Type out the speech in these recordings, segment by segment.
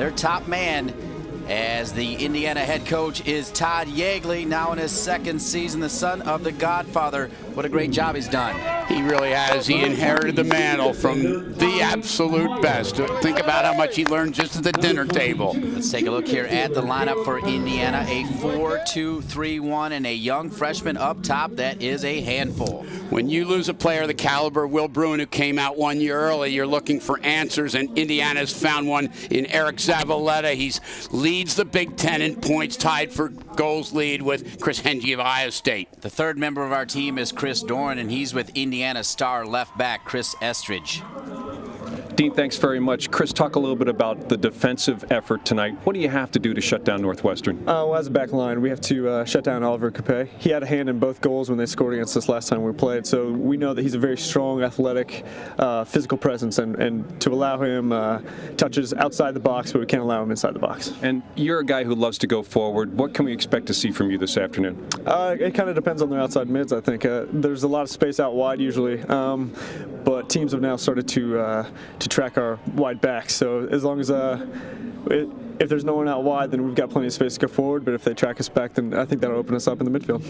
their top man, as the Indiana head coach is Todd Yeagley, now in his second season, the son of the Godfather. What a great job he's done. He really has. He inherited the mantle from the absolute best. Think about how much he learned just at the dinner table. Let's take a look here at the lineup for Indiana. A 4-2-3-1 and a young freshman up top that is a handful. When you lose a player of the caliber of Will Bruin, who came out 1 year early, you're looking for answers, and Indiana's found one in Eric Zavaleta. He leads the Big Ten in points, tied for goals lead with Chris Hengy of Ohio State. The third member of our team is Chris Doran, and he's with Indiana star left back Chris Estridge. Dean, thanks very much. Chris, talk a little bit about the defensive effort tonight. What do you have to do to shut down Northwestern? Well, as a back line, we have to shut down Oliver Coupe. He had a hand in both goals when they scored against us last time we played, so we know that he's a very strong, athletic, physical presence, and to allow him touches outside the box, but we can't allow him inside the box. And you're a guy who loves to go forward. What can we expect to see from you this afternoon? It kind of depends on their outside mids, I think. There's a lot of space out wide usually, but teams have now started to track our wide backs. So as long as if there's no one out wide, then we've got plenty of space to go forward. But if they track us back, then I think that'll open us up in the midfield.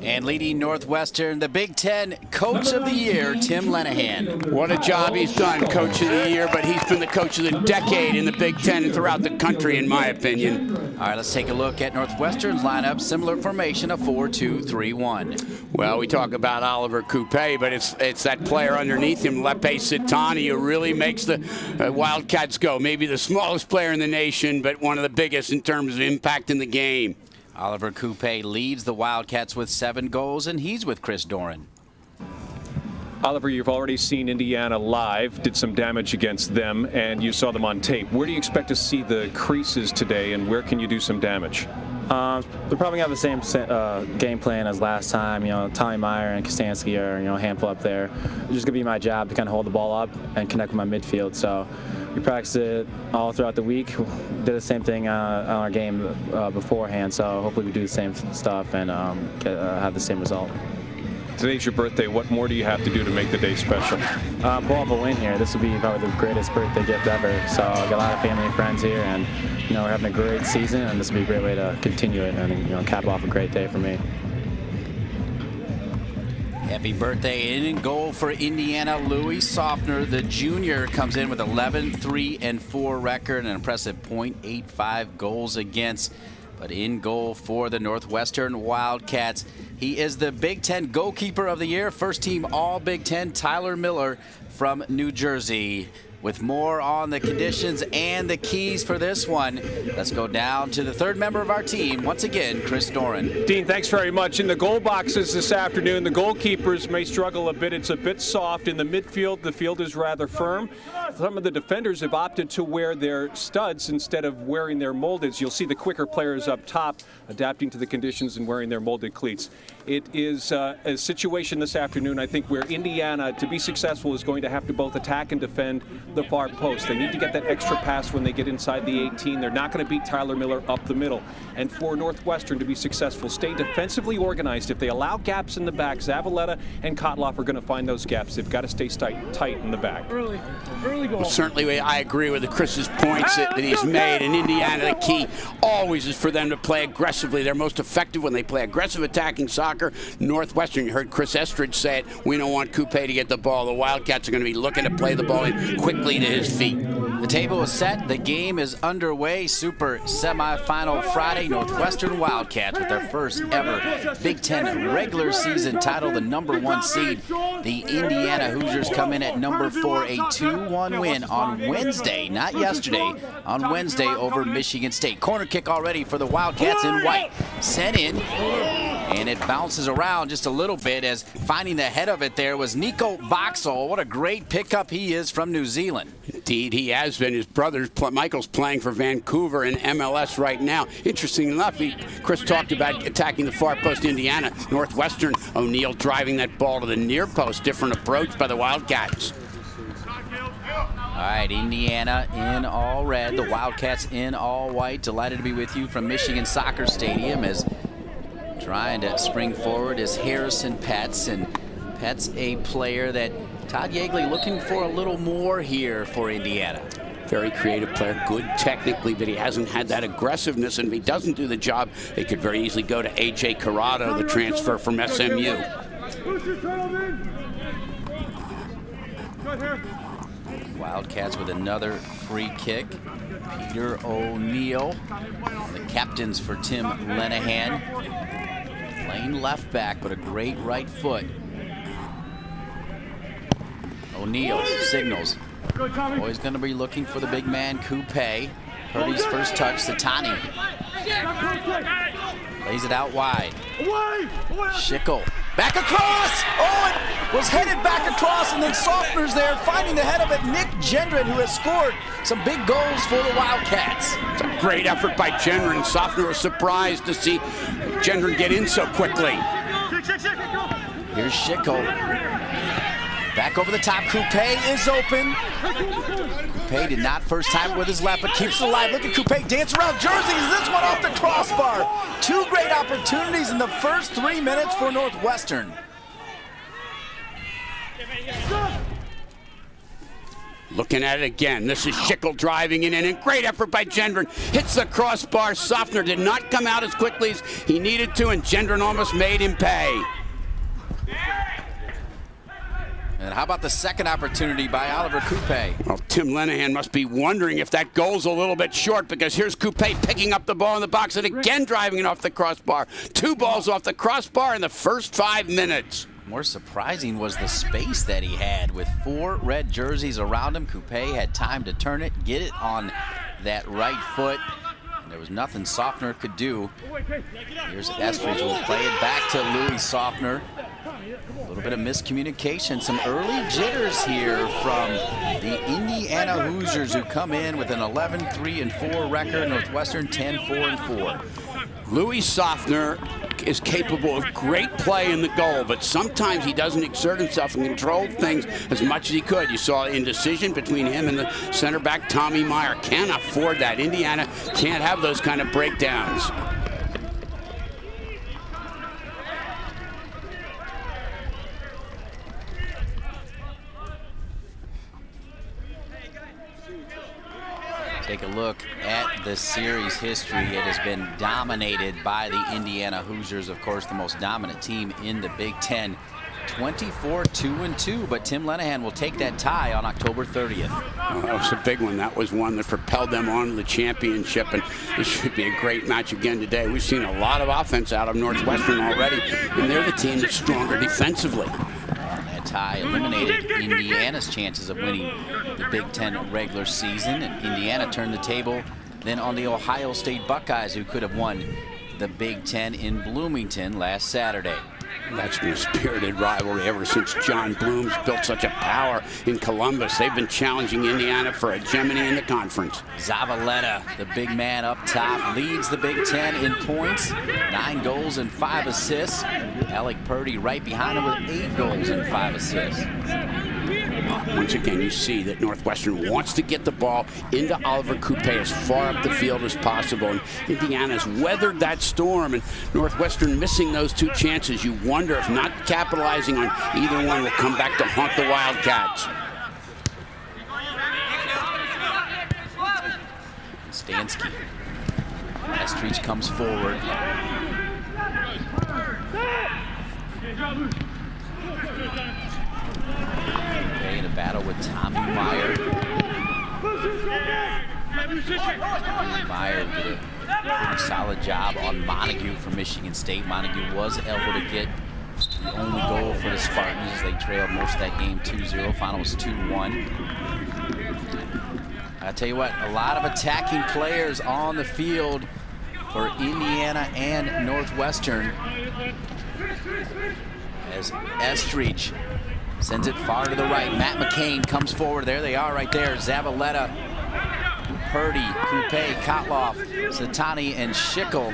And leading Northwestern, the Big Ten Coach of the Year, Tim Lenahan. What a job he's done, Coach of the Year, but he's been the Coach of the Decade in the Big Ten and throughout the country, in my opinion. All right, let's take a look at Northwestern's lineup. Similar formation, a 4-2-3-1. Well, we talk about Oliver Coupe, but it's that player underneath him, Lepe Sitani, who really makes the Wildcats go. Maybe the smallest player in the nation, but one of the biggest in terms of impact in the game. Oliver Coupe leads the Wildcats with 7 goals, and he's with Chris Doran. Oliver, you've already seen Indiana live, did some damage against them, and you saw them on tape. Where do you expect to see the creases today, and where can you do some damage? They're probably going to have the same game plan as last time. You know, Tommy Meyer and Kostanski are, a handful up there. It's just going to be my job to kind of hold the ball up and connect with my midfield. So we practiced it all throughout the week. Did the same thing on our game beforehand. So hopefully we do the same stuff and have the same result. Today's your birthday. What more do you have to do to make the day special? Pull off a win here. This will be probably the greatest birthday gift ever. So I've got a lot of family and friends here, and we're having a great season, and this will be a great way to continue it and cap off a great day for me. Happy birthday. In goal for Indiana, Louis Softner, the junior, comes in with 11-3-4 record and an impressive .85 goals against. But in goal for the Northwestern Wildcats, he is the Big Ten Goalkeeper of the Year, first team All Big Ten, Tyler Miller from New Jersey. With more on the conditions and the keys for this one, let's go down to the third member of our team. Once again, Chris Doran. Dean, thanks very much. In the goal boxes this afternoon, the goalkeepers may struggle a bit. It's a bit soft. In the midfield, the field is rather firm. Some of the defenders have opted to wear their studs instead of wearing their moldeds. You'll see the quicker players up top adapting to the conditions and wearing their molded cleats. It is a situation this afternoon, I think, where Indiana, to be successful, is going to have to both attack and defend the far post. They need to get that extra pass when they get inside the 18. They're not going to beat Tyler Miller up the middle. And for Northwestern to be successful, stay defensively organized. If they allow gaps in the back, Zavaleta and Kotloff are going to find those gaps. They've got to stay tight in the back. Early goal. Well, certainly, I agree with Chris's points that he's made. In Indiana, the key always is for them to play aggressively. They're most effective when they play aggressive attacking soccer. Northwestern, you heard Chris Estridge say it, we don't want Coupe to get the ball. The Wildcats are going to be looking to play the ball in quickly to his feet. The table is set. The game is underway. Super semifinal Friday. Northwestern Wildcats with their first ever Big Ten regular season title, the #1 seed. The Indiana Hoosiers come in at #4, a 2-1 win on Wednesday, not yesterday, on Wednesday over Michigan State. Corner kick already for the Wildcats in white. Sent in, and it bounces around just a little bit, as finding the head of it there was Nico Boxall. What a great pickup he is from New Zealand. Indeed, he has been. His brother, Michael's playing for Vancouver in MLS right now. Interesting enough, Chris talked about attacking the far post Indiana. Northwestern, O'Neal driving that ball to the near post. Different approach by the Wildcats. All right, Indiana in all red, the Wildcats in all white. Delighted to be with you from Michigan Soccer Stadium, as trying to spring forward is Harrison Petz, and Petz, a player that Todd Yeagley looking for a little more here for Indiana. Very creative player, good technically, but he hasn't had that aggressiveness, and if he doesn't do the job, they could very easily go to A.J. Corrado, the transfer from SMU. Wildcats with another free kick. Peter O'Neill, the captains for Tim Lenahan. Playing left back, but a great right foot. O'Neill signals. Always going to be looking for the big man, Coupe. Purdy's first touch, Satani. Lays it out wide. Schickel. Back across! Oh, it was headed back across, and then Softner's there, finding the head of it. Nick Gendron, who has scored some big goals for the Wildcats. It's a great effort by Gendron. Softner was surprised to see Gendron get in so quickly. Here's Schickel. Back over the top, Coupe is open. Coupe did not first time it with his left, but keeps it alive. Look at Coupe dance around jerseys. This one off the crossbar. Two great opportunities in the first 3 minutes for Northwestern. Looking at it again. This is Schickel driving in, and great effort by Gendron. Hits the crossbar. Softner did not come out as quickly as he needed to, and Gendron almost made him pay. And how about the second opportunity by Oliver Coupe? Well, Tim Lenahan must be wondering if that goal's a little bit short, because here's Coupe picking up the ball in the box and again driving it off the crossbar. 2 balls off the crossbar in the first 5 minutes. More surprising was the space that he had with 4 red jerseys around him. Coupe had time to turn it, get it on that right foot. And there was nothing Softner could do. Here's Estridge, will play it back to Louis Softner. A little bit of miscommunication, some early jitters here from the Indiana Hoosiers, who come in with an 11-3-4 record. Northwestern 10-4-4. Louis Softner is capable of great play in the goal, but sometimes he doesn't exert himself and control things as much as he could. You saw indecision between him and the center back, Tommy Meyer. Can't afford that. Indiana can't have those kind of breakdowns. Take a look at the series history. It has been dominated by the Indiana Hoosiers, of course, the most dominant team in the Big Ten. 24-2-2, but Tim Lenahan will take that tie on October 30th. Oh, that was a big one. That was one that propelled them on to the championship, and this should be a great match again today. We've seen a lot of offense out of Northwestern already, and they're the team that's stronger defensively. That tie eliminated Indiana's chances of winning the Big Ten regular season, and Indiana turned the table then on the Ohio State Buckeyes, who could have won the Big Ten in Bloomington last Saturday. That's been a spirited rivalry ever since John Bloom's built such a power in Columbus. They've been challenging Indiana for a hegemony in the conference. Zavaleta, the big man up top, leads the Big Ten in points. 9 goals and 5 assists. Alec Purdy right behind him with 8 goals and 5 assists. Once again, you see that Northwestern wants to get the ball into Oliver Coupe as far up the field as possible. And Indiana's weathered that storm, and Northwestern missing those 2 chances. You wonder if not capitalizing on either one will come back to haunt the Wildcats. Stansky. Estridge comes forward. Okay, in a battle with Tommy Meyer. Meyer did a pretty solid job on Montague from Michigan State. Montague was able to get the only goal for the Spartans as they trailed most of that game 2-0. Final was 2-1. I tell you what, a lot of attacking players on the field for Indiana and Northwestern, as Estridge sends it far to the right. Matt McCain comes forward. There they are right there. Zavaleta, Purdy, Coupe, Kotloff, Satani, and Schickel,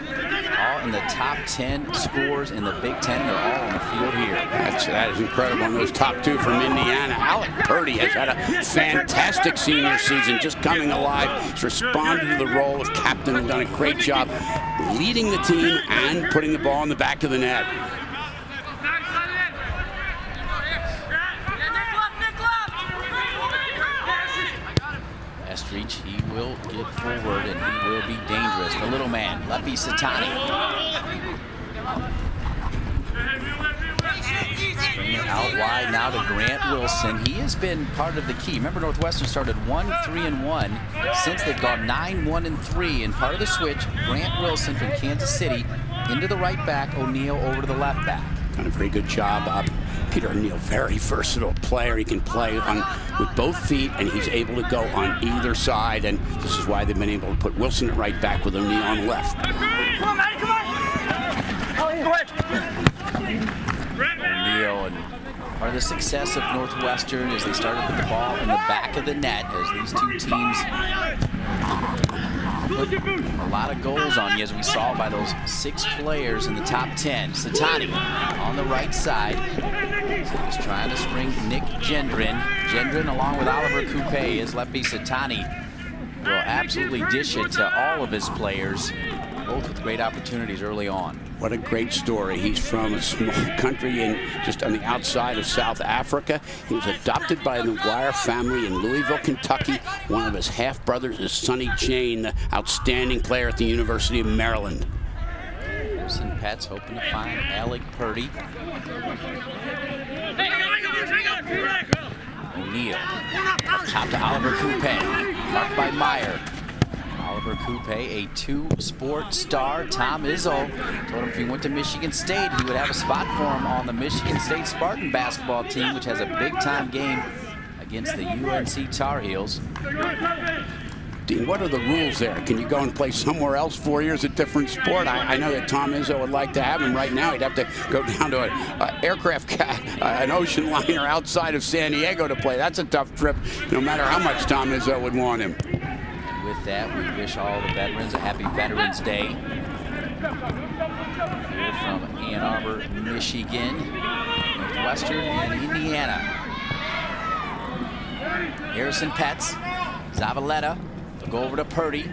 all in the top 10 scores in the Big Ten. They're all on the field here. That is incredible. And those top 2 from Indiana. Alec Purdy has had a fantastic senior season, just coming alive. He's responded to the role of captain and done a great job leading the team and putting the ball in the back of the net. Estridge will get forward, and he will be dangerous. The little man, Lepi Satani. Bring it out wide now to Grant Wilson. He has been part of the key. Remember, Northwestern started 1-3-1 since they've gone 9-1-3. And part of the switch, Grant Wilson from Kansas City into the right back, O'Neal over to the left back. Done a very good job. Peter O'Neal, very versatile player. He can play with both feet, and he's able to go on either side. And this is why they've been able to put Wilson at right back with O'Neal on the left. Come on, man, come on. Go ahead. O'Neal, and part of the success of Northwestern is they started with the ball in the back of the net as these two teams put a lot of goals on you, as we saw by those 6 players in the top 10. Satani on the right side. So he's trying to spring Nick Gendron. Gendron, along with Oliver Coupe, is Lepi Satani. Will absolutely dish it to all of his players, both with great opportunities early on. What a great story. He's from a small country just on the outside of South Africa. He was adopted by the McGuire family in Louisville, Kentucky. One of his half-brothers is Sonny Jane, the outstanding player at the University of Maryland. Pearson Pets hoping to find Alec Purdy. O'Neal up top to Oliver Coupe, marked by Meyer. Oliver Coupe, a 2-sport star. Tom Izzo told him if he went to Michigan State, he would have a spot for him on the Michigan State Spartan basketball team, which has a big-time game against the UNC Tar Heels. Dean, what are the rules there? Can you go and play somewhere else 4 years, a different sport? I know that Tom Izzo would like to have him right now. He'd have to go down to an ocean liner outside of San Diego to play. That's a tough trip, no matter how much Tom Izzo would want him. With that, we wish all the veterans a happy Veterans Day. Here from Ann Arbor, Michigan, Northwestern, and Indiana. Harrison Pets, Zavaleta, they'll go over to Purdy.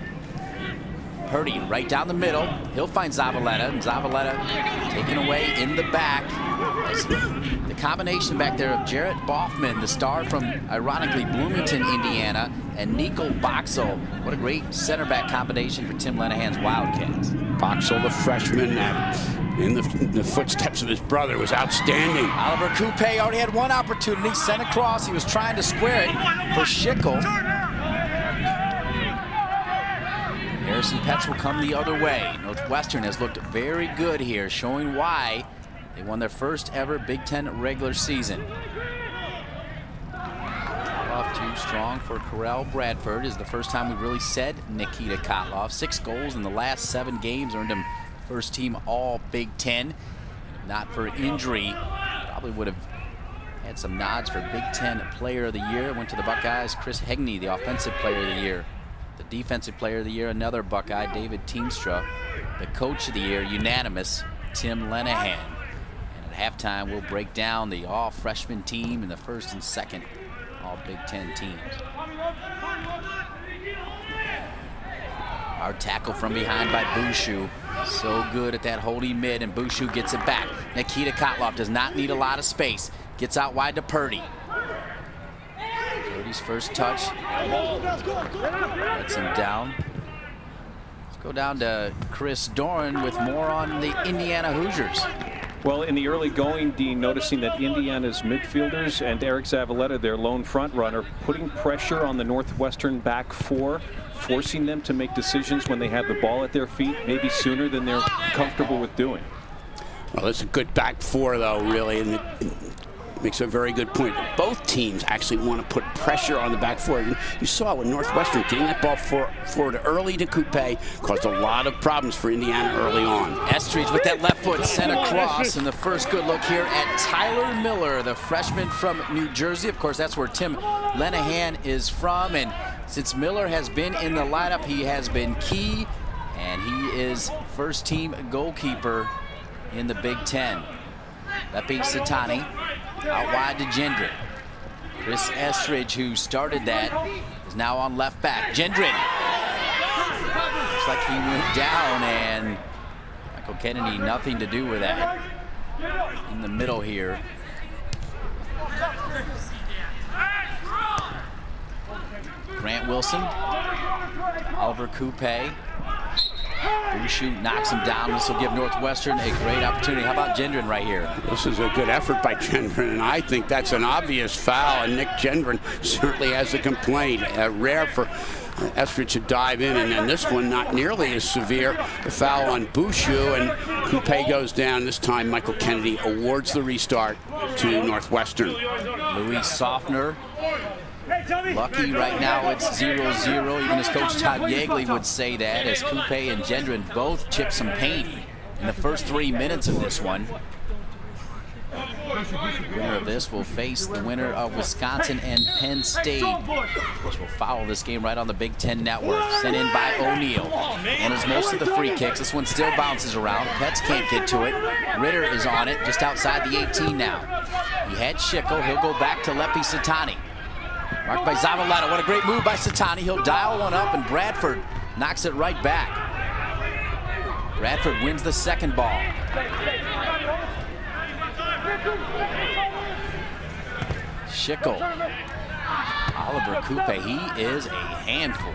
Purdy right down the middle. He'll find Zavaleta, and Zavaleta taken away in the back. The combination back there of Jarrett Boffman, the star from, ironically, Bloomington, Indiana, and Nico Boxall. What a great center back combination for Tim Lenahan's Wildcats. Boxall, the freshman, in the footsteps of his brother, was outstanding. Oliver Coupe already had one opportunity, sent across. He was trying to square it for Schickel. Harrison Pets will come the other way. Northwestern has looked very good here, showing why they won their first ever Big Ten regular season. Kotloff too strong for Correll Bradford. Is the first time we've really said Nikita Kotloff. 6 goals in the last 7 games earned him first team all Big Ten. If not for injury, probably would have had some nods for Big Ten Player of the Year. Went to the Buckeyes. Chris Hegney, the Offensive Player of the Year. The Defensive Player of the Year, another Buckeye, David Teamstra. The Coach of the Year, unanimous, Tim Lenahan. And at halftime, we'll break down the all-freshman team and the first and second all Big Ten teams. Hard tackle from behind by Bouchou. So good at that holding mid, and Bouchou gets it back. Nikita Kotloff does not need a lot of space. Gets out wide to Purdy. Purdy's first touch. Lets him down. Let's go down to Chris Doran with more on the Indiana Hoosiers. Well, in the early going, Dean, noticing that Indiana's midfielders and Eric Zavaleta, their lone front runner, putting pressure on the Northwestern back 4, forcing them to make decisions when they have the ball at their feet, maybe sooner than they're comfortable with doing. Well, it's a good back 4, though, really, and it makes a very good point. Both teams actually want to put pressure on the back 4. You saw with Northwestern getting that ball forward early to Coupe caused a lot of problems for Indiana early on. Estridge with that left foot sent across, and the first good look here at Tyler Miller, the freshman from New Jersey. Of course, that's where Tim Lenahan is from, and since Miller has been in the lineup, he has been key, and he is first-team goalkeeper in the Big Ten. Lepi Satani out wide to Gendron. Chris Estridge, who started that, is now on left back. Gendron. Looks like he went down, and Michael Kennedy, nothing to do with that. In the middle here. Grant Wilson Oliver Coupe. Bouchou knocks him down. This will give Northwestern a great opportunity. How about Gendron right here? This is a good effort by Gendron, and I think that's an obvious foul, and Nick Gendron certainly has a complaint. Rare for Estridge to dive in, and then this one not nearly as severe. The foul on Bouchou, and Coupe goes down. This time Michael Kennedy awards the restart to Northwestern. Louis Softner. Lucky right now it's 0-0. Even as Coach Todd Yeagley would say that, as Coupe and Gendron both chip some paint in the first 3 minutes of this one. The winner of this will face the winner of Wisconsin and Penn State, which will follow this game right on the Big Ten Network. Sent in by O'Neal. And as most of the free kicks, this one still bounces around. Petz can't get to it. Ritter is on it, just outside the 18 now. He had Schickel. He'll go back to Lepi Satani. Marked by Zavaleta. What a great move by Satani. He'll dial one up, and Bradford knocks it right back. Bradford wins the second ball. Schickel. Oliver Coupe, he is a handful.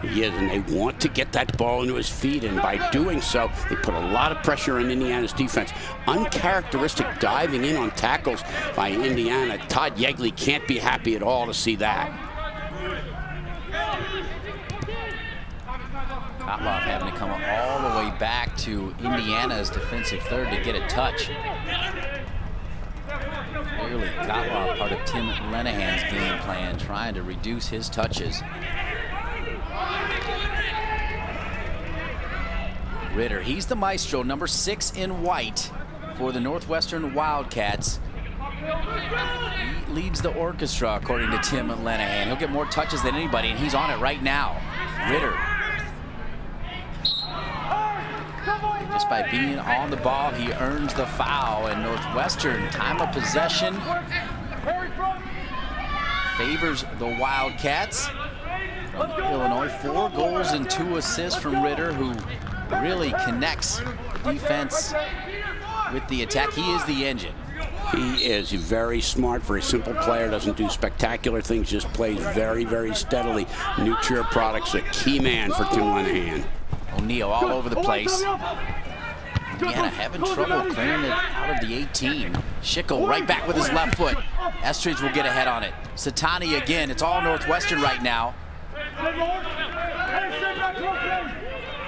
He is, and they want to get that ball into his feet, and by doing so, they put a lot of pressure on Indiana's defense. Uncharacteristic diving in on tackles by Indiana. Todd Yeagley can't be happy at all to see that. Kotloff having to come all the way back to Indiana's defensive third to get a touch. Clearly, Kotloff part of Tim Lenahan's game plan, trying to reduce his touches. Ritter, he's the maestro, number 6 in white for the Northwestern Wildcats. He leads the orchestra, according to Tim Lenahan. He'll get more touches than anybody, and he's on it right now. Ritter. Just by being on the ball, he earns the foul, and Northwestern, time of possession, favors the Wildcats. From Illinois, 4 goals and 2 assists from Ritter, who really connects the defense with the attack. He is the engine. He is very smart for a simple player, doesn't do spectacular things, just plays very, very steadily. Nutrier Products, a key man for Tim Lenahan. O'Neal all over the place. Indiana having trouble clearing it out of the 18. Schickel right back with his left foot. Estridge will get ahead on it. Satani again. It's all Northwestern right now.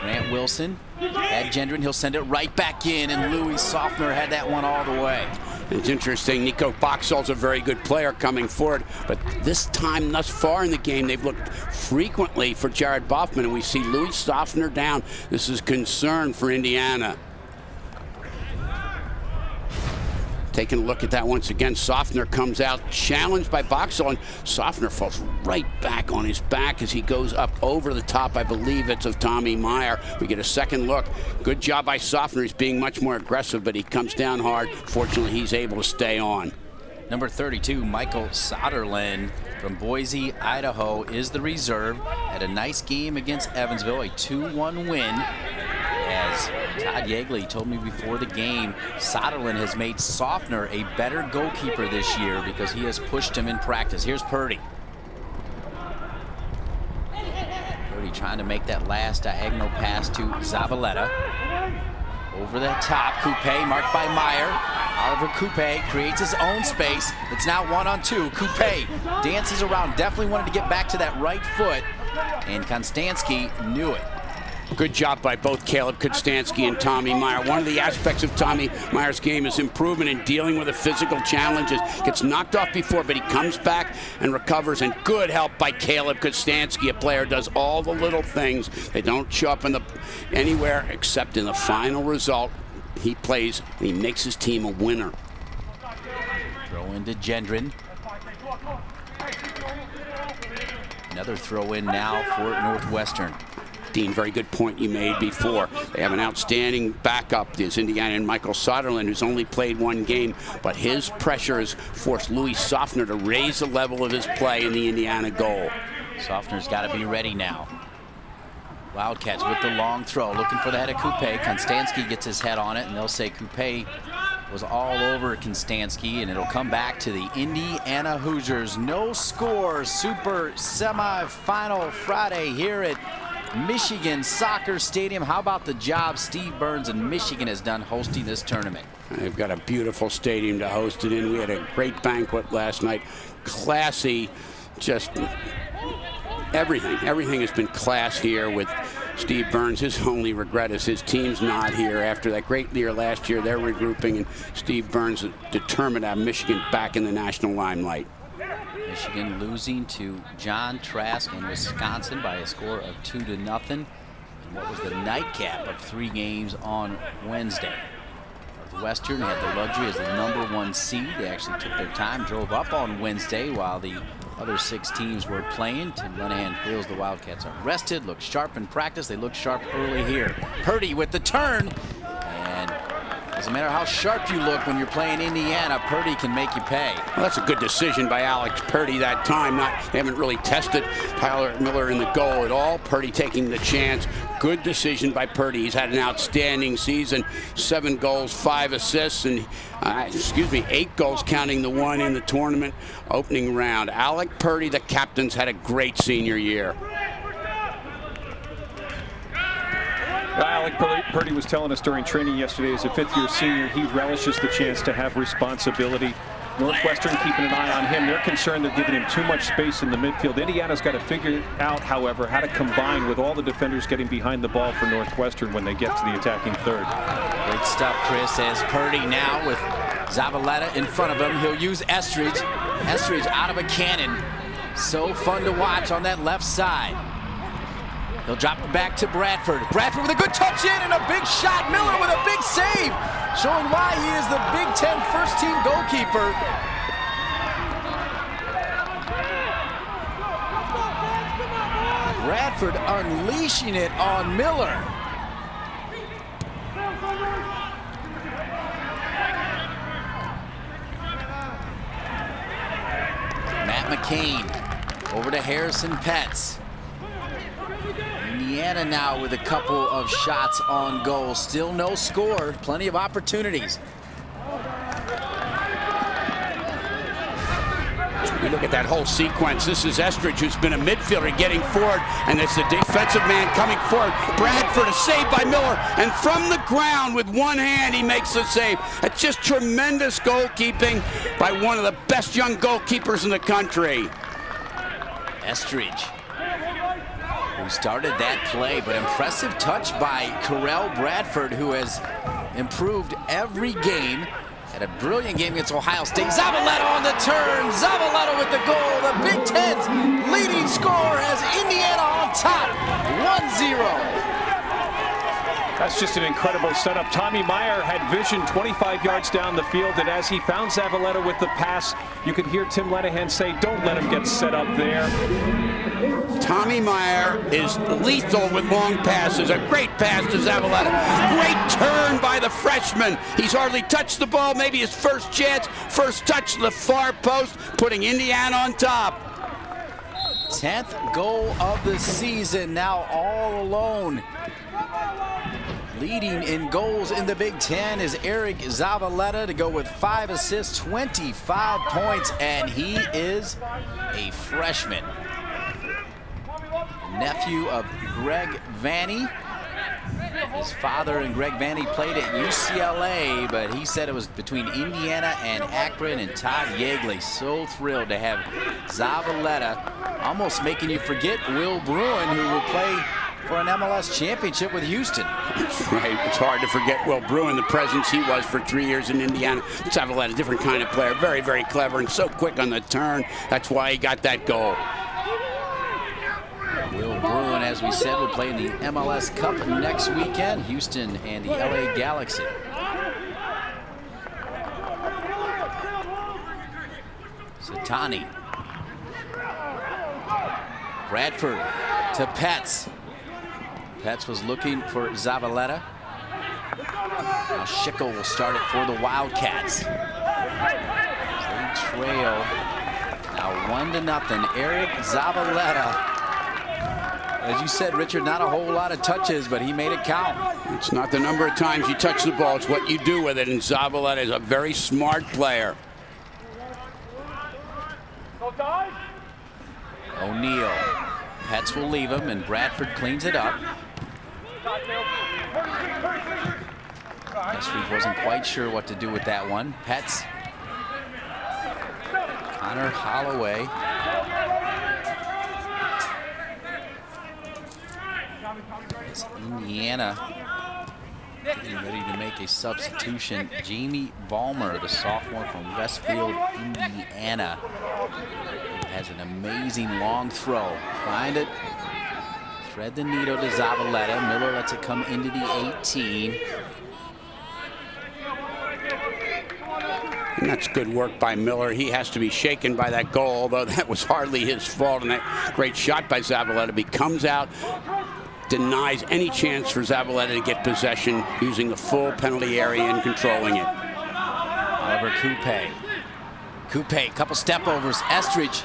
Grant Wilson had Gendron. He'll send it right back in, and Louis Softner had that one all the way. It's interesting, Nico Boxall's a very good player coming forward, but this time thus far in the game, they've looked frequently for Jared Boffman, and we see Louis Softner down. This is concern for Indiana. Taking a look at that once again, Softner comes out, challenged by Boxall, and Softner falls right back on his back as he goes up over the top. I believe it's of Tommy Meyer. We get a second look. Good job by Softner. He's being much more aggressive, but he comes down hard. Fortunately, he's able to stay on. Number 32, Michael Soderlin from Boise, Idaho, is the reserve. Had a nice game against Evansville, a 2-1 win. As Todd Yeagley told me before the game, Soderlin has made Softner a better goalkeeper this year because he has pushed him in practice. Here's Purdy. Purdy trying to make that last diagonal pass to Zavaleta. Over the top, Coupe marked by Meyer. Oliver Coupe creates his own space. It's now 1-on-2. Coupe dances around, definitely wanted to get back to that right foot, and Konstanski knew it. Good job by both Caleb Konstanski and Tommy Meyer. One of the aspects of Tommy Meyer's game is improvement in dealing with the physical challenges. Gets knocked off before, but he comes back and recovers, and good help by Caleb Konstanski. A player does all the little things. They don't show up anywhere except in the final result. He plays, and he makes his team a winner. Throw into Gendron. Another throw in now for Northwestern. Dean, very good point you made before. They have an outstanding backup, this Indiana, and Michael Soderlin, who's only played 1 game, but his pressure has forced Louis Softner to raise the level of his play in the Indiana goal. Softner's got to be ready now. Wildcats with the long throw, looking for the head of Coupe. Konstanski gets his head on it, and they'll say Coupe was all over Konstanski, and it'll come back to the Indiana Hoosiers. No score, super semi-final Friday here at Michigan Soccer Stadium. How about the job Steve Burns and Michigan has done hosting this tournament? They've got a beautiful stadium to host it in. We had a great banquet last night. Classy, just everything. Everything has been class here with Steve Burns. His only regret is his team's not here. After that great year last year, they're regrouping, and Steve Burns is determined to have Michigan back in the national limelight. Michigan losing to John Trask in Wisconsin by a score of 2-0 in what was the nightcap of 3 games on Wednesday. Northwestern had the luxury as the #1 seed. They actually took their time, drove up on Wednesday while the other 6 teams were playing. Tim Lenahan feels the Wildcats are rested, look sharp in practice. They look sharp early here. Purdy with the turn, and doesn't matter how sharp you look when you're playing Indiana, Purdy can make you pay. Well, that's a good decision by Alex Purdy that time. They haven't really tested Tyler Miller in the goal at all. Purdy taking the chance. Good decision by Purdy. He's had an outstanding season. 7 goals, 5 assists, and 8 goals counting the one in the tournament opening round. Alec Purdy, the captain's had a great senior year. Alec Purdy was telling us during training yesterday, as a 5th-year senior, he relishes the chance to have responsibility. Northwestern keeping an eye on him. They're concerned they're giving him too much space in the midfield. Indiana's got to figure out, however, how to combine with all the defenders getting behind the ball for Northwestern when they get to the attacking third. Great stuff, Chris, as Purdy now with Zavaleta in front of him. He'll use Estridge. Estridge out of a cannon. So fun to watch on that left side. He'll drop it back to Bradford. Bradford with a good touch in and a big shot. Miller with a big save, showing why he is the Big Ten first-team goalkeeper. Bradford unleashing it on Miller. Matt McCain over to Harrison Petts. Indiana now with a couple of shots on goal. Still no score. Plenty of opportunities. We look at that whole sequence. This is Estridge, who's been a midfielder, getting forward, and it's the defensive man coming forward. Bradford, a save by Miller, and from the ground with one hand he makes the save. It's just tremendous goalkeeping by one of the best young goalkeepers in the country. Estridge, who started that play, but impressive touch by Carell Bradford, who has improved every game. Had a brilliant game against Ohio State. Zavaleta on the turn. Zavaleta with the goal. The Big Ten's leading scorer has Indiana on top, 1-0. That's just an incredible setup. Tommy Meyer had vision 25 yards down the field, and as he found Zavaleta with the pass, you could hear Tim Lenahan say, don't let him get set up there. Tommy Meyer is lethal with long passes. A great pass to Zavaleta. Great turn by the freshman. He's hardly touched the ball. Maybe his first chance. First touch to the far post, putting Indiana on top. 10th goal of the season, now all alone. Leading in goals in the Big Ten is Eric Zavaleta to go with 5 assists, 25 points, and he is a freshman. Nephew of Greg Vanny. His father and Greg Vanny played at UCLA, but he said it was between Indiana and Akron, and Todd Yeagley so thrilled to have Zavaleta, almost making you forget Will Bruin, who will play for an MLS championship with Houston. That's right. It's hard to forget Will Bruin, the presence he was for 3 years in Indiana. Zavaleta, a different kind of player, very, very clever and so quick on the turn. That's why he got that goal. Will Bruin, as we said, will play in the MLS Cup next weekend. Houston and the LA Galaxy. Satani. Bradford to Petts. Petts was looking for Zavaleta. Now Schickel will start it for the Wildcats. They trail now 1-0. Eric Zavaleta. As you said, Richard, not a whole lot of touches, but he made it count. It's not the number of times you touch the ball, it's what you do with it, and Zavaleta is a very smart player. O'Neal Petz will leave him, and Bradford cleans it up. Estridge wasn't quite sure what to do with that one. Petz. Connor Holloway. As Indiana getting ready to make a substitution. Jamie Vollmer, the sophomore from Westfield, Indiana, has an amazing long throw. Trying to thread the needle to Zavaleta. Miller lets it come into the 18. And that's good work by Miller. He has to be shaken by that goal, although that was hardly his fault. And that great shot by Zavaleta. He comes out, denies any chance for Zavaleta to get possession, using the full penalty area and controlling it. Oliver Coupe. Coupe, couple step overs. Estridge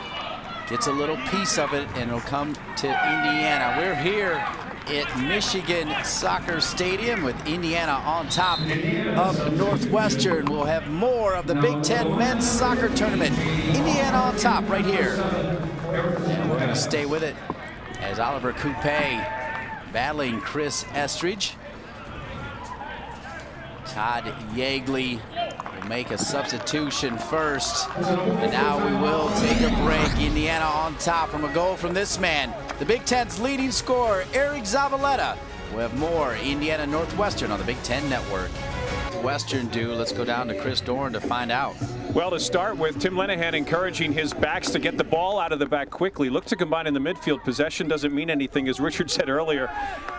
gets a little piece of it, and it'll come to Indiana. We're here at Michigan Soccer Stadium with Indiana on top of Northwestern. We'll have more of the Big Ten men's soccer tournament. Indiana on top right here. And we're going to stay with it as Oliver Coupe battling Chris Estridge. Todd Yeagley will make a substitution first. And now we will take a break. Indiana on top from a goal from this man, the Big Ten's leading scorer, Eric Zavaleta. We'll have more Indiana Northwestern on the Big Ten Network. Western do. Let's go down to Chris Doran to find out. Well, to start with, Tim Lenahan encouraging his backs to get the ball out of the back quickly. Look to combine in the midfield. Possession doesn't mean anything, as Richard said earlier,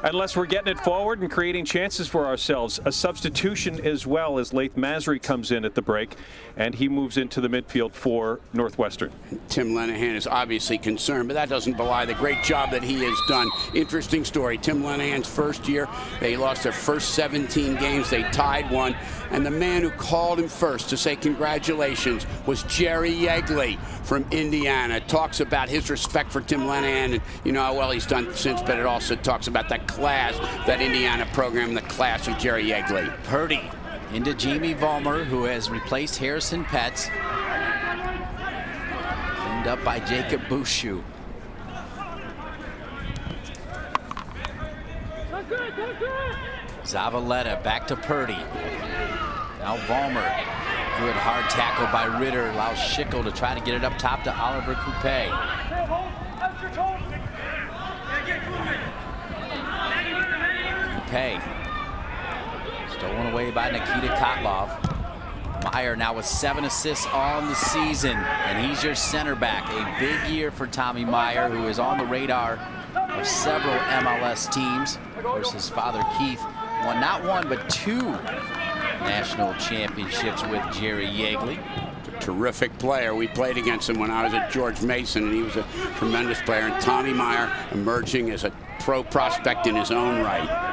unless we're getting it forward and creating chances for ourselves. A substitution as well, as Laith Masri comes in at the break, and he moves into the midfield for Northwestern. Tim Lenahan is obviously concerned, but that doesn't belie the great job that he has done. Interesting story. Tim Lenahan's first year, they lost their first 17 games. They tied one. And the man who called him first to say congratulations was Jerry Yeagley from Indiana. Talks about his respect for Tim Lenahan and you know how well he's done since, but it also talks about that class, that Indiana program, the class of Jerry Yeagley. Purdy into Jamie Vollmer, who has replaced Harrison Petz. Cleaned up by Jacob Bouchou. Zavaleta back to Purdy. Now Vollmer. Good hard tackle by Ritter. Allows Schickel to try to get it up top to Oliver Coupe. Coupe. Stolen away by Nikita Kotlov. Meyer now with 7 assists on the season, and he's your center back. A big year for Tommy Meyer, who is on the radar of several MLS teams. Of course, his father Keith won not one but 2 national championships with Jerry Yeagley. Terrific player. We played against him when I was at George Mason, and he was a tremendous player. And Tommy Meyer emerging as a pro prospect in his own right.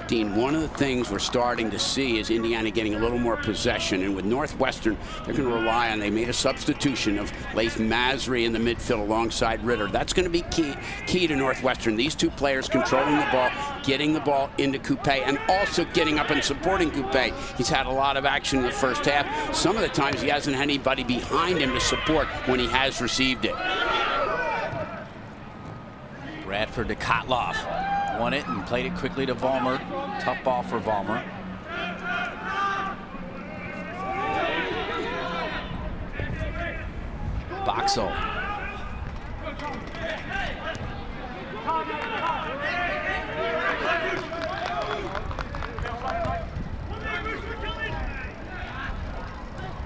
Dean, one of the things we're starting to see is Indiana getting a little more possession, and with Northwestern, they're going to rely on, they made a substitution of Laith Masri in the midfield alongside Ritter. That's going to be key to Northwestern. These two players controlling the ball, getting the ball into Coupe, and also getting up and supporting Coupe. He's had a lot of action in the first half. Some of the times he hasn't had anybody behind him to support when he has received it. Bradford to Kotlov. Won it and played it quickly to Vollmer. Tough ball for Vollmer. Boxel.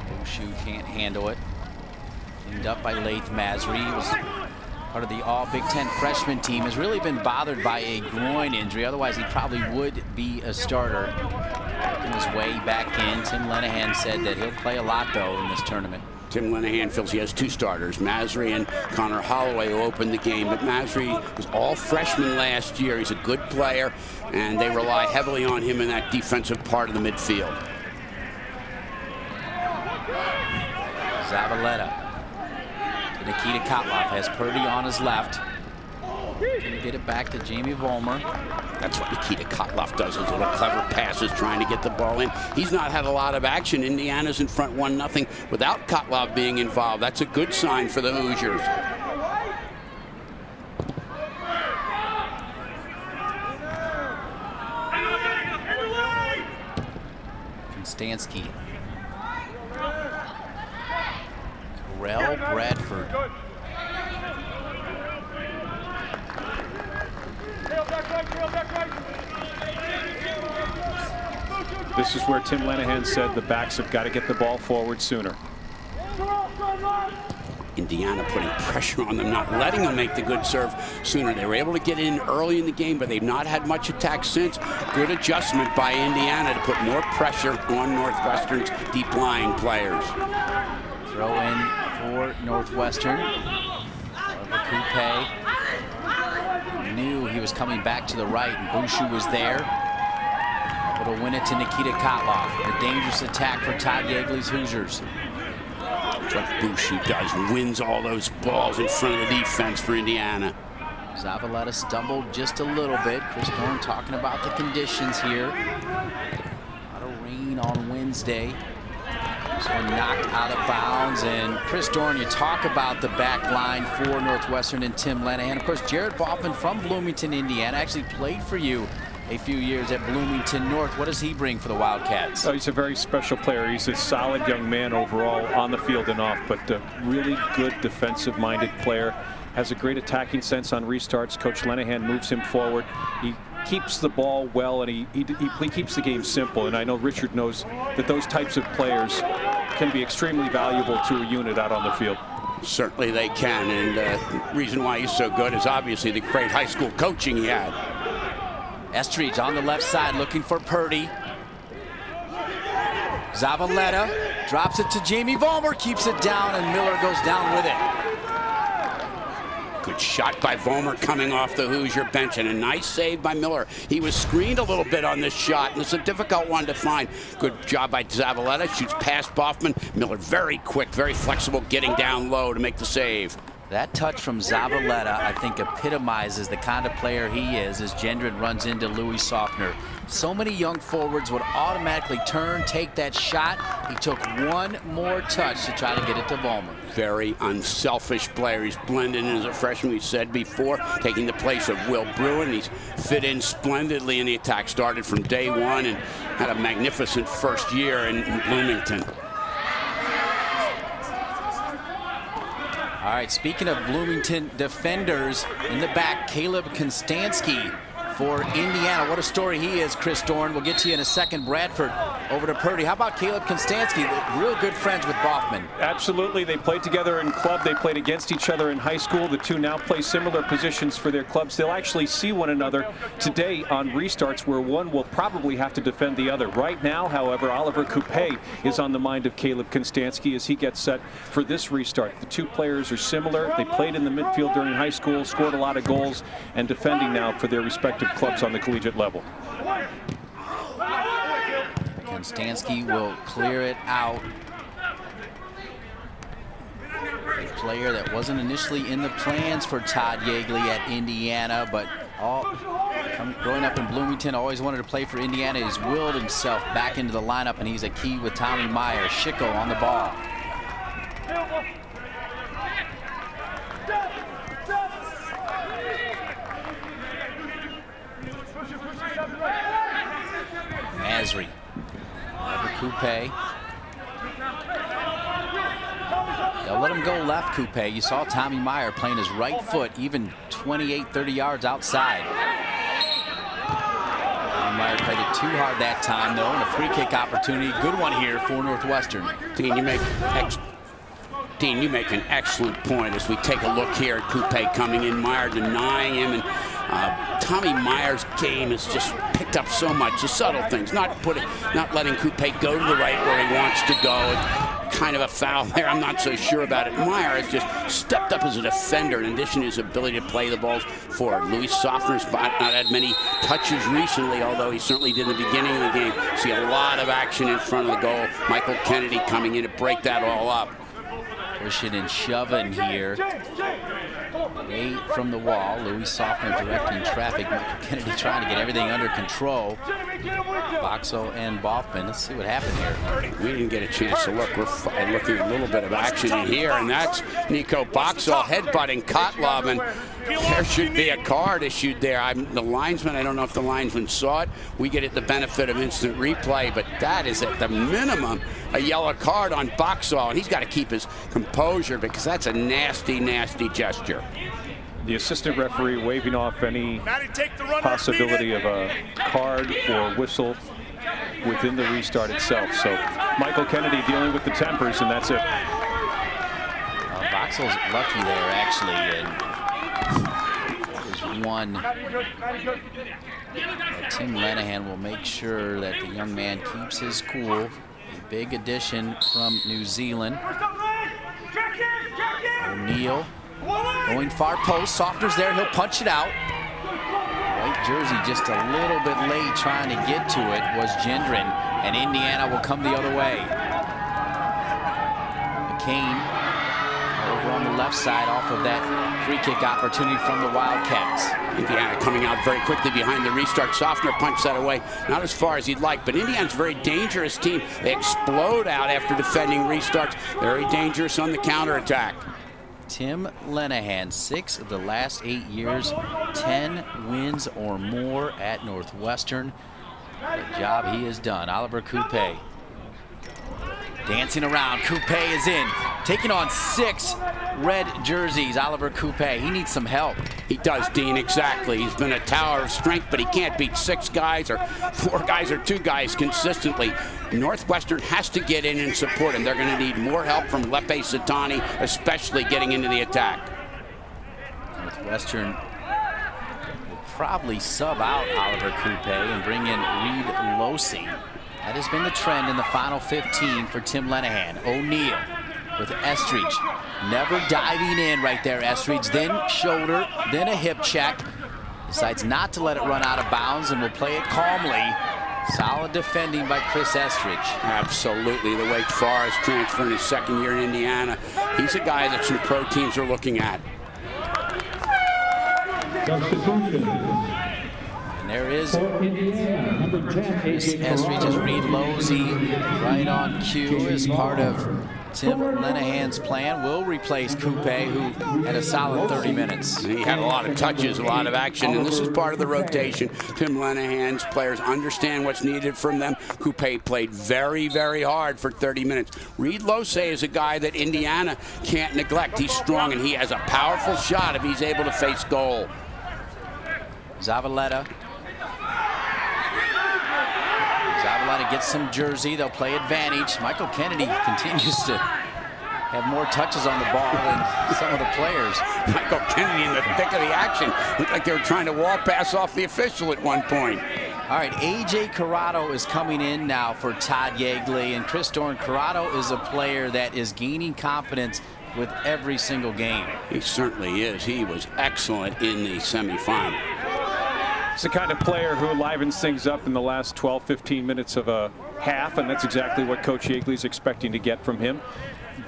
Bouchou can't handle it. Cleaned up by Laith Masri. He was part of the all Big Ten freshman team, has really been bothered by a groin injury. Otherwise, he probably would be a starter. Working his way back in. Tim Lenahan said that he'll play a lot, though, in this tournament. Tim Lenahan feels he has 2 starters, Masri and Connor Holloway, who opened the game. But Masri was all freshman last year. He's a good player, and they rely heavily on him in that defensive part of the midfield. Zavaleta. Nikita Kotlov has Purdy on his left. Can get it back to Jamie Vollmer. That's what Nikita Kotloff does, his little clever passes trying to get the ball in. He's not had a lot of action. Indiana's in front 1-0 without Kotloff being involved. That's a good sign for the Hoosiers. Konstanski. Terrell Bradford. This is where Tim Lenahan said the backs have got to get the ball forward sooner. Indiana putting pressure on them, not letting them make the good serve sooner. They were able to get in early in the game, but they've not had much attack since. Good adjustment by Indiana to put more pressure on Northwestern's deep-lying players. Throw in for Northwestern. Coupe knew he was coming back to the right, and Bouchou was there. Able to win it to Nikita Kotloff. A dangerous attack for Todd Yeagley's Hoosiers. That's what Bouchou does, wins all those balls in front of the defense for Indiana. Zavaleta stumbled just a little bit. Chris Dorn talking about the conditions here. A lot of rain on Wednesday. This one knocked out of bounds. And Chris Dorn, you talk about the back line for Northwestern and Tim Lenahan. Of course, Jared Boffman from Bloomington, Indiana, actually played for you a few years at Bloomington North. What does he bring for the Wildcats? Oh, he's a very special player. He's a solid young man overall on the field and off, but a really good defensive-minded player. Has a great attacking sense on restarts. Coach Lenahan moves him forward. He keeps the ball well, and he keeps the game simple. And I know Richard knows that those types of players can be extremely valuable to a unit out on the field. Certainly they can, and the reason why he's so good is obviously the great high school coaching he had. Estridge on the left side looking for Purdy. Zavaleta drops it to Jamie Vollmer, keeps it down, and Miller goes down with it. Good shot by Vollmer coming off the Hoosier bench, and a nice save by Miller. He was screened a little bit on this shot, and it's a difficult one to find. Good job by Zavaleta, shoots past Boffman. Miller very quick, very flexible, getting down low to make the save. That touch from Zavaleta, I think, epitomizes the kind of player he is as Gendron runs into Louis Softner. So many young forwards would automatically turn, take that shot. He took one more touch to try to get it to Vollmer. Very unselfish player. He's blended in as a freshman, we said before, taking the place of Will Bruin. He's fit in splendidly in the attack. Started from day one and had a magnificent first year in Bloomington. All right, speaking of Bloomington defenders, in the back, Caleb Konstanski for Indiana. What a story he is, Chris Dorn. We'll get to you in a second. Bradford over to Purdy. How about Caleb Konstanski? Real good friends with Boffman. Absolutely. They played together in club. They played against each other in high school. The two now play similar positions for their clubs. They'll actually see one another today on restarts where one will probably have to defend the other. Right now, however, Oliver Coupe is on the mind of Caleb Konstanski as he gets set for this restart. The two players are similar. They played in the midfield during high school, scored a lot of goals, and defending now for their respective clubs on the collegiate level. Konstanski will clear it out. A player that wasn't initially in the plans for Todd Yeagley at Indiana, but growing up in Bloomington, always wanted to play for Indiana. He's willed himself back into the lineup, and he's a key with Tommy Meyer. Schickel on the ball. Masry. Over Coupe. They'll let him go left, Coupe. You saw Tommy Meyer playing his right foot, even 28, 30 yards outside. Tommy Meyer played it too hard that time, though, and a free kick opportunity. Good one here for Northwestern. Dean, you make an excellent point as we take a look here at Coupe coming in, Meyer denying him, and Tommy Meyer's game has just picked up so much, the subtle things, not letting Coupe go to the right where he wants to go. Kind of a foul there, I'm not so sure about it. Meyer has just stepped up as a defender in addition to his ability to play the balls forward. Louis Softner's not had many touches recently, although he certainly did in the beginning of the game. See a lot of action in front of the goal. Michael Kennedy coming in to break that all up. Pushing and shoving here. away from the wall. Louis Softner directing traffic. Michael Kennedy trying to get everything under control. Boxall and Boffman. Let's see what happened here. We didn't get a chance to look. We're looking at a little bit of action in here, and that's Nico Boxall headbutting Kotlov, and there should be a card issued there. The linesman, I don't know if the linesman saw it. We get it the benefit of instant replay, but that is at the minimum a yellow card on Boxall, and he's got to keep his composure because that's a nasty, nasty gesture. The assistant referee waving off any possibility of a card or whistle within the restart itself. So Michael Kennedy dealing with the tempers, and that's it. Boxall's lucky there, actually. And there's one. Tim Lenihan will make sure that the young man keeps his cool. A big addition from New Zealand. O'Neal going far post. Softner's there. He'll punch it out. White jersey just a little bit late trying to get to it was Gendron, and Indiana will come the other way. McCain over on the left side off of that free kick opportunity from the Wildcats. Indiana coming out very quickly behind the restart. Softner punched that away, not as far as he'd like, but Indiana's a very dangerous team. They explode out after defending restarts. Very dangerous on the counterattack. Tim Lenihan, 6 of the last 8 years, 10 wins or more at Northwestern. The job he has done. Oliver Coupe dancing around. Coupe is in, taking on 6 red jerseys. Oliver Coupe, he needs some help. He does, Dean, exactly. He's been a tower of strength, but he can't beat 6 guys or 4 guys or 2 guys consistently. Northwestern has to get in and support him. They're going to need more help from Lepe Satani, especially getting into the attack. Northwestern will probably sub out Oliver Coupe and bring in Reed Losey. That has been the trend in the final 15 for Tim Lenihan. O'Neal with Estridge, never diving in right there. Estridge, then shoulder, then a hip check. Decides not to let it run out of bounds and will play it calmly. Solid defending by Chris Estridge. Absolutely. The Wake Forest transfer in his second year in Indiana. He's a guy that some pro teams are looking at. And there is Chris Estridge's Reed Losey right on cue as part of Tim Lenihan's plan. Will replace Coupe, who had a solid 30 minutes. He had a lot of touches, a lot of action, and this is part of the rotation. Tim Lenihan's players understand what's needed from them. Coupe played very, very hard for 30 minutes. Reed Losey is a guy that Indiana can't neglect. He's strong, and he has a powerful shot if he's able to face goal. Zavaleta gets some jersey. They'll play advantage. Michael Kennedy continues to have more touches on the ball than some of the players. Michael Kennedy in the thick of the action. Looked like they were trying to wall pass off the official at one point. All right, A.J. Corrado is coming in now for Todd Yeagley, and Chris Dorn. Corrado is a player that is gaining confidence with every single game. He certainly is. He was excellent in the semifinal. He's the kind of player who livens things up in the last 12, 15 minutes of a half, and that's exactly what Coach Yeagley's expecting to get from him.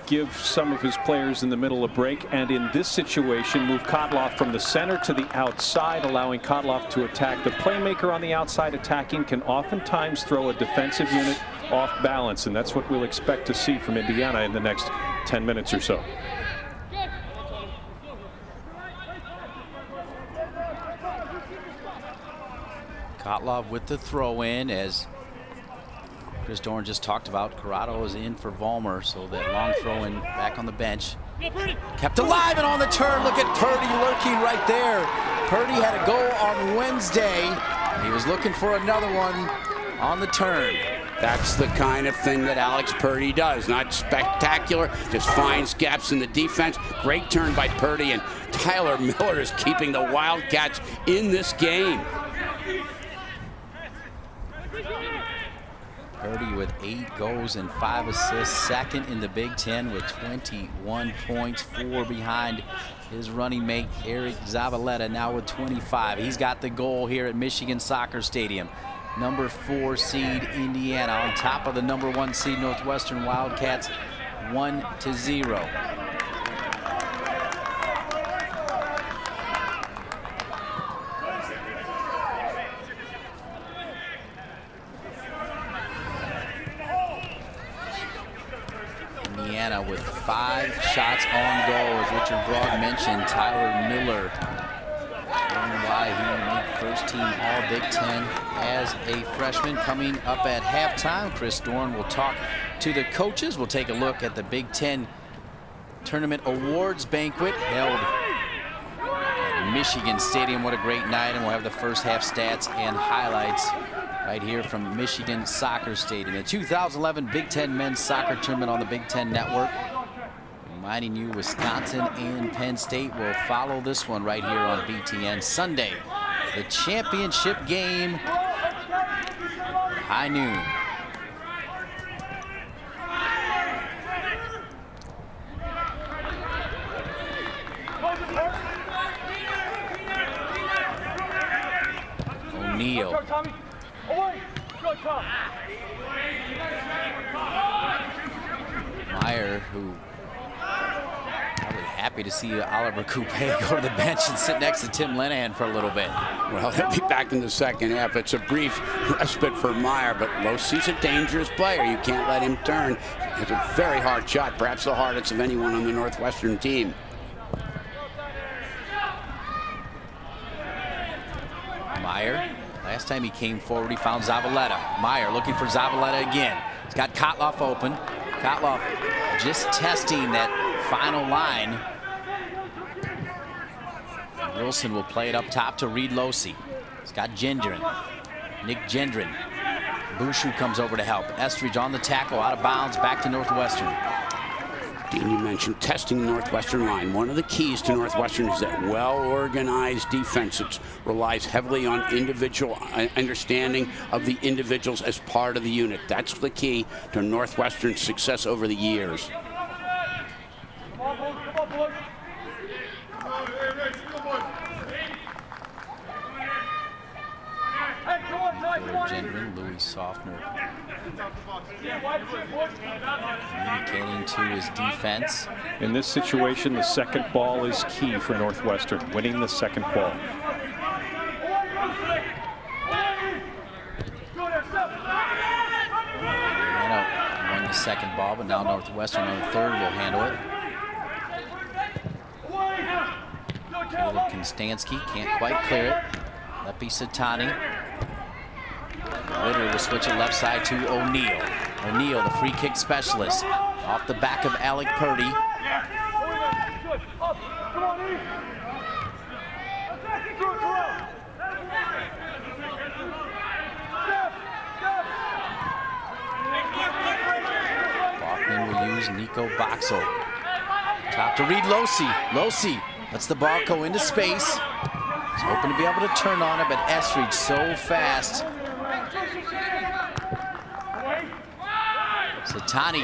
Give some of his players in the middle a break, and in this situation, move Kotlov from the center to the outside, allowing Kotlov to attack. The playmaker on the outside attacking can oftentimes throw a defensive unit off balance, and that's what we'll expect to see from Indiana in the next 10 minutes or so. Kotlov with the throw in, as Chris Dorn just talked about. Corrado is in for Vollmer, so that long throw in back on the bench. Kept alive and on the turn. Look at Purdy lurking right there. Purdy had a goal on Wednesday. He was looking for another one on the turn. That's the kind of thing that Alex Purdy does. Not spectacular, just finds gaps in the defense. Great turn by Purdy, and Tyler Miller is keeping the Wildcats in this game. Purdy with 8 goals and 5 assists, second in the Big Ten with 21 points, 4 behind his running mate Eric Zavaleta, now with 25. He's got the goal here at Michigan Soccer Stadium. Number 4 seed Indiana on top of the number 1 seed Northwestern Wildcats, 1-0. with 5 shots on goal. As Richard Brogg mentioned, Tyler Miller, showing why he made first team All Big Ten as a freshman. Coming up at halftime, Chris Dorn will talk to the coaches. We'll take a look at the Big Ten Tournament Awards Banquet held at Michigan Stadium. What a great night, and we'll have the first half stats and highlights right here from Michigan Soccer Stadium. The 2011 Big Ten Men's Soccer Tournament on the Big Ten Network. Reminding you, Wisconsin and Penn State will follow this one right here on BTN. Sunday, the championship game, high noon. O'Neal. Meyer, who probably happy to see Oliver Coupe go to the bench and sit next to Tim Lenahan for a little bit. Well, he'll be back in the second half. It's a brief respite for Meyer, but Losey's a dangerous player. You can't let him turn. It's a very hard shot, perhaps the hardest of anyone on the Northwestern team. Meyer, last time he came forward, he found Zavaleta. Meyer looking for Zavaleta again. He's got Kotloff open. Kotloff just testing that final line. Wilson will play it up top to Reed Losey. He's got Gendron. Nick Gendron. Bouchou comes over to help. Estridge on the tackle, out of bounds, back to Northwestern. Dean, you mentioned testing the Northwestern line. One of the keys to Northwestern is that well-organized defense. It relies heavily on individual understanding of the individuals as part of the unit. That's the key to Northwestern's success over the years. Gendron, Louis Softner communicating to his defense. In this situation, the second ball is key for Northwestern, winning the second ball. Won the second ball, but now Northwestern on the third will handle it. Caleb Konstanski can't quite clear it. Lepi Satani. Ritter will switch it left side to O'Neal. O'Neal, the free kick specialist, off the back of Alec Purdy. Bachman will use Nico Boxel. Top to Reed Losey. Losey lets the ball go into space. He's hoping to be able to turn on it, but Estridge so fast. Satani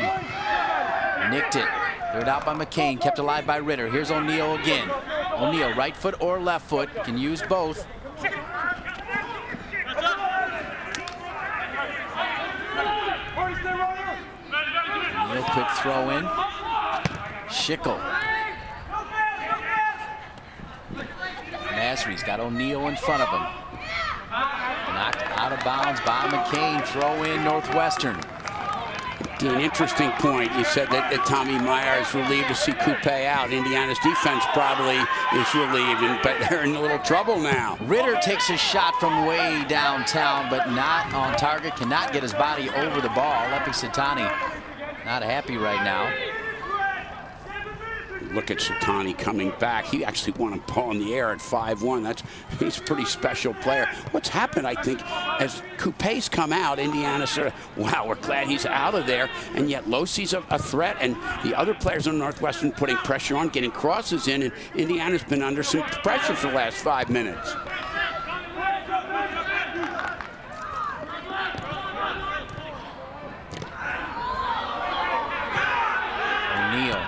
nicked it. Cleared out by McCain, kept alive by Ritter. Here's O'Neal again. O'Neal, right foot or left foot, can use both. O'Neal, quick throw in. Schickel. Nasri's got O'Neal in front of him. Knocked out of bounds by McCain. Throw in Northwestern. An interesting point. You said that Tommy Meyer is relieved to see Coupe out. Indiana's defense probably is relieved, but they're in a little trouble now. Ritter takes a shot from way downtown, but not on target. Cannot get his body over the ball. Lepi Satani not happy right now. Look at Satani coming back. He actually won a ball in the air at 5-1. He's a pretty special player. What's happened, I think, as Coupe's come out, Indiana sort of, wow, we're glad he's out of there. And yet Losey's a threat, and the other players on Northwestern putting pressure on, getting crosses in, and Indiana's been under some pressure for the last 5 minutes. O'Neal.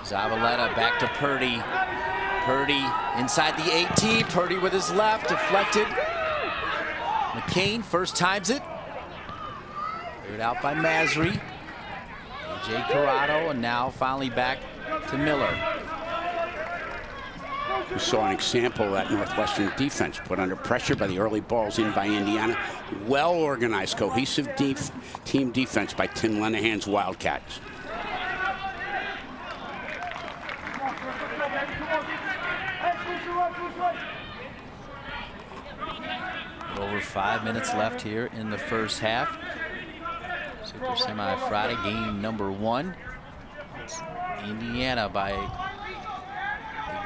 Zavaleta back to Purdy. Purdy inside the 18. Purdy with his left, deflected. McCain first times it. Cleared out by Masry. A.J. Corrado, and now finally back to Miller. We saw an example of that Northwestern defense put under pressure by the early balls in by Indiana. Well-organized, cohesive team defense by Tim Lenahan's Wildcats. Over 5 minutes left here in the first half. Super Semi Friday, game number 1. It's Indiana by a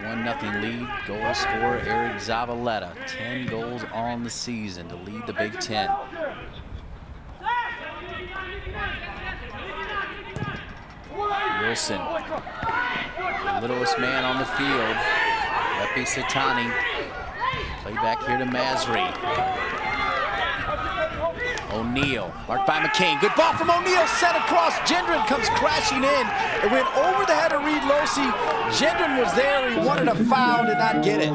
1-0 lead. Goal scorer Eric Zavaleta. 10 goals on the season to lead the Big Ten. Wilson, the littlest man on the field. Lepi Satani. Play back here to Masry. O'Neal, marked by McCain. Good ball from O'Neal, sent across. Gendron comes crashing in. It went over the head of Reed Losey. Gendron was there. He wanted a foul, did not get it.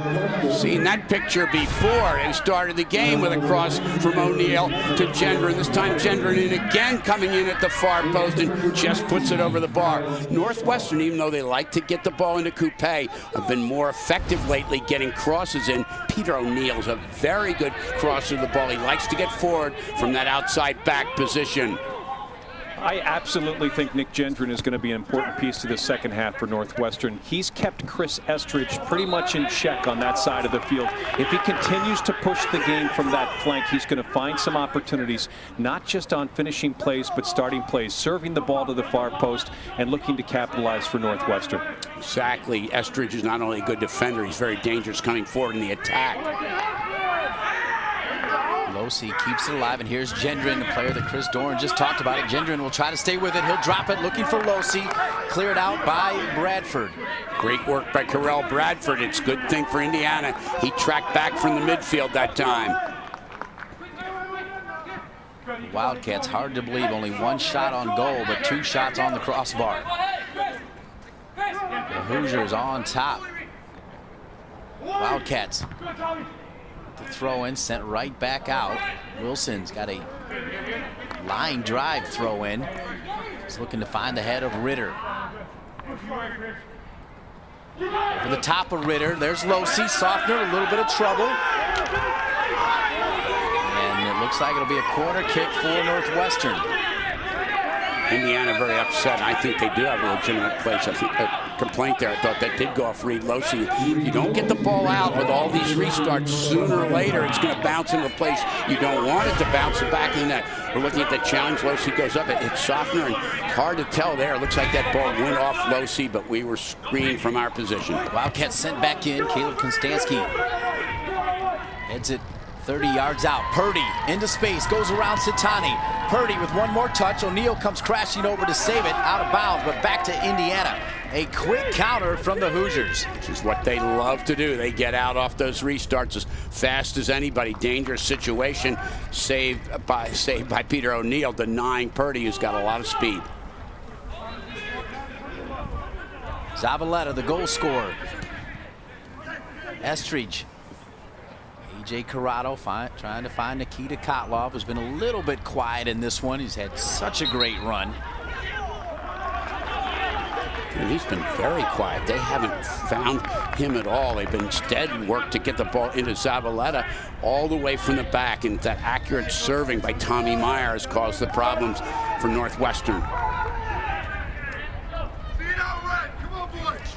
Seen that picture before and started the game with a cross from O'Neal to Gendron. This time Gendron in again, coming in at the far post and just puts it over the bar. Northwestern, even though they like to get the ball into coupe, have been more effective lately getting crosses in. Peter O'Neal's a very good crosser of the ball. He likes to get forward from that outside back position. I absolutely think Nick Gendron is going to be an important piece to the second half for Northwestern. He's kept Chris Estridge pretty much in check on that side of the field. If he continues to push the game from that flank, he's going to find some opportunities, not just on finishing plays, but starting plays, serving the ball to the far post and looking to capitalize for Northwestern. Exactly. Estridge is not only a good defender, he's very dangerous coming forward in the attack. Losey keeps it alive, and here's Gendron, the player that Chris Doran just talked about it. Gendron will try to stay with it. He'll drop it, looking for Losey. Cleared out by Bradford. Great work by Carell Bradford. It's a good thing for Indiana. He tracked back from the midfield that time. Wildcats, hard to believe, only 1 shot on goal, but 2 shots on the crossbar. The Hoosiers on top. Wildcats. The throw in sent right back out. Wilson's got a line drive throw in. He's looking to find the head of Ritter. Over the top of Ritter, there's Losey. Sofner, a little bit of trouble. And it looks like it'll be a corner kick for Northwestern. Indiana very upset. I think they do have a legitimate complaint there. I thought that did go off Reed Losey. You don't get the ball out with all these restarts, sooner or later it's going to bounce into a place you don't want it to bounce the back of the net. We're looking at the challenge. Losey goes up. It hits Sofner, and hard to tell there. It looks like that ball went off Losey, but we were screened from our position. Wildcats sent back in. Caleb Konstanski heads it 30 yards out. Purdy into space, goes around Satani. Purdy with one more touch. O'Neal comes crashing over to save it, out of bounds, but back to Indiana. A quick counter from the Hoosiers. Which is what they love to do. They get out off those restarts as fast as anybody. Dangerous situation, saved by Peter O'Neal, denying Purdy, who's got a lot of speed. Zavaleta, the goal scorer. Estridge. A.J. Corrado trying to find Nikita Kotlov, who's been a little bit quiet in this one. He's had such a great run. And he's been very quiet. They haven't found him at all. They've been instead worked to get the ball into Zavaleta all the way from the back, and that accurate serving by Tommy Meyer has caused the problems for Northwestern.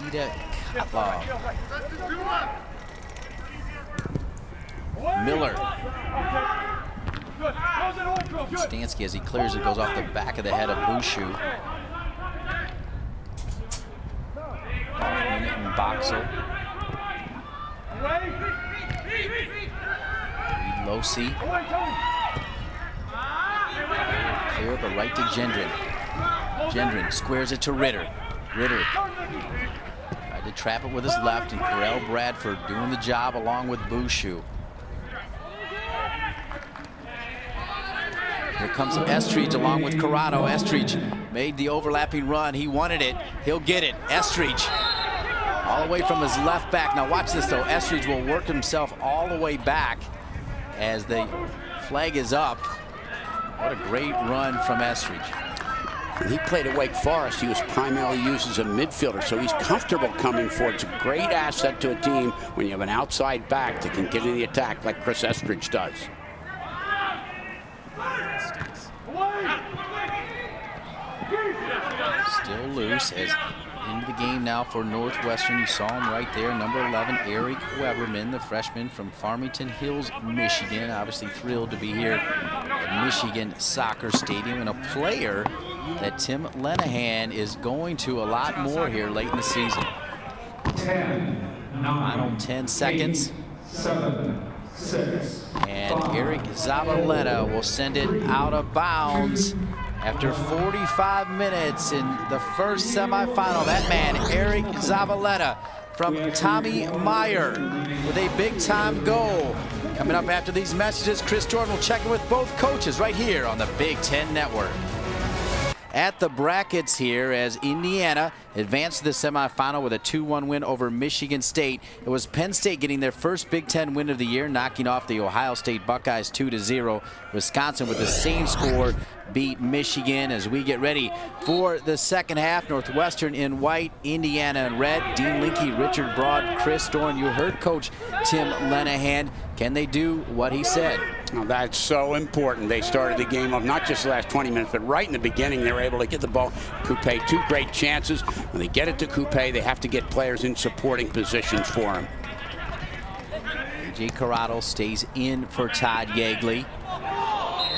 Nikita Kotlov. Miller. Stansky, as he clears it, goes off the back of the head of Bushu. And Boxel. Reed Losey. Clear, but right to Gendron. Gendron squares it to Ritter. Ritter tried to trap it with his left, and Carell Bradford doing the job along with Bushu. Here comes Estridge along with Corrado. Estridge made the overlapping run. He wanted it. He'll get it. Estridge all the way from his left back. Now watch this though. Estridge will work himself all the way back as they flag is up. What a great run from Estridge. When he played at Wake Forest, he was primarily used as a midfielder, so he's comfortable coming forward. It's a great asset to a team when you have an outside back that can get in the attack like Chris Estridge does. Still loose as into the game now for Northwestern. You saw him right there, number 11, Eric Weberman, the freshman from Farmington Hills, Michigan. Obviously thrilled to be here at Michigan Soccer Stadium, and a player that Tim Lenahan is going to a lot more here late in the season. 10, 9, final 10 seconds. 8, 7, 6. And Eric Zavaleta will send it out of bounds after 45 minutes in the first semifinal. That man, Eric Zavaleta from Tommy Meyer with a big-time goal. Coming up after these messages, Chris Jordan will check in with both coaches right here on the Big Ten Network. At the brackets here as Indiana advanced to the semifinal with a 2-1 win over Michigan State. It was Penn State getting their first Big Ten win of the year, knocking off the Ohio State Buckeyes 2-0. Wisconsin with the same score beat Michigan. As we get ready for the second half, Northwestern in white, Indiana in red. Dean Linke, Richard Broad, Chris Dorn. You heard Coach Tim Lenahan. Can they do what he said? Well, that's so important. They started the game up not just the last 20 minutes, but right in the beginning, they were able to get the ball. Coupe, 2 great chances. When they get it to Coupe, they have to get players in supporting positions for him. A.J. Corrado stays in for Todd Yeagley.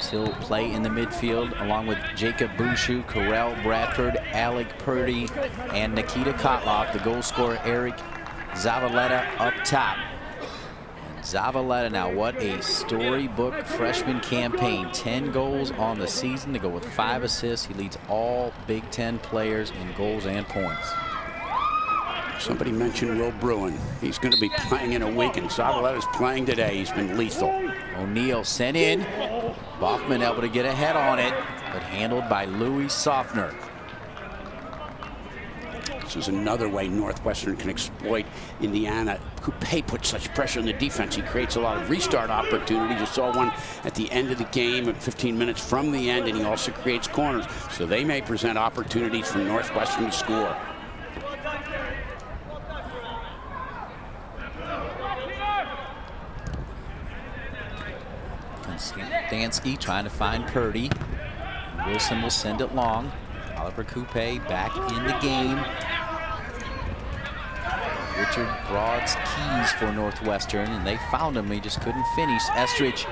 He'll play in the midfield along with Jacob Bushu, Correll Bradford, Alec Purdy, and Nikita Kotloff. The goal scorer, Eric Zavaleta, up top. Zavaleta now, what a storybook freshman campaign. 10 goals on the season to go with 5 assists. He leads all Big Ten players in goals and points. Somebody mentioned Will Bruin. He's going to be playing in a week, and Zavaleta's playing today. He's been lethal. O'Neal sent in. Boffman able to get ahead on it, but handled by Louis Softner. This is another way Northwestern can exploit Indiana. Coupe puts such pressure on the defense. He creates a lot of restart opportunities. You saw one at the end of the game at 15 minutes from the end, and he also creates corners. So they may present opportunities for Northwestern to score. Dansky trying to find Purdy. Wilson will send it long. Oliver Coupe back in the game. Richard Broad's keys for Northwestern, and they found him. He just couldn't finish. Estridge,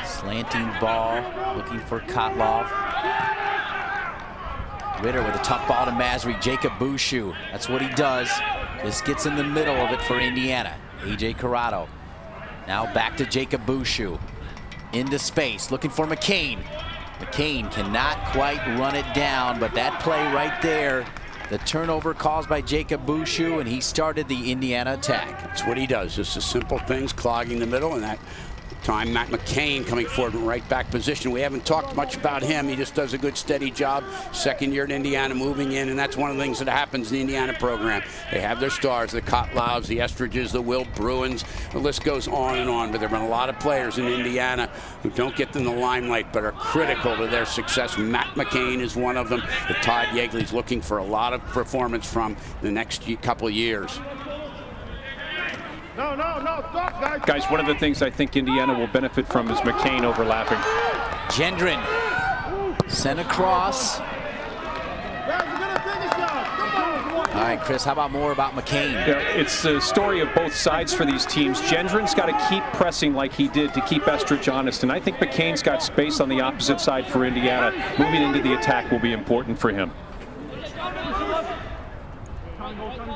slanting ball, looking for Kotloff. Ritter with a tough ball to Masry. Jacob Bushu, that's what he does. Just gets in the middle of it for Indiana. A.J. Corrado. Now back to Jacob Bushu. Into space, looking for McCain. McCain cannot quite run it down, but that play right there, the turnover caused by Jacob Bushu, and he started the Indiana attack. That's what he does. Just the simple things, clogging the middle, and that time Matt McCain coming forward in right back position. We haven't talked much about him. He just does a good steady job. Second year at Indiana, moving in, and that's one of the things that happens in the Indiana program. They have their stars, the Kotlovs, the Estridges, the Will Bruins. The list goes on and on, but there have been a lot of players in Indiana who don't get in the limelight but are critical to their success. Matt McCain is one of them that Todd Yeagley's looking for a lot of performance from the next couple of years. No, stop, guys. Guys, one of the things I think Indiana will benefit from is McCain overlapping. Gendron sent across. All right, Chris, how about more about McCain? Yeah, it's a story of both sides for these teams. Gendron's got to keep pressing like he did to keep Estridge honest, and I think McCain's got space on the opposite side for Indiana. Moving into the attack will be important for him.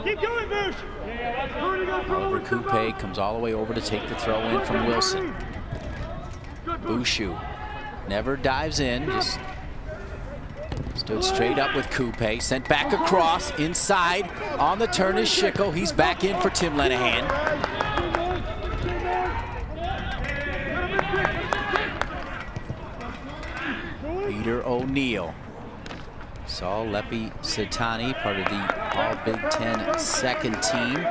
Keep going, Bush. Oliver Coupe comes all the way over to take the throw in from Wilson. Bushu never dives in, just stood straight up with Coupe, sent back across, inside, on the turn is Schickel. He's back in for Tim Lenahan. Peter O'Neal. Saul Lepi Sitani, part of the All Big Ten second team.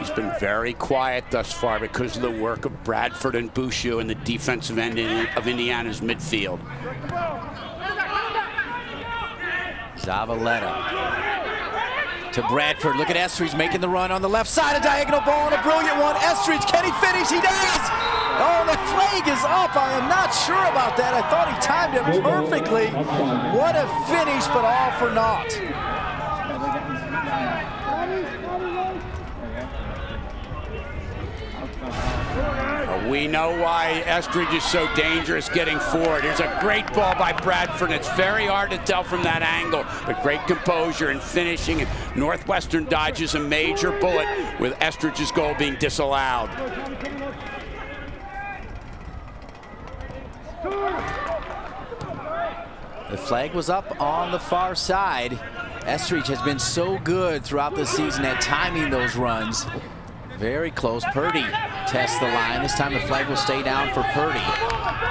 He's been very quiet thus far because of the work of Bradford and Bouchou in the defensive end of Indiana's midfield. Zavaleta to Bradford. Look at Estridge making the run on the left side. A diagonal ball and a brilliant one. Estridge, can he finish? He does! Oh, the flag is up. I am not sure about that. I thought he timed it perfectly. What a finish, but all for naught. We know why Estridge is so dangerous getting forward. Here's a great ball by Bradford. It's very hard to tell from that angle, but great composure and finishing. And Northwestern dodges a major bullet with Estridge's goal being disallowed. The flag was up on the far side. Estridge has been so good throughout the season at timing those runs. Very close. Purdy tests the line. This time the flag will stay down for Purdy.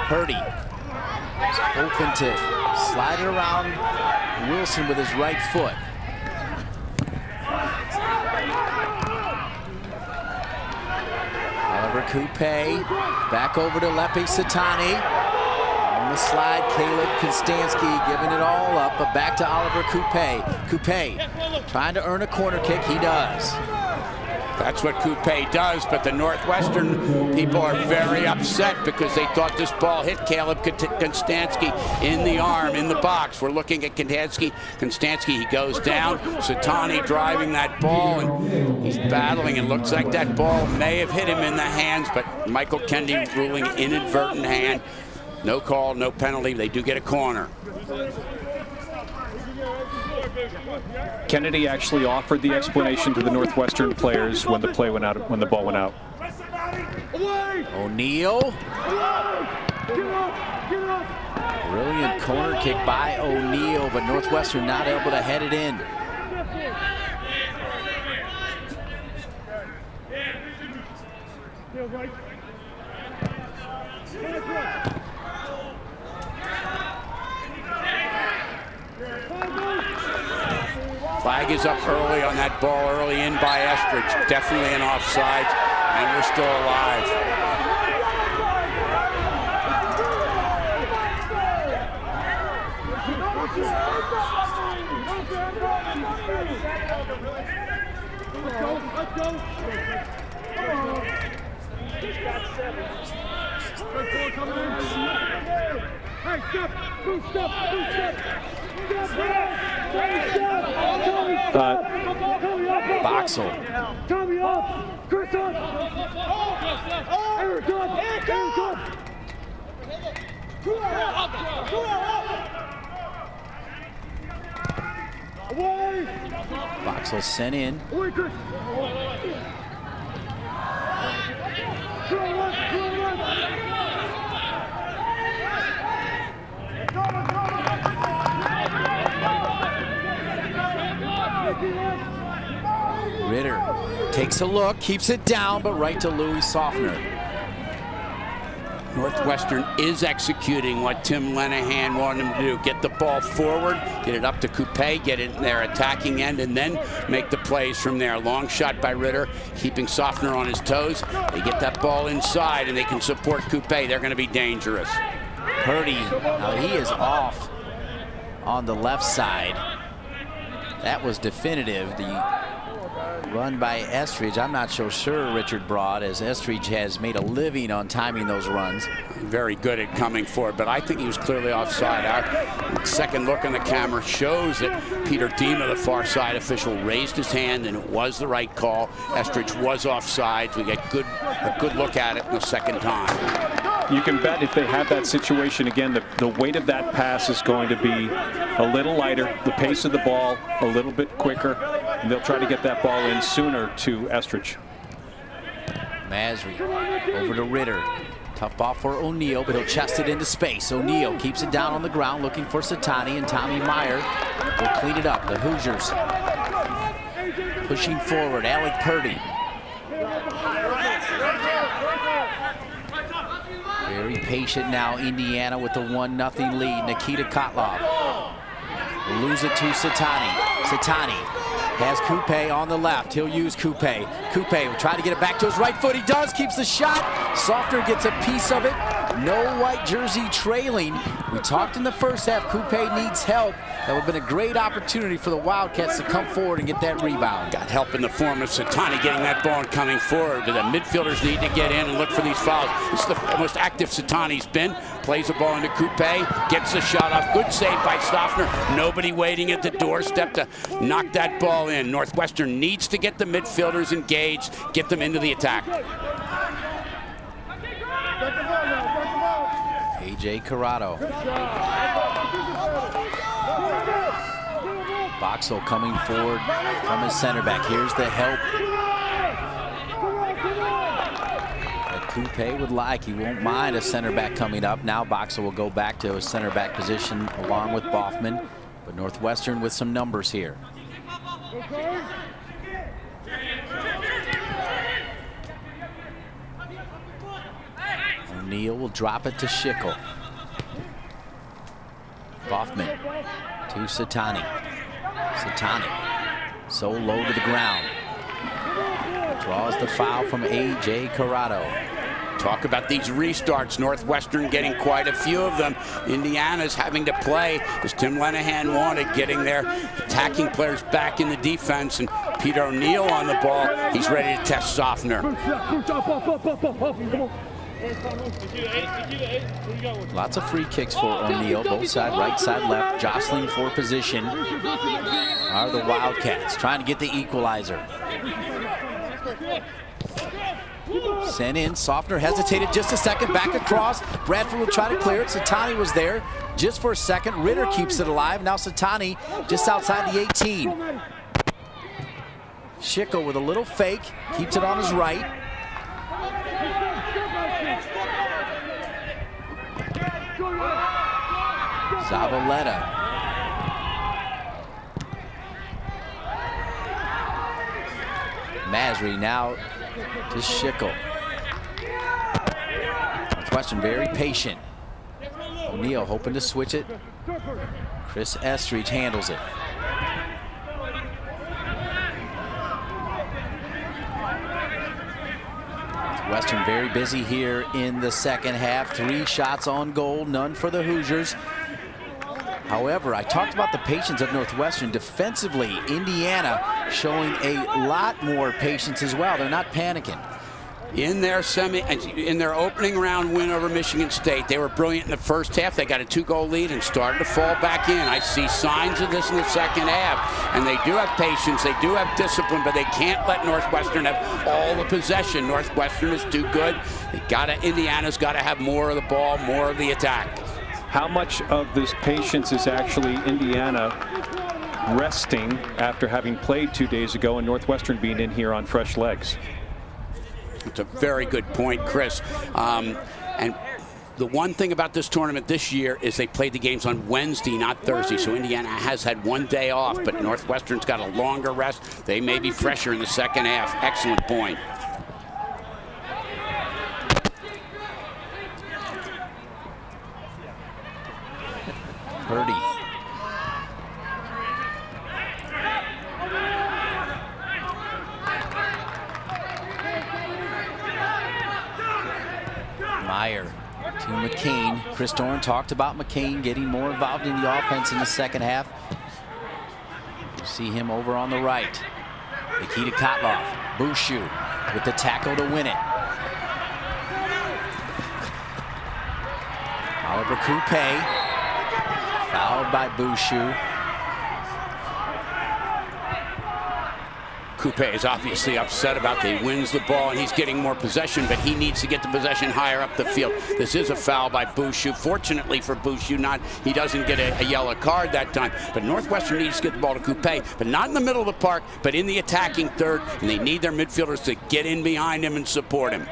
Purdy is hoping to slide it around Wilson with his right foot. Oliver Coupe back over to Lepe Satani. On the slide, Caleb Konstanski giving it all up, but back to Oliver Coupe. Coupe trying to earn a corner kick. He does. That's what Coupe does, but the Northwestern people are very upset because they thought this ball hit Caleb Konstanski in the arm, in the box. We're looking at Konstanski. He goes down. Satani driving that ball, and he's battling. It looks like that ball may have hit him in the hands, but Michael Kendi ruling inadvertent hand. No call, no penalty. They do get a corner. Kennedy actually offered the explanation to the Northwestern players when the play went out, when the ball went out. O'Neal. Brilliant corner kick by O'Neal, but Northwestern not able to head it in. Flag is up early on that ball, early in by Estridge. Definitely an offside, and we're still alive. Boxel. Boxel sent in. Ritter takes a look, keeps it down, but right to Louis Softner. Northwestern is executing what Tim Lenahan wanted them to do. Get the ball forward, get it up to Coupe, get it in their attacking end, and then make the plays from there. Long shot by Ritter, keeping Softner on his toes. They get that ball inside, and they can support Coupe. They're going to be dangerous. Purdy, now he is off on the left side. That was definitive. The run by Estridge, I'm not so sure, Richard Broad, as Estridge has made a living on timing those runs. Very good at coming forward, but I think he was clearly offside. Our second look on the camera shows that Peter Dima, the far side official, raised his hand, and it was the right call. Estridge was offside. We get a good look at it in the second time. You can bet if they have that situation again, the weight of that pass is going to be a little lighter, the pace of the ball a little bit quicker, and they'll try to get that ball in sooner to Estridge. Masry over to Ritter. Tough ball for O'Neal, but he'll chest it into space. O'Neal keeps it down on the ground, looking for Satani, and Tommy Meyer will clean it up. The Hoosiers pushing forward. Alec Purdy. Very patient now, Indiana with the 1-0 lead. Nikita Kotlov will lose it to Satani. Satani Has Coupe on the left. He'll use Coupe. Coupe will try to get it back to his right foot. He does, keeps the shot. Sofner gets a piece of it. No white jersey trailing. We talked in the first half, Coupe needs help. That would have been a great opportunity for the Wildcats to come forward and get that rebound. Got help in the form of Satani getting that ball and coming forward. The midfielders need to get in and look for these fouls. This is the most active Satani's been. Plays the ball into Coupe, gets the shot off. Good save by Sofner. Nobody waiting at the doorstep to knock that ball in. Northwestern needs to get the midfielders engaged, get them into the attack. A.J. Corrado. Boxall coming forward from his center back. Here's the help that Coupe would like. He won't mind a center back coming up. Now Boxall will go back to his center back position along with Boffman. But Northwestern with some numbers here. O'Neal will drop it to Schickel. Boffman to Satani. Satani so low to the ground. Draws the foul from A.J. Corrado. Talk about these restarts. Northwestern getting quite a few of them. Indiana's having to play, as Tim Lenahan wanted, getting their attacking players back in the defense. And Peter O'Neal on the ball. He's ready to test Sofner. Lots of free kicks for O'Neal, both side, right side, left, jostling for position are the Wildcats, trying to get the equalizer. Sent in, Sofner hesitated just a second, back across. Bradford will try to clear it. Satani was there just for a second. Ritter keeps it alive. Now Satani just outside the 18. Schickel with a little fake, keeps it on his right. Zavaleta. Masri now to Schickel. Northwestern very patient. O'Neal hoping to switch it. Chris Estridge handles it. Northwestern very busy here in the second half. 3 shots on goal, none for the Hoosiers. However, I talked about the patience of Northwestern. Defensively, Indiana showing a lot more patience as well. They're not panicking. In their opening round win over Michigan State, they were brilliant in the first half. They got a 2-goal lead and started to fall back in. I see signs of this in the second half. And they do have patience, they do have discipline, but they can't let Northwestern have all the possession. Northwestern is too good. Indiana's got to have more of the ball, more of the attack. How much of this patience is actually Indiana resting after having played 2 days ago and Northwestern being in here on fresh legs? It's a very good point, Chris. And the one thing about this tournament this year is they played the games on Wednesday, not Thursday. So Indiana has had 1 day off, but Northwestern's got a longer rest. They may be fresher in the second half. Excellent point. Purdy. Meyer to McCain. Chris Dorn talked about McCain getting more involved in the offense in the second half. You see him over on the right. Nikita Kotlov. Bushu with the tackle to win it. Oliver Coupe. Fouled by Bushu. Coupe is obviously upset about that. He wins the ball and he's getting more possession, but he needs to get the possession higher up the field. This is a foul by Bushu. Fortunately for Bushu, he doesn't get a yellow card that time. But Northwestern needs to get the ball to Coupe, but not in the middle of the park, but in the attacking third, and they need their midfielders to get in behind him and support him.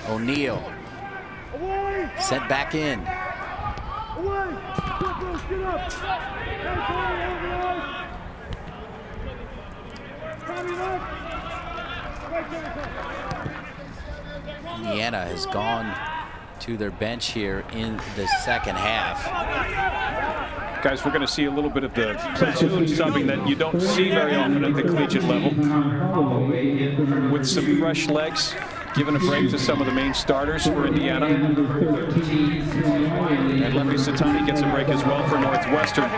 O'Neal sent back in. Indiana has gone to their bench here in the second half. Guys, we're going to see a little bit of the platoon subbing that you don't see very often at the collegiate level. With some fresh legs, giving a break to some of the main starters for Indiana. And Lefty Satani gets a break as well for Northwestern.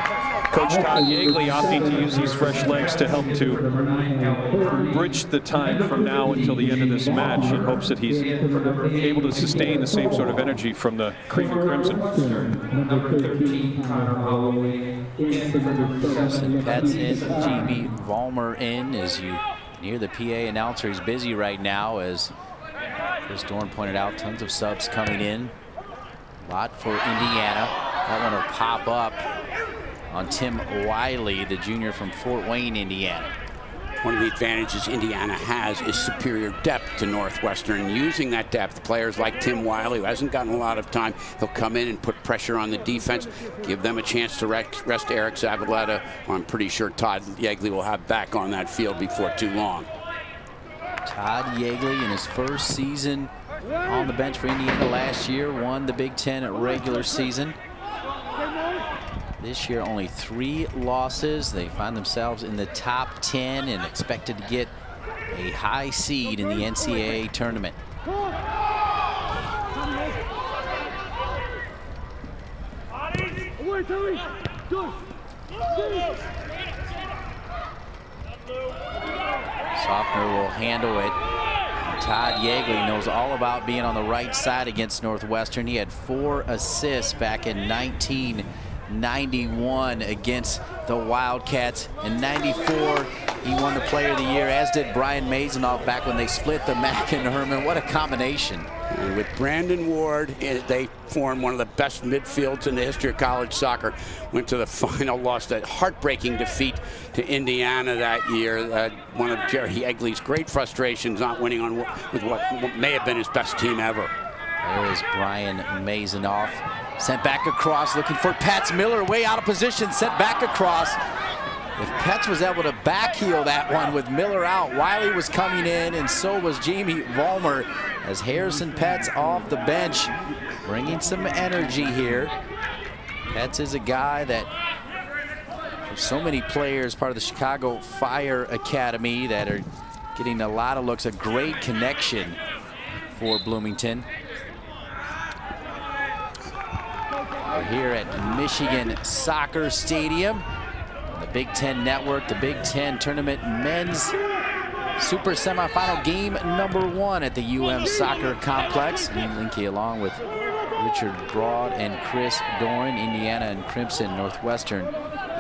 Coach Todd Yeagley opting to use these fresh legs to help to bridge the time from now until the end of this match in hopes that he's able to sustain the same sort of energy from the Cream and Crimson. That's in, GB Vollmer in as you near the PA announcer. He's busy right now, as Chris Dorn pointed out, tons of subs coming in. A lot for Indiana. That one will pop up on Tim Wiley, the junior from Fort Wayne, Indiana. One of the advantages Indiana has is superior depth to Northwestern. Using that depth, players like Tim Wiley, who hasn't gotten a lot of time, he'll come in and put pressure on the defense, give them a chance to rest Eric Zavaleta, who I'm pretty sure Todd Yeagley will have back on that field before too long. Todd Yeagley, in his first season on the bench for Indiana last year, won the Big Ten regular season. This year, only 3 losses. They find themselves in the top 10 and expected to get a high seed in the NCAA tournament. Softner will handle it. Todd Yeagley knows all about being on the right side against Northwestern. He had 4 assists back in 1991 against the Wildcats. In '94, he won the Player of the Year, as did Brian Mazanoff back when they split the Mack and Herman. What a combination. And with Brandon Ward, they formed one of the best midfields in the history of college soccer. Went to the final, lost a heartbreaking defeat to Indiana that year. One of Jerry Yeagley's great frustrations, not winning with what may have been his best team ever. There is Brian Mazanoff. Sent back across, looking for Pats. Miller way out of position, sent back across. If Pets was able to backheel that one with Miller out, Wiley was coming in, and so was Jamie Vollmer, as Harrison Pets off the bench, bringing some energy here. Pets is a guy that, there's so many players, part of the Chicago Fire Academy, that are getting a lot of looks, a great connection for Bloomington. We're here at Michigan Soccer Stadium, the Big Ten Network, the Big Ten Tournament Men's Super Semifinal game number 1 at the UM Soccer Complex. Dean Linke along with Richard Broad and Chris Dorn. Indiana and Crimson. Northwestern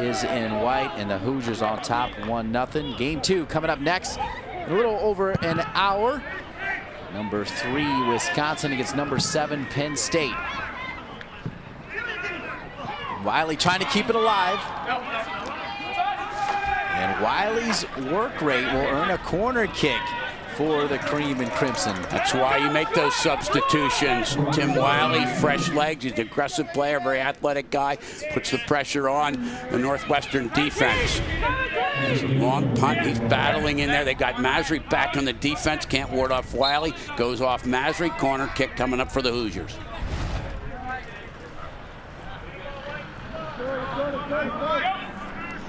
is in white, and the Hoosiers on top 1-0. Game 2 coming up next in a little over an hour. Number 3 Wisconsin against number 7 Penn State. Wiley trying to keep it alive. And Wiley's work rate will earn a corner kick for the Cream and Crimson. That's why you make those substitutions. Tim Wiley, fresh legs, he's an aggressive player, very athletic guy, puts the pressure on the Northwestern defense. There's a long punt, he's battling in there. They got Masry back on the defense, can't ward off Wiley, goes off Masry, corner kick coming up for the Hoosiers.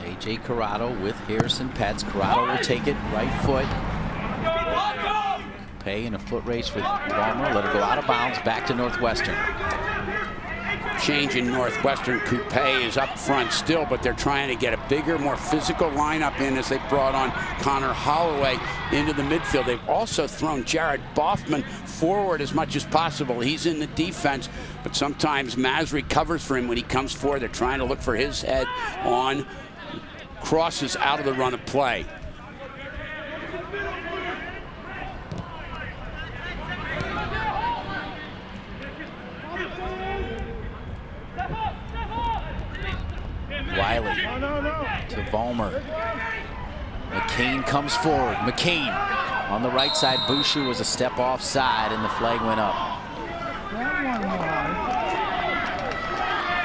A.J. Corrado with Harrison Pets. Corrado will take it, right foot. Pay in a foot race with Vollmer. Let it go out of bounds, back to Northwestern. Change in Northwestern. Coupe is up front still, but they're trying to get a bigger, more physical lineup in as they brought on Connor Holloway into the midfield. They've also thrown Jared Boffman forward as much as possible. He's in the defense, but sometimes Masry covers for him when he comes forward. They're trying to look for his head on crosses out of the run of play. Wiley to Vollmer. McCain comes forward. McCain on the right side. Boucher was a step offside, and the flag went up.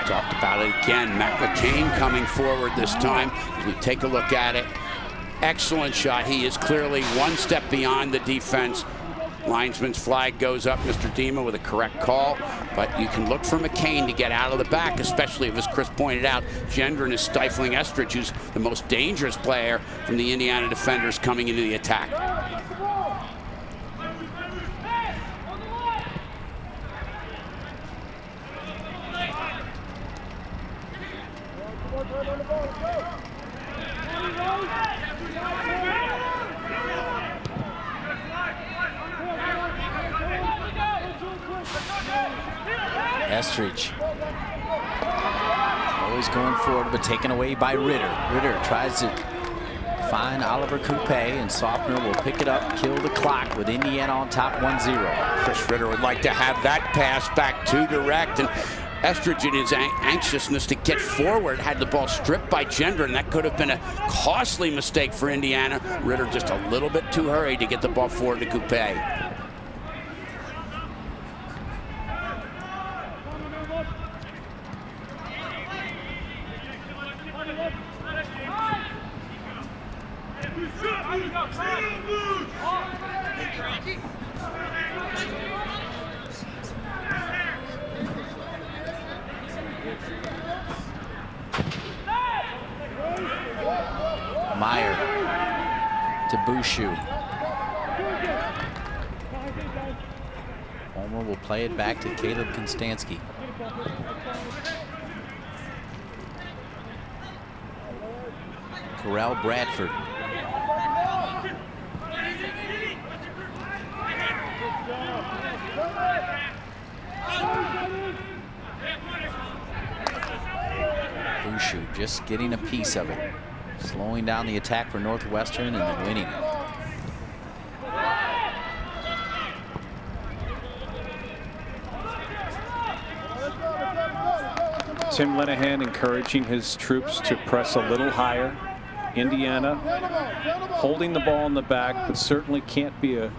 Talked about it again. Matt McCain coming forward this time. As we take a look at it, excellent shot. He is clearly one step beyond the defense. Linesman's flag goes up. Mr. Dima with a correct call. But you can look for McCain to get out of the back, especially if, as Chris pointed out, Gendron is stifling Estridge, who's the most dangerous player from the Indiana defenders coming into the attack. Estridge always going forward, but taken away by Ritter. Ritter tries to find Oliver Coupe, and Softner will pick it up, kill the clock with Indiana on top 1-0. Chris Ritter would like to have that pass back too direct, and Estridge, in his anxiousness to get forward, had the ball stripped by Gendron. That could have been a costly mistake for Indiana. Ritter just a little bit too hurried to get the ball forward to Coupe. Meyer to Bouchou. Homer will play it back to Caleb Konstanski. Corral Bradford. Bouchou just getting a piece of it. Slowing down the attack for Northwestern and then winning it. Tim Lenahan encouraging his troops to press a little higher. Indiana holding the ball in the back, but certainly can't be a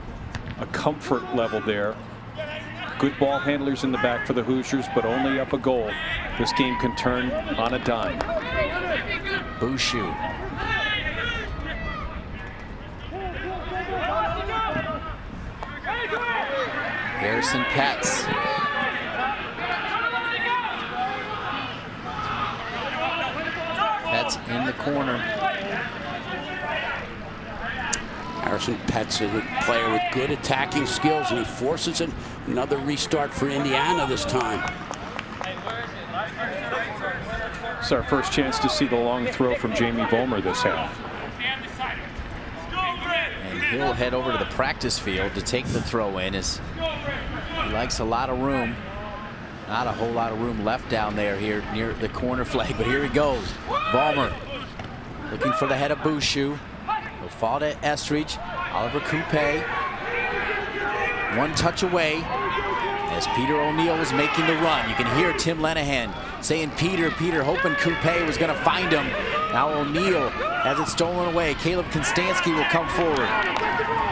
comfort level there. Good ball handlers in the back for the Hoosiers, but only up a goal. This game can turn on a dime. Bouchou. Harrison Petz. Petz in the corner. Harrison Petz is a player with good attacking skills, and he forces another restart for Indiana this time. It's our first chance to see the long throw from Jamie Vollmer this half. And he'll head over to the practice field to take the throw in, as he likes a lot of room. Not a whole lot of room left down there here near the corner flag, but here he goes. Vollmer looking for the head of Bouchou. He'll fall to Estridge. Oliver Coupe. One touch away as Peter O'Neill was making the run. You can hear Tim Lenahan saying Peter, hoping Coupe was going to find him. Now O'Neill has it stolen away. Caleb Konstanski will come forward.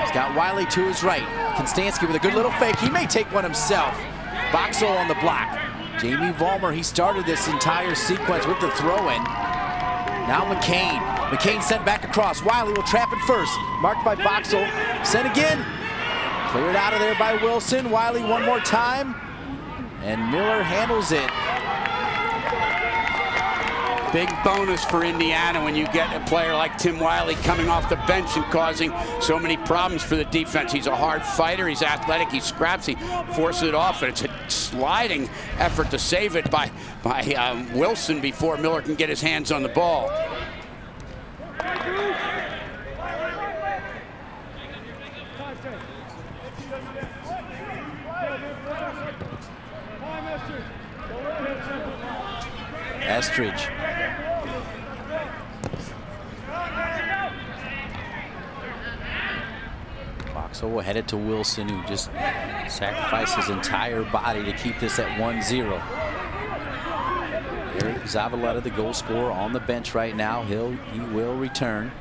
He's got Wiley to his right. Konstanski with a good little fake. He may take one himself. Boxall on the block. Jamie Vollmer, he started this entire sequence with the throw-in. Now McCain. McCain sent back across. Wiley will trap it first. Marked by Boxall. Sent again. Cleared out of there by Wilson. Wiley one more time. And Miller handles it. Big bonus for Indiana when you get a player like Tim Wiley coming off the bench and causing so many problems for the defense. He's a hard fighter. He's athletic. He scraps. He forces it off. And it's a sliding effort to save it by Wilson before Miller can get his hands on the ball. Estridge. Boxall will head it to Wilson, who just sacrificed his entire body to keep this at 1-0. Eric Zavaleta, the goal scorer, on the bench right now. He will return.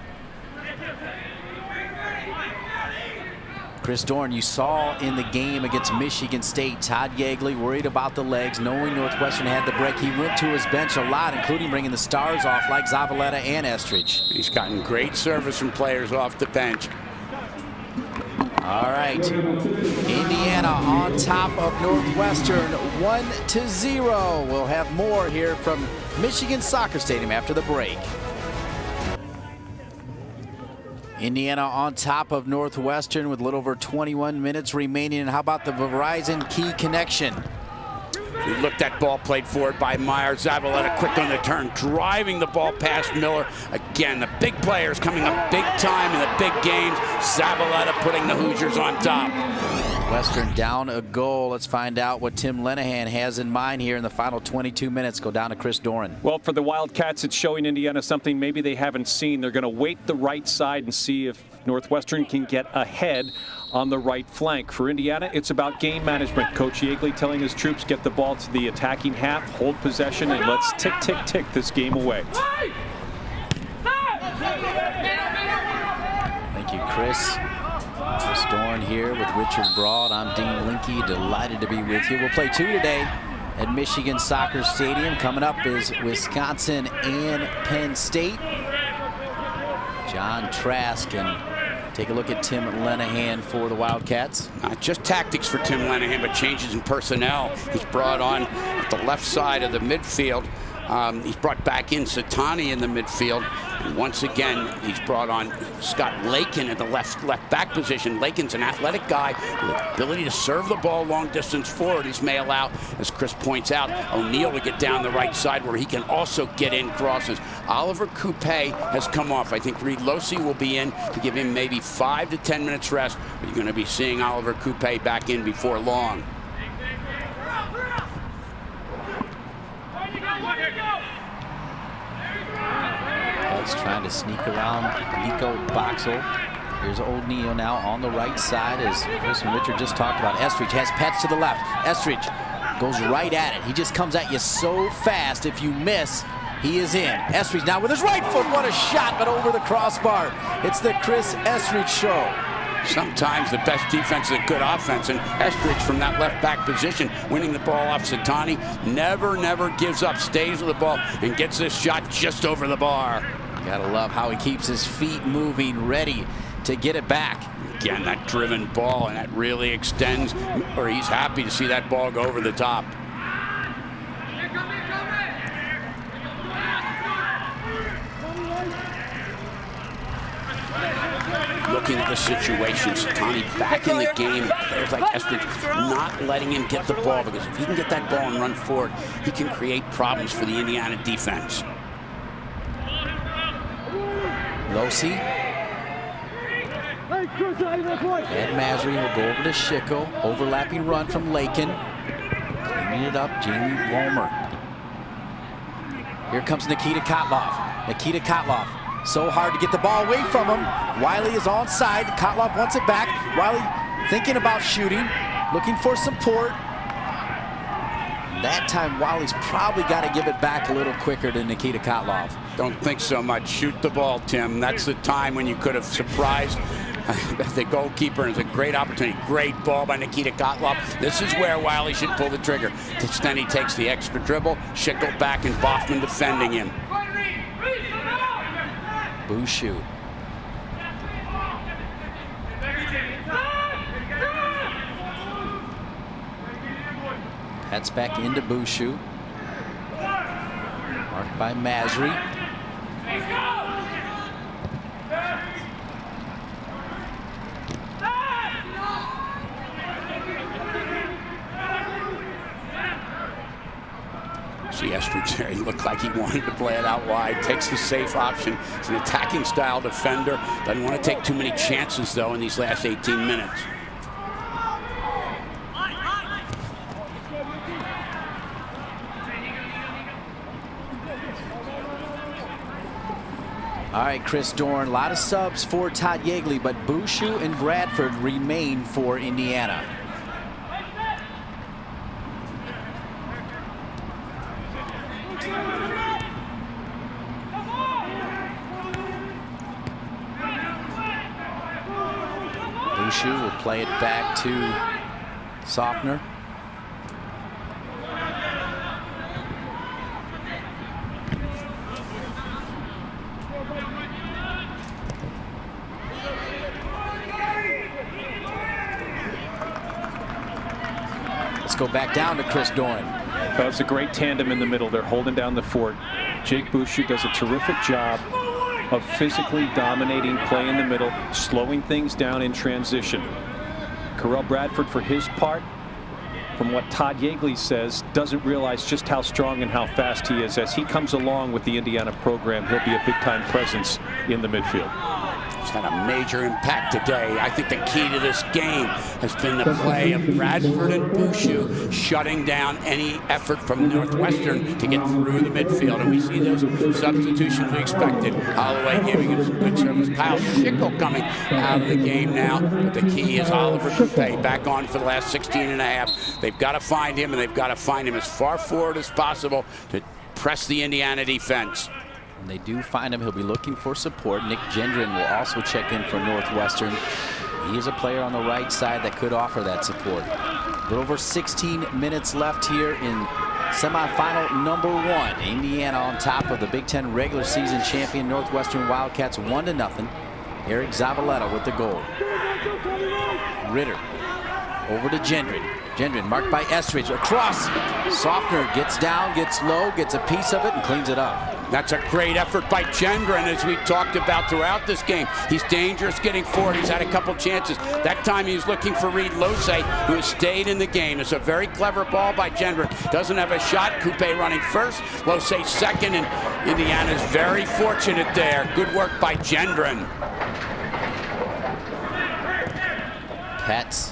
Chris Dorn, you saw in the game against Michigan State, Todd Yeagley worried about the legs, knowing Northwestern had the break. He went to his bench a lot, including bringing the stars off like Zavaleta and Estridge. He's gotten great service from players off the bench. All right, Indiana on top of Northwestern, 1-0. We'll have more here from Michigan Soccer Stadium after the break. Indiana on top of Northwestern with a little over 21 minutes remaining. And how about the Verizon Key connection? We looked at ball played forward by Meyer. Zavaleta quick on the turn, driving the ball past Miller. Again, the big players coming up big time in the big games. Zavaleta putting the Hoosiers on top. Western down a goal. Let's find out what Tim Lenahan has in mind here in the final 22 minutes. Go down to Chris Doran. Well, for the Wildcats, it's showing Indiana something maybe they haven't seen. They're going to wait the right side and see if Northwestern can get ahead on the right flank. For Indiana, it's about game management. Coach Yeagley telling his troops, get the ball to the attacking half, hold possession, and let's tick, tick, tick this game away. Thank you, Chris. Chris Doran here with Richard Broad. I'm Dean Linke, delighted to be with you. We'll play 2 today at Michigan Soccer Stadium. Coming up is Wisconsin and Penn State. John Trask, and take a look at Tim Lenahan for the Wildcats. Not just tactics for Tim Lenahan, but changes in personnel. He's brought on at the left side of the midfield. He's brought back in Satani in the midfield. And once again, he's brought on Scott Lakin at the left back position. Lakin's an athletic guy with the ability to serve the ball long distance forward. This may allow, as Chris points out, O'Neal to get down the right side where he can also get in crosses. Oliver Coupe has come off. I think Reed Losey will be in to give him maybe 5 to 10 minutes rest. But you're going to be seeing Oliver Coupe back in before long. He's trying to sneak around Nico Boxall. Here's O'Neal now on the right side, as Chris and Richard just talked about. Estridge has Pets to the left. Estridge goes right at it. He just comes at you so fast. If you miss, he is in. Estridge now with his right foot. What a shot, but over the crossbar. It's the Chris Estridge show. Sometimes the best defense is a good offense, and Estridge from that left back position, winning the ball off Satani, never gives up, stays with the ball, and gets this shot just over the bar. You gotta love how he keeps his feet moving, ready to get it back. Again, that driven ball, and that really extends, or he's happy to see that ball go over the top. Looking at the situation, Satani back in the game. Players like Estridge not letting him get the ball, because if he can get that ball and run forward, he can create problems for the Indiana defense. Losey. Ed Masry will go over to Schickel. Overlapping run from Lakin. Cleaning it up, Jamie Womer. Here comes Nikita Kotloff. Nikita Kotloff. So hard to get the ball away from him. Wiley is onside. Kotloff wants it back. Wiley thinking about shooting, looking for support. That time, Wiley's probably got to give it back a little quicker to Nikita Kotloff. Don't think so much. Shoot the ball, Tim. That's the time when you could have surprised the goalkeeper. It's a great opportunity. Great ball by Nikita Kotloff. This is where Wiley should pull the trigger. Instead, he takes the extra dribble. Schickel back and Boffman defending him. Bouchou. Pets back into Bouchou. Marked by Masry. See Estridge there. He looked like he wanted to play it out wide. Takes the safe option. He's an attacking style defender. Doesn't want to take too many chances, though, in these last 18 minutes. All right, Chris Doran, a lot of subs for Todd Yeagley, but Bouchou and Bradford remain for Indiana. Bouchou will play it back to Softner. Let's go back down to Chris Doran. That's a great tandem in the middle. They're holding down the fort. Jake Boucher does a terrific job of physically dominating play in the middle, slowing things down in transition. Carell Bradford, for his part, from what Todd Yeagley says, doesn't realize just how strong and how fast he is. As he comes along with the Indiana program, he'll be a big-time presence in the midfield. He's had a major impact today. I think the key to this game has been the play of Bradford and Boucher shutting down any effort from Northwestern to get through the midfield. And we see those substitutions we expected. Holloway giving him some good service. Kyle Schickel coming out of the game now. But the key is Oliver Coupe back on for the last 16 and a half. They've got to find him, and they've got to find him as far forward as possible to press the Indiana defense. When they do find him, he'll be looking for support. Nick Gendron will also check in for Northwestern. He is a player on the right side that could offer that support. A little over 16 minutes left here in semifinal number 1. Indiana on top of the Big Ten regular season champion Northwestern Wildcats 1-0. Eric Zavaleta with the goal. Ritter over to Gendron. Gendron marked by Estridge. Across. Softner gets down, gets low, gets a piece of it, and cleans it up. That's a great effort by Gendron, as we talked about throughout this game. He's dangerous getting forward. He's had a couple chances. That time he was looking for Reed Lose, who has stayed in the game. It's a very clever ball by Gendron. Doesn't have a shot. Coupe running first. Lose second, and Indiana's very fortunate there. Good work by Gendron. Pets.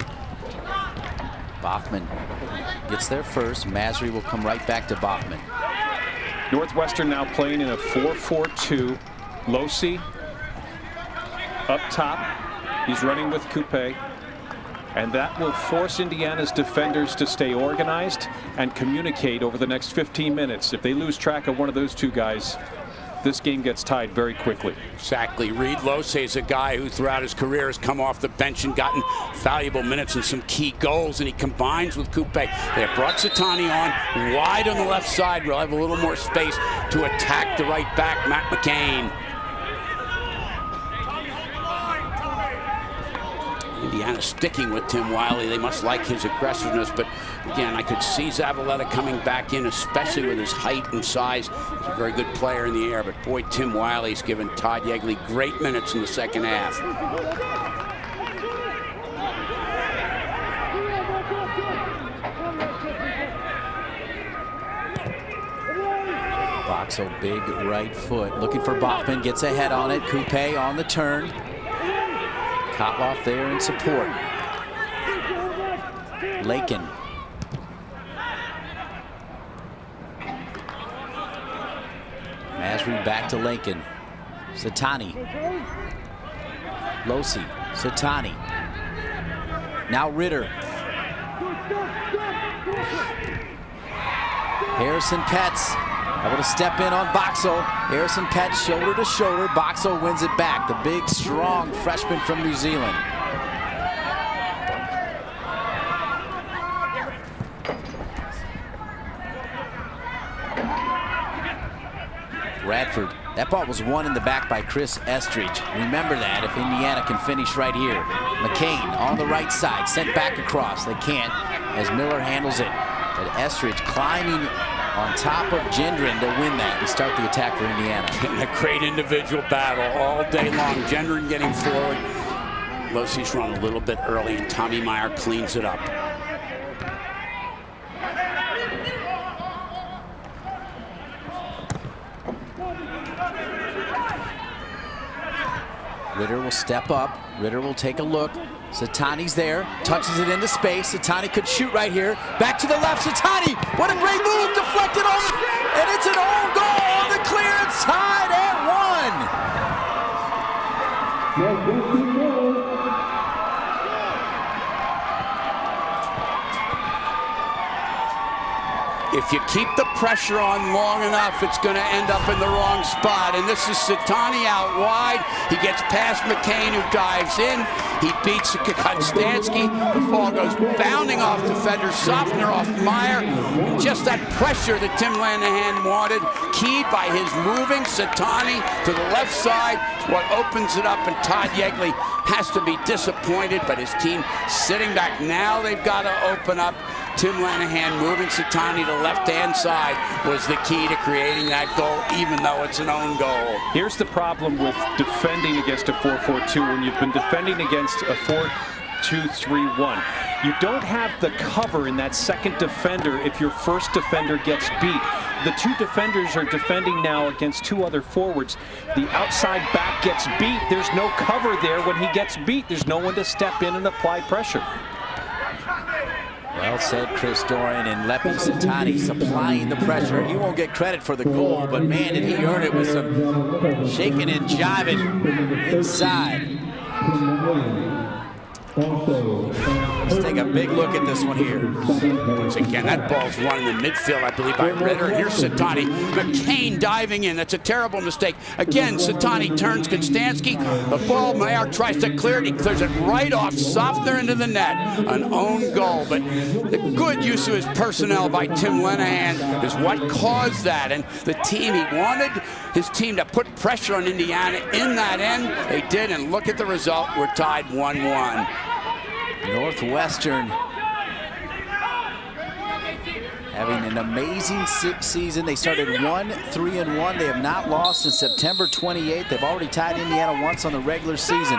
Bachman gets there first. Masry will come right back to Bachman. Northwestern now playing in a 4-4-2. Losey up top. He's running with Coupe. And that will force Indiana's defenders to stay organized and communicate over the next 15 minutes. If they lose track of one of those two guys, this game gets tied very quickly. Exactly. Reed Lose is a guy who throughout his career has come off the bench and gotten valuable minutes and some key goals, and he combines with Coupe. They have brought Satani on wide on the left side. We'll have a little more space to attack the right back, Matt McCain. Indiana sticking with Tim Wiley. They must like his aggressiveness, but again, I could see Zavaleta coming back in, especially with his height and size. He's a very good player in the air, but boy, Tim Wiley's given Todd Yeagley great minutes in the second half. Boxel, big right foot, looking for Bachman, gets a head on it. Coupe on the turn. Kotloff there in support. Lakin. Masry back to Lakin. Satani. Losey. Satani. Now Ritter. Harrison Petz able to step in on Boxel. Harrison Petz shoulder to shoulder. Boxel wins it back. The big, strong freshman from New Zealand. Bradford. That ball was won in the back by Chris Estridge. Remember that if Indiana can finish right here. McCain on the right side, sent back across. They can't as Miller handles it. But Estridge climbing on top of Gendron to win that and start the attack for Indiana. A great individual battle all day long. Gendron getting forward. Losey's run a little bit early, and Tommy Meyer cleans it up. Ritter will step up. Ritter will take a look. Satani's there, touches it into space. Satani could shoot right here. Back to the left, Satani. What a great move, deflected off, and it's an own goal on the clear. It's tied at 1. If you keep the pressure on long enough, it's going to end up in the wrong spot. And this is Satani out wide. He gets past McCain, who dives in. He beats Konstanski. The ball goes bounding off defender. Softner off Meyer. And just that pressure that Tim Lanahan wanted, keyed by his moving Satani to the left side, is what opens it up. And Todd Yeagley has to be disappointed, but his team sitting back. Now they've got to open up. Tim Lanahan moving Satani to left-hand side was the key to creating that goal, even though it's an own goal. Here's the problem with defending against a 4-4-2 when you've been defending against a 4-2-3-1. You don't have the cover in that second defender if your first defender gets beat. The two defenders are defending now against two other forwards. The outside back gets beat. There's no cover there when he gets beat. There's no one to step in and apply pressure. Well said, Chris Doran, and Lepi Satani supplying the pressure. He won't get credit for the goal, but man, did he earn it with some shaking and jiving inside. Let's take a big look at this one here. Once again, that ball's run in the midfield, I believe, by Ritter. Here's Satani. McCain diving in. That's a terrible mistake. Again, Satani turns Konstanski. The ball, Mayer tries to clear it. He clears it right off, softer into the net. An own goal. But the good use of his personnel by Tim Lanahan is what caused that. And the team, he wanted his team to put pressure on Indiana in that end. They did, and look at the result. We're tied 1-1. Northwestern having an amazing season. They started 1-3-1. They have not lost since September 28th. They've already tied Indiana once on the regular season.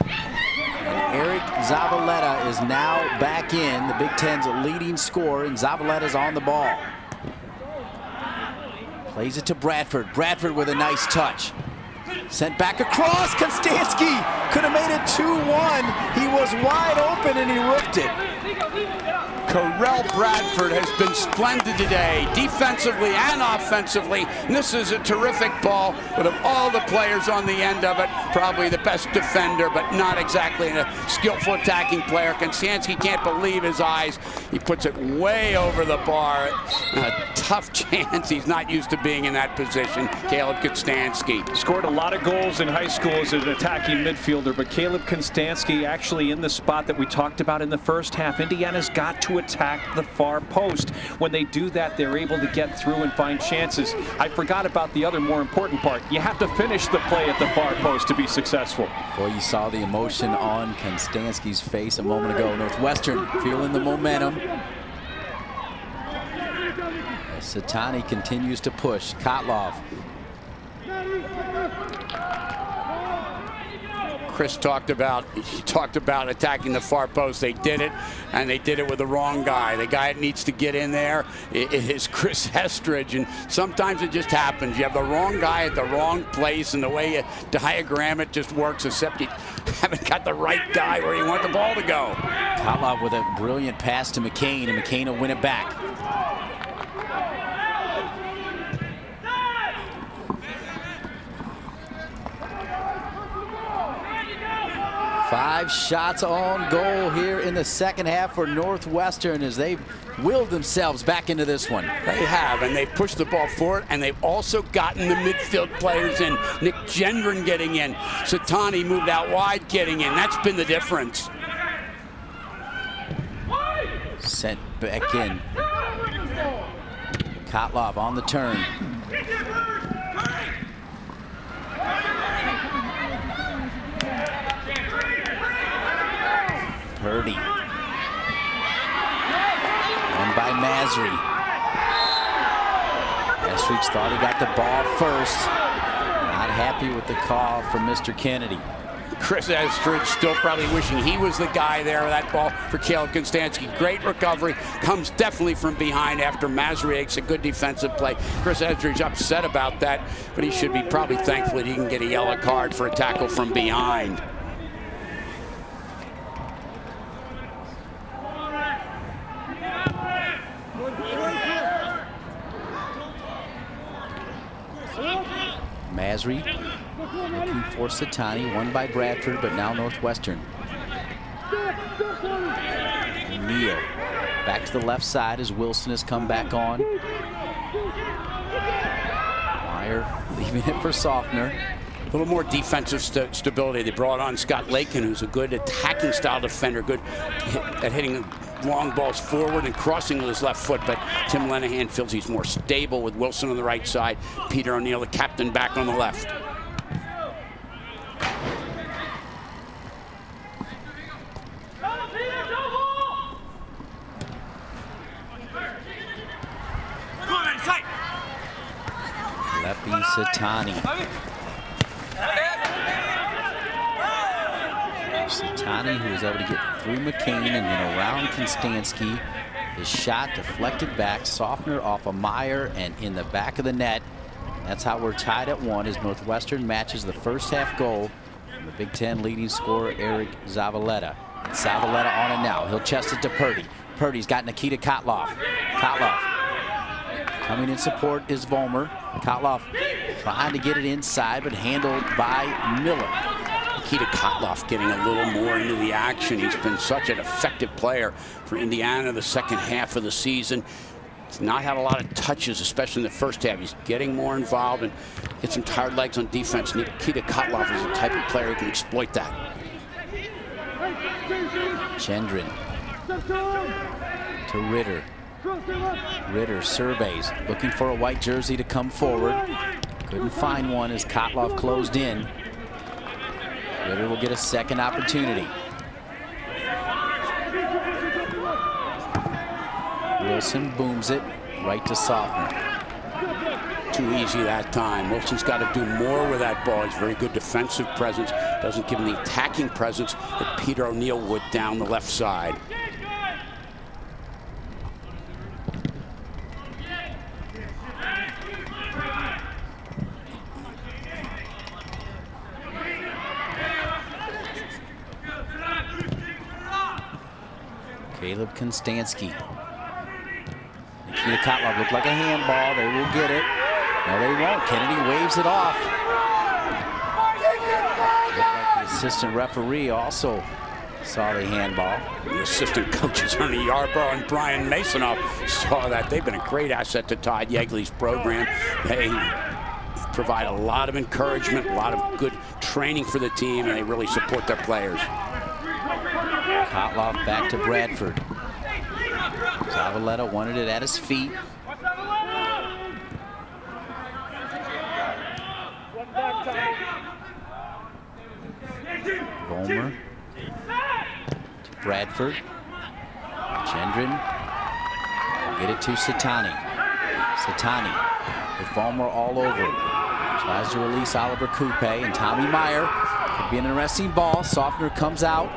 And Eric Zavaleta is now back in, the Big Ten's leading scorer, and Zavaleta's on the ball. Plays it to Bradford. Bradford with a nice touch. Sent back across. Konstanski could have made it 2-1. He was wide open and he roofed it. Carell Bradford has been splendid today, defensively and offensively. And this is a terrific ball, but of all the players on the end of it, probably the best defender, but not exactly a skillful attacking player. Konstanski can't believe his eyes. He puts it way over the bar. A tough chance. He's not used to being in that position. Caleb Konstanski Scored a lot of goals in high school as an attacking midfielder, but Caleb Konstanski actually in the spot that we talked about in the first half. Indiana's got to attack the far post. When they do that, they're able to get through and find chances. I forgot about the other more important part. You have to finish the play at the far post to be successful. Boy, you saw the emotion on Konstanski's face a moment ago. Northwestern feeling the momentum. As Satani continues to push. Kotlov. Chris talked about attacking the far post. They did it, and they did it with the wrong guy. The guy that needs to get in there is Chris Estridge, and sometimes it just happens. You have the wrong guy at the wrong place, and the way you diagram it just works, except you haven't got the right guy where you want the ball to go. Kotlov with a brilliant pass to McCain, and McCain will win it back. Five shots on goal here in the second half for Northwestern as they've willed themselves back into this one. They have, and they've pushed the ball forward, and they've also gotten the midfield players in. Nick Gendron getting in. Satani moved out wide getting in. That's been the difference. Sent back in. Kotlov on the turn. Purdy. Won by Masry. Estridge thought he got the ball first. Not happy with the call from Mr. Kennedy. Chris Estridge still probably wishing he was the guy there with that ball for Caleb Konstanski. Great recovery. Comes definitely from behind after Masry makes a good defensive play. Chris Estridge upset about that, but he should be probably thankful that he can get a yellow card for a tackle from behind. Masry looking for Satani, won by Bradford, but now Northwestern. Neal back to the left side as Wilson has come back on. Meyer leaving it for Softner. A little more defensive stability. They brought on Scott Lakin, who's a good attacking style defender, good at hitting long balls forward and crossing with his left foot, but Tim Lanahan feels he's more stable with Wilson on the right side. Peter O'Neill, the captain, back on the left. Satani. Satani, who was able to get through McCain and then around Konstanski. His shot deflected back, softener off of Meyer and in the back of the net. That's how we're tied at 1 as Northwestern matches the first half goal. The Big Ten leading scorer, Eric Zavaleta. Zavaleta on it now. He'll chest it to Purdy. Purdy's got Nikita Kotloff. Kotloff coming in support is Vollmer. Kotloff trying to get it inside, but handled by Miller. Nikita Kotloff getting a little more into the action. He's been such an effective player for Indiana the second half of the season. He's not had a lot of touches, especially in the first half. He's getting more involved and get some tired legs on defense. Nikita Kotloff is the type of player who can exploit that. Gendron to Ritter. Ritter surveys, looking for a white jersey to come forward. Couldn't find one as Kotloff closed in. Ritter will get a second opportunity. Wilson booms it right to Sofner. Too easy that time. Wilson's got to do more with that ball. He's very good defensive presence. Doesn't give him the attacking presence that Peter O'Neill would down the left side. Caleb Konstanski. Nikita Kotloff looked like a handball. They will get it. No, they won't. Kennedy waves it off. Looked like the assistant referee also saw the handball. The assistant coaches Ernie Yarbrough and Brian Masonoff saw that. They've been a great asset to Todd Yeagley's program. They provide a lot of encouragement, a lot of good training for the team, and they really support their players. Kotloff back to Bradford. Zavaleta wanted it at his feet. Vollmer to Bradford. Gendron will get it to Satani. Satani with Vollmer all over. Tries to release Oliver Coupe and Tommy Meyer. Could be an interesting ball. Sofner comes out.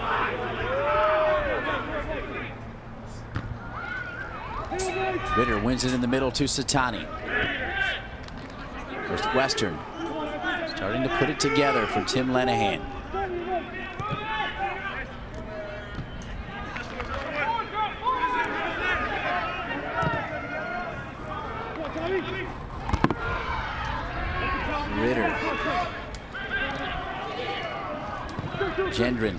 Ritter wins it in the middle to Satani. Northwestern starting to put it together for Tim Lenahan. Ritter. Gendron.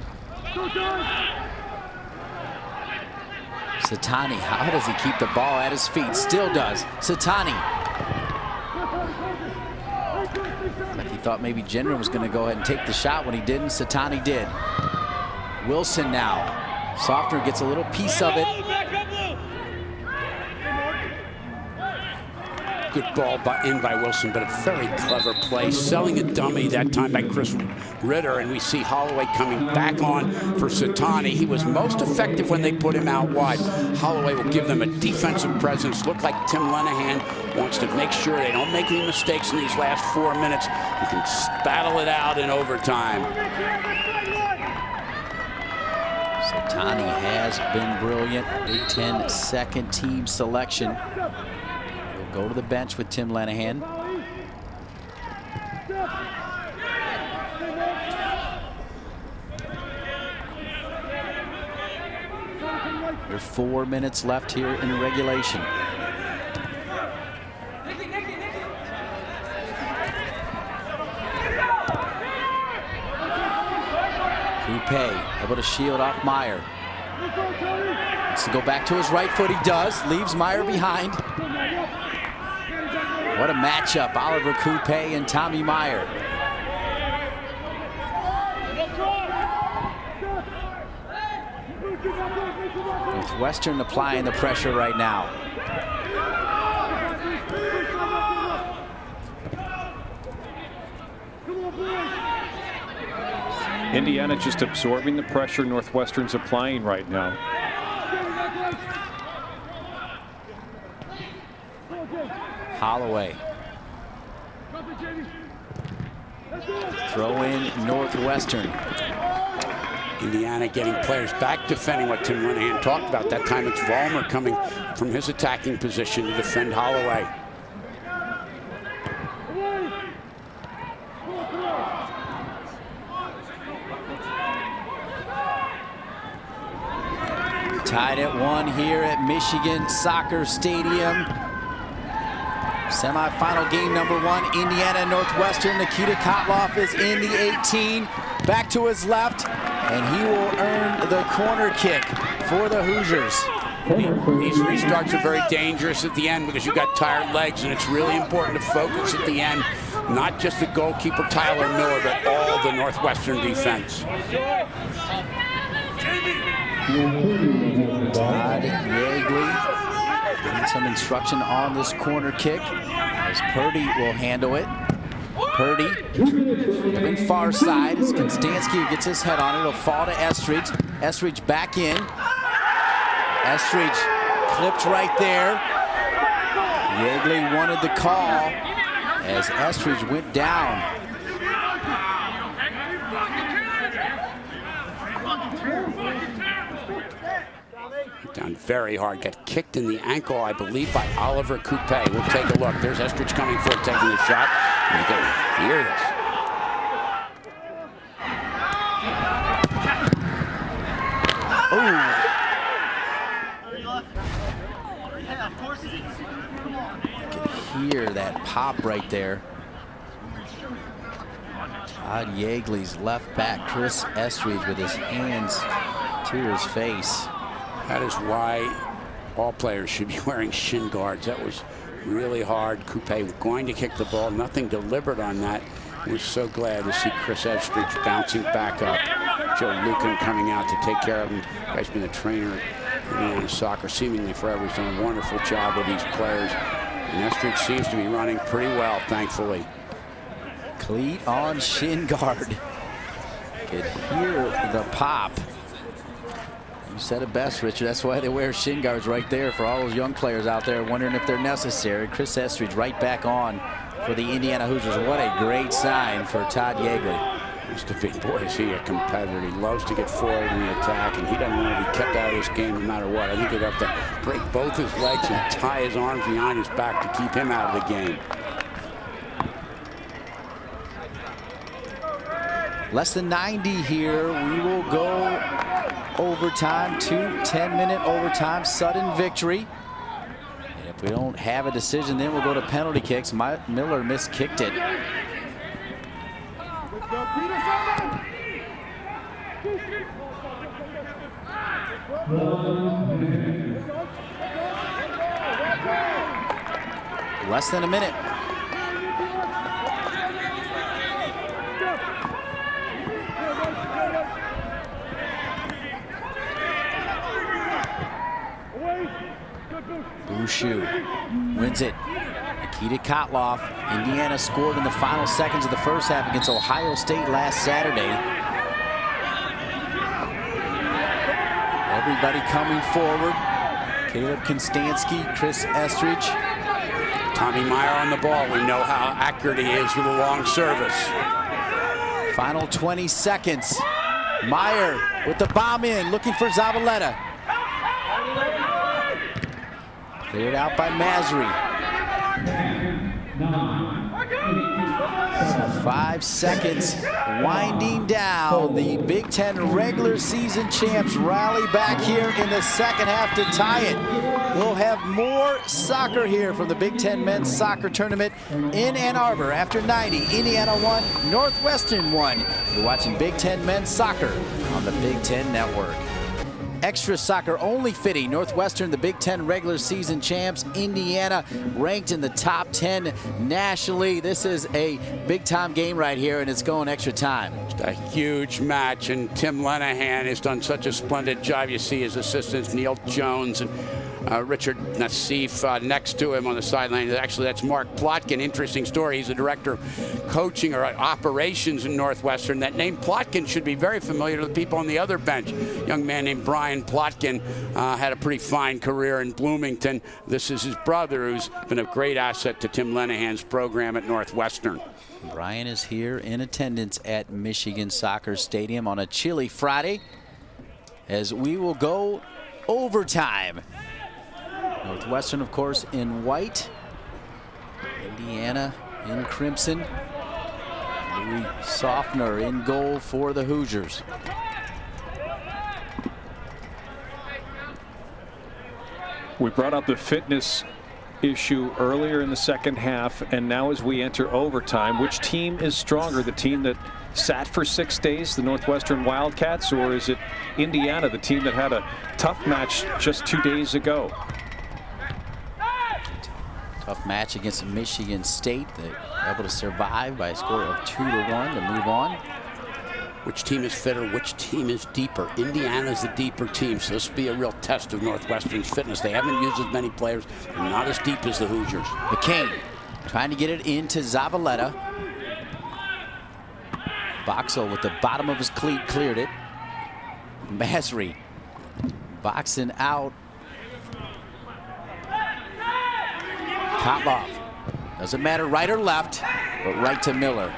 Satani, how does he keep the ball at his feet? Still does. Satani. Like he thought maybe Gendron was going to go ahead and take the shot when he didn't. Satani did. Wilson now. Sofner gets a little piece of it. Good ball in by Wilson, but a very clever play. Selling a dummy that time by Chris Ritter, and we see Holloway coming back on for Satani. He was most effective when they put him out wide. Holloway will give them a defensive presence. Look like Tim Lenahan wants to make sure they don't make any mistakes in these last 4 minutes. You can battle it out in overtime. Satani has been brilliant. Big Ten second team selection. Go to the bench with Tim Lenahan. There's 4 minutes left here in regulation. Coupe able to shield off Meyer. Wants to go back to his right foot. He does. Leaves Meyer behind. What a matchup, Oliver Coupe and Tommy Meyer. Northwestern applying the pressure right now. Indiana just absorbing the pressure Northwestern's applying right now. Holloway. Throw in Northwestern. Indiana getting players back defending what Tim Linehan talked about. That time it's Vollmer coming from his attacking position to defend Holloway. Tied at 1 here at Michigan Soccer Stadium. Semifinal game number 1, Indiana Northwestern. Nikita Kotloff is in the 18, back to his left, and he will earn the corner kick for the Hoosiers. These restarts are very dangerous at the end because you've got tired legs, and it's really important to focus at the end, not just the goalkeeper Tyler Miller, but all the Northwestern defense. Todd Yeagley getting some instruction on this corner kick as Purdy will handle it. Purdy moving far side. It's Konstanski who gets his head on it. It'll fall to Estridge. Estridge back in. Estridge clipped right there. Yeagley wanted the call as Estridge went down. Down very hard, got kicked in the ankle, I believe, by Oliver Coupe. We'll take a look. There's Estridge coming for it, taking the shot. You can hear this. Ooh. You can hear that pop right there. Todd Yeagley's left back, Chris Estridge, with his hands to his face. That is why all players should be wearing shin guards. That was really hard. Coupe going to kick the ball, nothing deliberate on that. We're so glad to see Chris Estridge bouncing back up. Joe Lucan coming out to take care of him. Guy's been a trainer in Indiana soccer seemingly forever. He's done a wonderful job with these players. And Estridge seems to be running pretty well, thankfully. Cleat on shin guard. Could hear the pop. You said it best, Richard. That's why they wear shin guards right there for all those young players out there wondering if they're necessary. Chris Estridge right back on for the Indiana Hoosiers. What a great sign for Todd Yeagley. Used to be, boy, is he a competitor. He loves to get forward in the attack, and he doesn't want to be kept out of this game no matter what. I think he'd have to break both his legs and tie his arms behind his back to keep him out of the game. Less than 90 here. We will go overtime, 2 10-minute overtime, sudden victory. And if we don't have a decision, then we'll go to penalty kicks. Miller miskicked it. Less than a minute. Bouchou wins it. Nikita Kotloff. Indiana scored in the final seconds of the first half against Ohio State last Saturday. Everybody coming forward. Caleb Konstanski, Chris Estridge. Tommy Meyer on the ball. We know how accurate he is with a long service. Final 20 seconds. Meyer with the bomb in, looking for Zavaleta. Cleared out by Masri. 5 seconds, winding down. The Big Ten regular season champs rally back here in the second half to tie it. We'll have more soccer here from the Big Ten men's soccer tournament in Ann Arbor. After 90, Indiana 1, Northwestern 1. You're watching Big Ten men's soccer on the Big Ten Network. Extra soccer only fitting. Northwestern, the Big Ten regular season champs. Indiana ranked in the top 10 nationally. This is a big time game right here, and it's going extra time. Just a huge match, and Tim Linehan has done such a splendid job. You see his assistants, Neil Jones and Richard Nassif next to him on the sideline. Actually, that's Mark Plotkin. Interesting story. He's the director of coaching or operations in Northwestern. That name Plotkin should be very familiar to the people on the other bench. A young man named Brian Plotkin had a pretty fine career in Bloomington. This is his brother, who's been a great asset to Tim Lenahan's program at Northwestern. Brian is here in attendance at Michigan Soccer Stadium on a chilly Friday as we will go overtime. Northwestern, of course, in white. Indiana in crimson. Louis Softner in goal for the Hoosiers. We brought up the fitness issue earlier in the second half, and now as we enter overtime, which team is stronger? The team that sat for 6 days, the Northwestern Wildcats, or is it Indiana, the team that had a tough match just 2 days ago? Tough match against Michigan State. They're able to survive by a score of 2-1 to move on. Which team is fitter? Which team is deeper? Indiana's the deeper team, so this will be a real test of Northwestern's fitness. They haven't used as many players. They're not as deep as the Hoosiers. McCain trying to get it into Zavaleta. Boxall with the bottom of his cleat cleared it. Masri boxing out. Kotlov. Doesn't matter right or left, but right to Miller.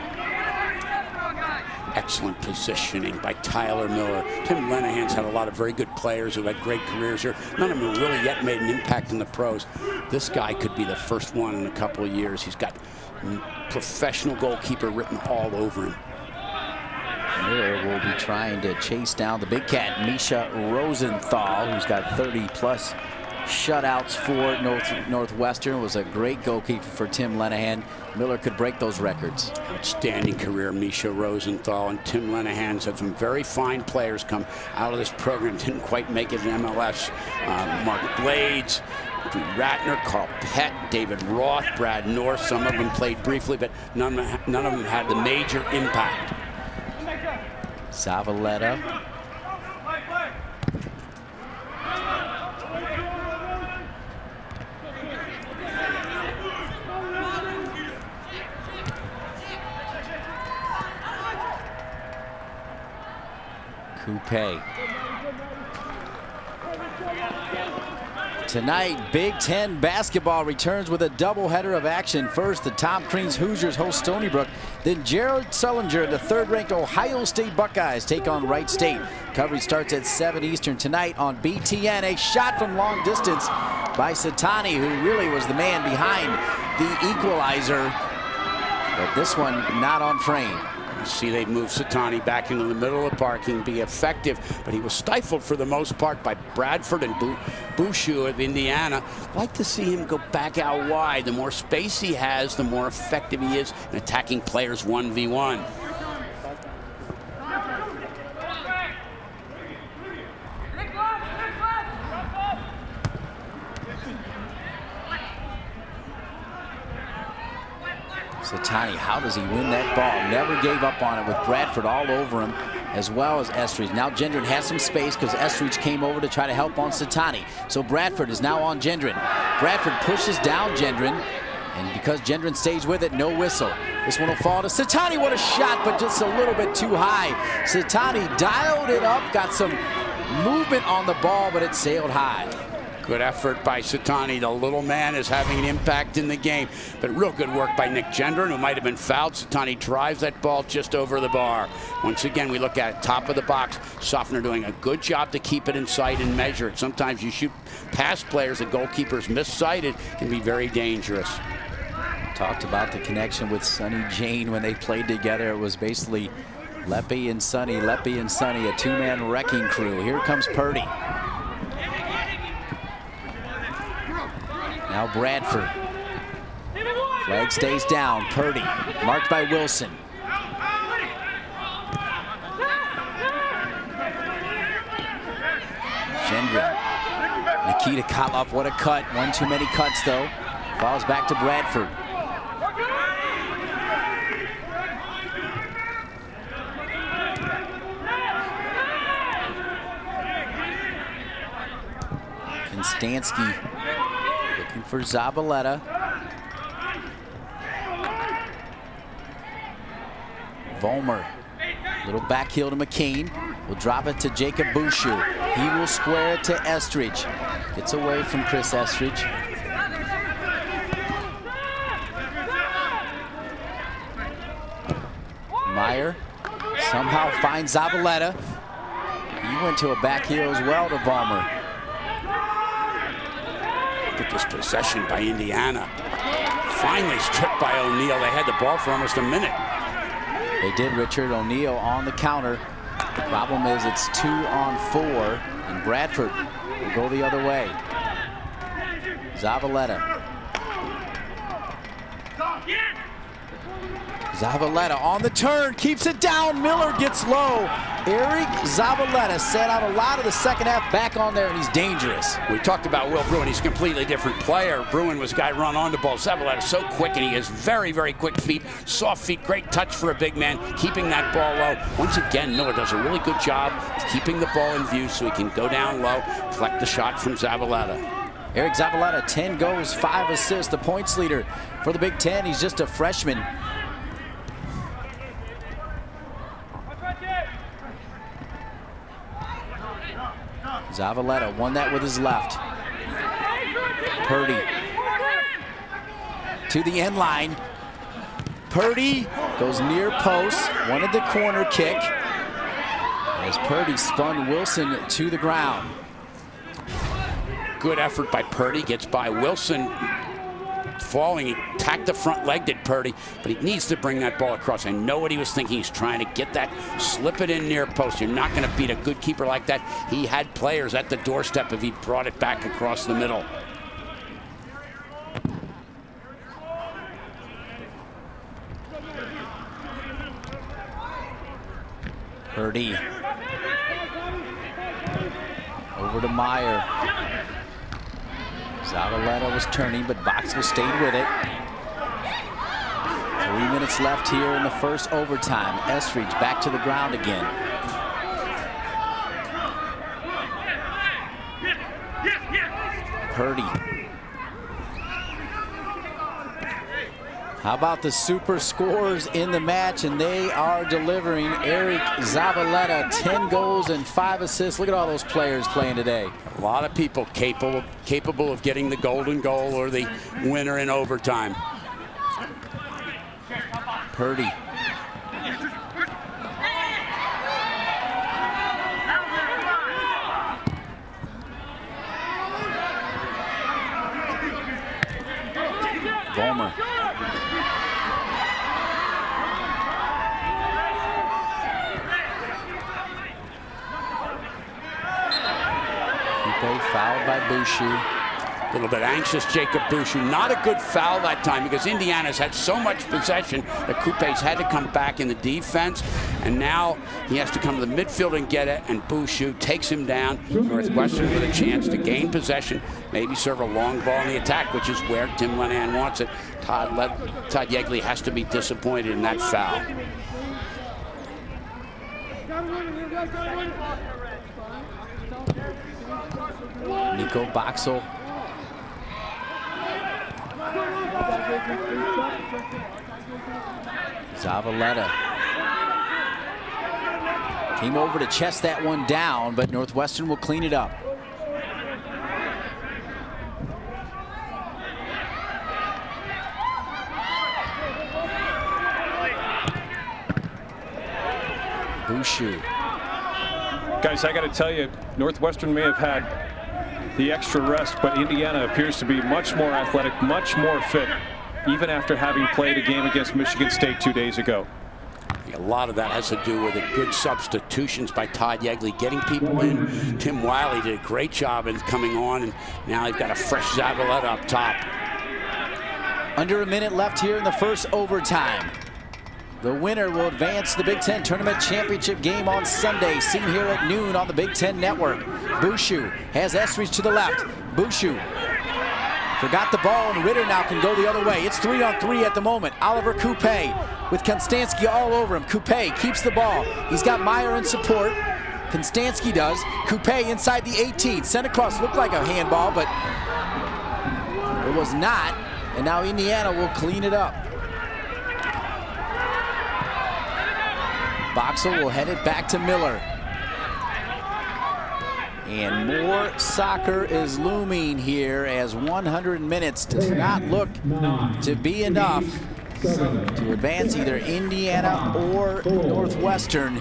Excellent positioning by Tyler Miller. Tim Lenahan's had a lot of very good players who had great careers here. None of them have really yet made an impact in the pros. This guy could be the first one in a couple of years. He's got professional goalkeeper written all over him. Miller will be trying to chase down the big cat, Misha Rosenthal, who's got 30+ shutouts for Northwestern. Was a great goalkeeper for Tim Lenahan. Miller could break those records. Outstanding career, Misha Rosenthal, and Tim Lenahan's had some very fine players come out of this program. Didn't quite make it in MLS. Mark Blades, Drew Ratner, Carl Pett, David Roth, Brad North. Some of them played briefly, but none of them had the major impact. Zavaleta. Coupe. Tonight, Big Ten basketball returns with a doubleheader of action. First, the Tom Crean's Hoosiers host Stony Brook. Then Gerald Sullinger and the third-ranked Ohio State Buckeyes take on Wright State. Coverage starts at 7 Eastern tonight on BTN. A shot from long distance by Satani, who really was the man behind the equalizer. But this one not on frame. See, they moved Satani back into the middle of the park. He can be effective, but he was stifled for the most part by Bradford and Bouchou of Indiana. Like to see him go back out wide. The more space he has, the more effective he is in attacking players 1v1. Satani, how does he win that ball? Never gave up on it with Bradford all over him, as well as Estridge. Now Gendron has some space because Estridge came over to try to help on Satani. So Bradford is now on Gendron. Bradford pushes down Gendron, and because Gendron stays with it, no whistle. This one will fall to Satani. What a shot, but just a little bit too high. Satani dialed it up, got some movement on the ball, but it sailed high. Good effort by Satani. The little man is having an impact in the game. But real good work by Nick Gendron, who might have been fouled. Satani drives that ball just over the bar. Once again, we look at it, top of the box. Softner doing a good job to keep it in sight and measure it. Sometimes you shoot past players, the goalkeeper's missighted, can be very dangerous. Talked about the connection with Sonny Jane when they played together. It was basically Leppy and Sonny, a two-man wrecking crew. Here comes Purdy. Now Bradford. Flag stays down. Purdy marked by Wilson. Gendron. Nikita Kotlov, what a cut. One too many cuts though. Falls back to Bradford. Konstanski looking for Zavaleta. Vollmer, little back heel to McCain. Will drop it to Jacob Bouchou. He will square it to Estridge. Gets away from Chris Estridge. Meyer somehow finds Zavaleta. He went to a back heel as well to Vollmer. Look at this possession by Indiana. Finally stripped by O'Neal. They had the ball for almost a minute. They did. Richard O'Neal on the counter. The problem is it's 2 on 4, and Bradford will go the other way. Zavaleta. Zavaleta on the turn, keeps it down. Miller gets low. Eric Zavaleta sat out a lot of the second half, back on there, and he's dangerous. We talked about Will Bruin. He's a completely different player. Bruin was a guy run on the ball. Zavaleta so quick, and he has very, very quick feet, soft feet, great touch for a big man, keeping that ball low. Once again, Miller does a really good job of keeping the ball in view so he can go down low, collect the shot from Zavaleta. Eric Zavaleta, 10 goals, 5 assists, the points leader for the Big Ten. He's just a freshman. Zavaleta won that with his left. Purdy to the end line. Purdy goes near post, wanted the corner kick as Purdy spun Wilson to the ground. Good effort by Purdy, gets by Wilson. Falling, he tacked the front leg, did Purdy, but he needs to bring that ball across. I know what he was thinking. He's trying to get that, slip it in near post. You're not going to beat a good keeper like that. He had players at the doorstep if he brought it back across the middle. Purdy over to Meyer. Zavaleta was turning, but Boxell stayed with it. 3 minutes left here in the first overtime. Estridge back to the ground again. Purdy. How about the super scores in the match, and they are delivering. Eric Zavaleta, 10 goals and 5 assists. Look at all those players playing today. A lot of people capable of getting the golden goal or the winner in overtime. Purdy. Vollmer. Fouled by Bouchou. A little bit anxious, Jacob Bouchou. Not a good foul that time because Indiana's had so much possession that Coupe's had to come back in the defense, and now he has to come to the midfield and get it, and Bouchou takes him down. Northwestern with a chance to gain possession, maybe serve a long ball in the attack, which is where Tim Lenahan wants it. Todd Yegley has to be disappointed in that foul. Nico Boxell. Zavaleta came over to chest that one down, but Northwestern will clean it up. Bouchou. Guys, I got to tell you, Northwestern may have had the extra rest, but Indiana appears to be much more athletic, much more fit, even after having played a game against Michigan State 2 days ago. A lot of that has to do with the good substitutions by Todd Yegley, getting people in. Tim Wiley did a great job in coming on, and now they've got a fresh Zavaleta up top. Under a minute left here in the first overtime. The winner will advance to the Big Ten Tournament Championship game on Sunday, seen here at noon on the Big Ten Network. Bouchou has Estridge to the left. Bouchou forgot the ball, and Ritter now can go the other way. It's 3-on-3 at the moment. Oliver Coupe with Konstanski all over him. Coupe keeps the ball. He's got Meyer in support. Konstanski does. Coupe inside the 18. Sent across. Looked like a handball, but it was not. And now Indiana will clean it up. Boxell will head it back to Miller. And more soccer is looming here as 100 minutes does not look to be enough to advance either Indiana or Northwestern.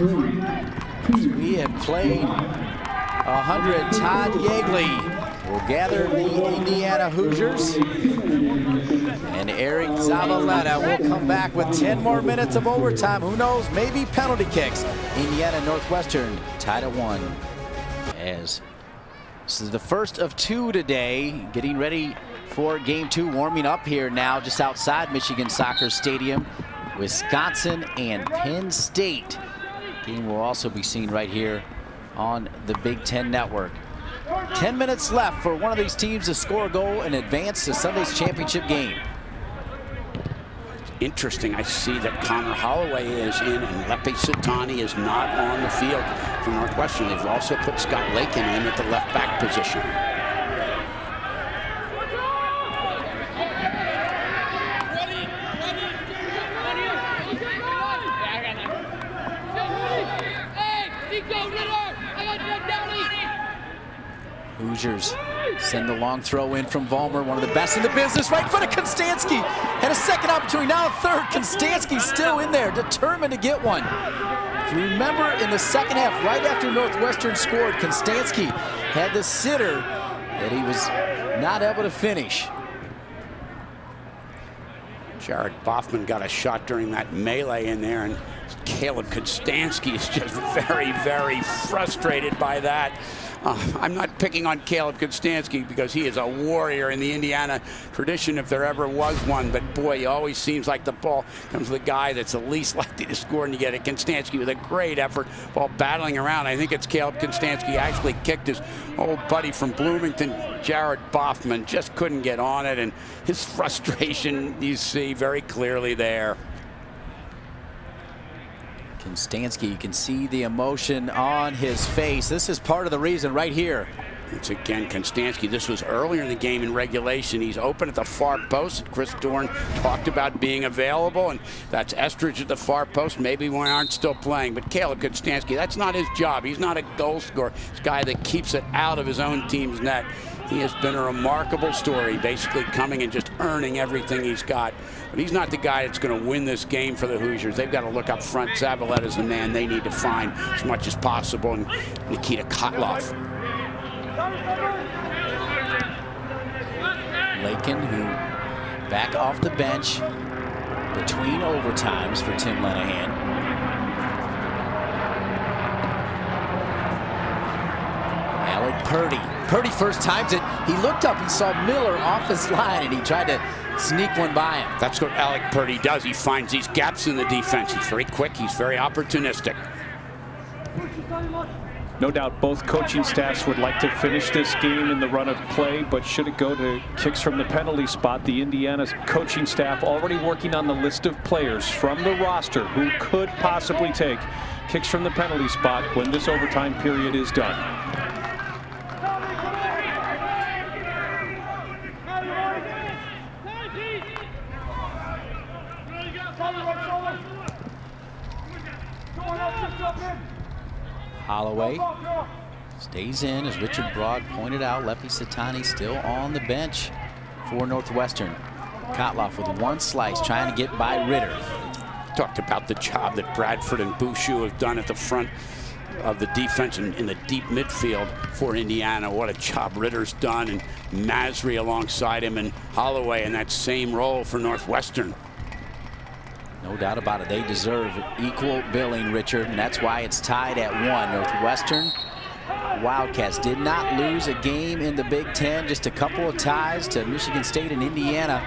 We have played 100. Todd Yeagley will gather the Indiana Hoosiers. And Eric Zavaleta will come back with 10 more minutes of overtime. Who knows, maybe penalty kicks. Indiana Northwestern tied at 1. As this is the first of 2 today, getting ready for game 2, warming up here now just outside Michigan Soccer Stadium. Wisconsin and Penn State. Game will also be seen right here on the Big Ten Network. 10 minutes left for one of these teams to score a goal and advance to Sunday's championship game. Interesting, I see that Connor Holloway is in and Lepe Sitani is not on the field for Northwestern. They've also put Scott Lakin in at the left back position. Hoosiers send the long throw in from Vollmer, one of the best in the business, right in front of Konstanski. And a second opportunity, now a third. Konstanski still in there, determined to get one. If you remember in the second half, right after Northwestern scored, Konstanski had the sitter that he was not able to finish. Jared Boffman got a shot during that melee in there, and Caleb Konstanski is just very, very frustrated by that. I'm not picking on Caleb Konstanski because he is a warrior in the Indiana tradition if there ever was one. But boy, he always seems like the ball comes to the guy that's the least likely to score, and you get it. Konstanski with a great effort while battling around. I think it's Caleb Konstanski actually kicked his old buddy from Bloomington, Jared Boffman, just couldn't get on it, and his frustration you see very clearly there. Konstanski, you can see the emotion on his face. This is part of the reason right here. It's again Konstanski. This was earlier in the game in regulation. He's open at the far post. Chris Dorn talked about being available, and that's Estridge at the far post. Maybe we aren't still playing, but Caleb Konstanski, that's not his job. He's not a goal scorer. He's a guy that keeps it out of his own team's net. He has been a remarkable story, basically coming and just earning everything he's got. But he's not the guy that's going to win this game for the Hoosiers. They've got to look up front. Zavaleta's the man they need to find as much as possible, and Nikita Kotloff. Lakin, who back off the bench between overtimes for Tim Lenahan. Alec Purdy. Purdy first times it. He looked up, he saw Miller off his line, and he tried to sneak one by him. That's what Alec Purdy does. He finds these gaps in the defense. He's very quick. He's very opportunistic. No doubt both coaching staffs would like to finish this game in the run of play, but should it go to kicks from the penalty spot, the Indiana coaching staff already working on the list of players from the roster who could possibly take kicks from the penalty spot when this overtime period is done. Holloway stays in, as Richard Broad pointed out. Lepe Sitani still on the bench for Northwestern. Kotloff with one slice, trying to get by Ritter. Talked about the job that Bradford and Bouchou have done at the front of the defense and in the deep midfield for Indiana. What a job Ritter's done, and Masri alongside him, and Holloway in that same role for Northwestern. No doubt about it. They deserve equal billing, Richard, and that's why it's tied at 1. Northwestern Wildcats did not lose a game in the Big Ten, just a couple of ties to Michigan State and Indiana.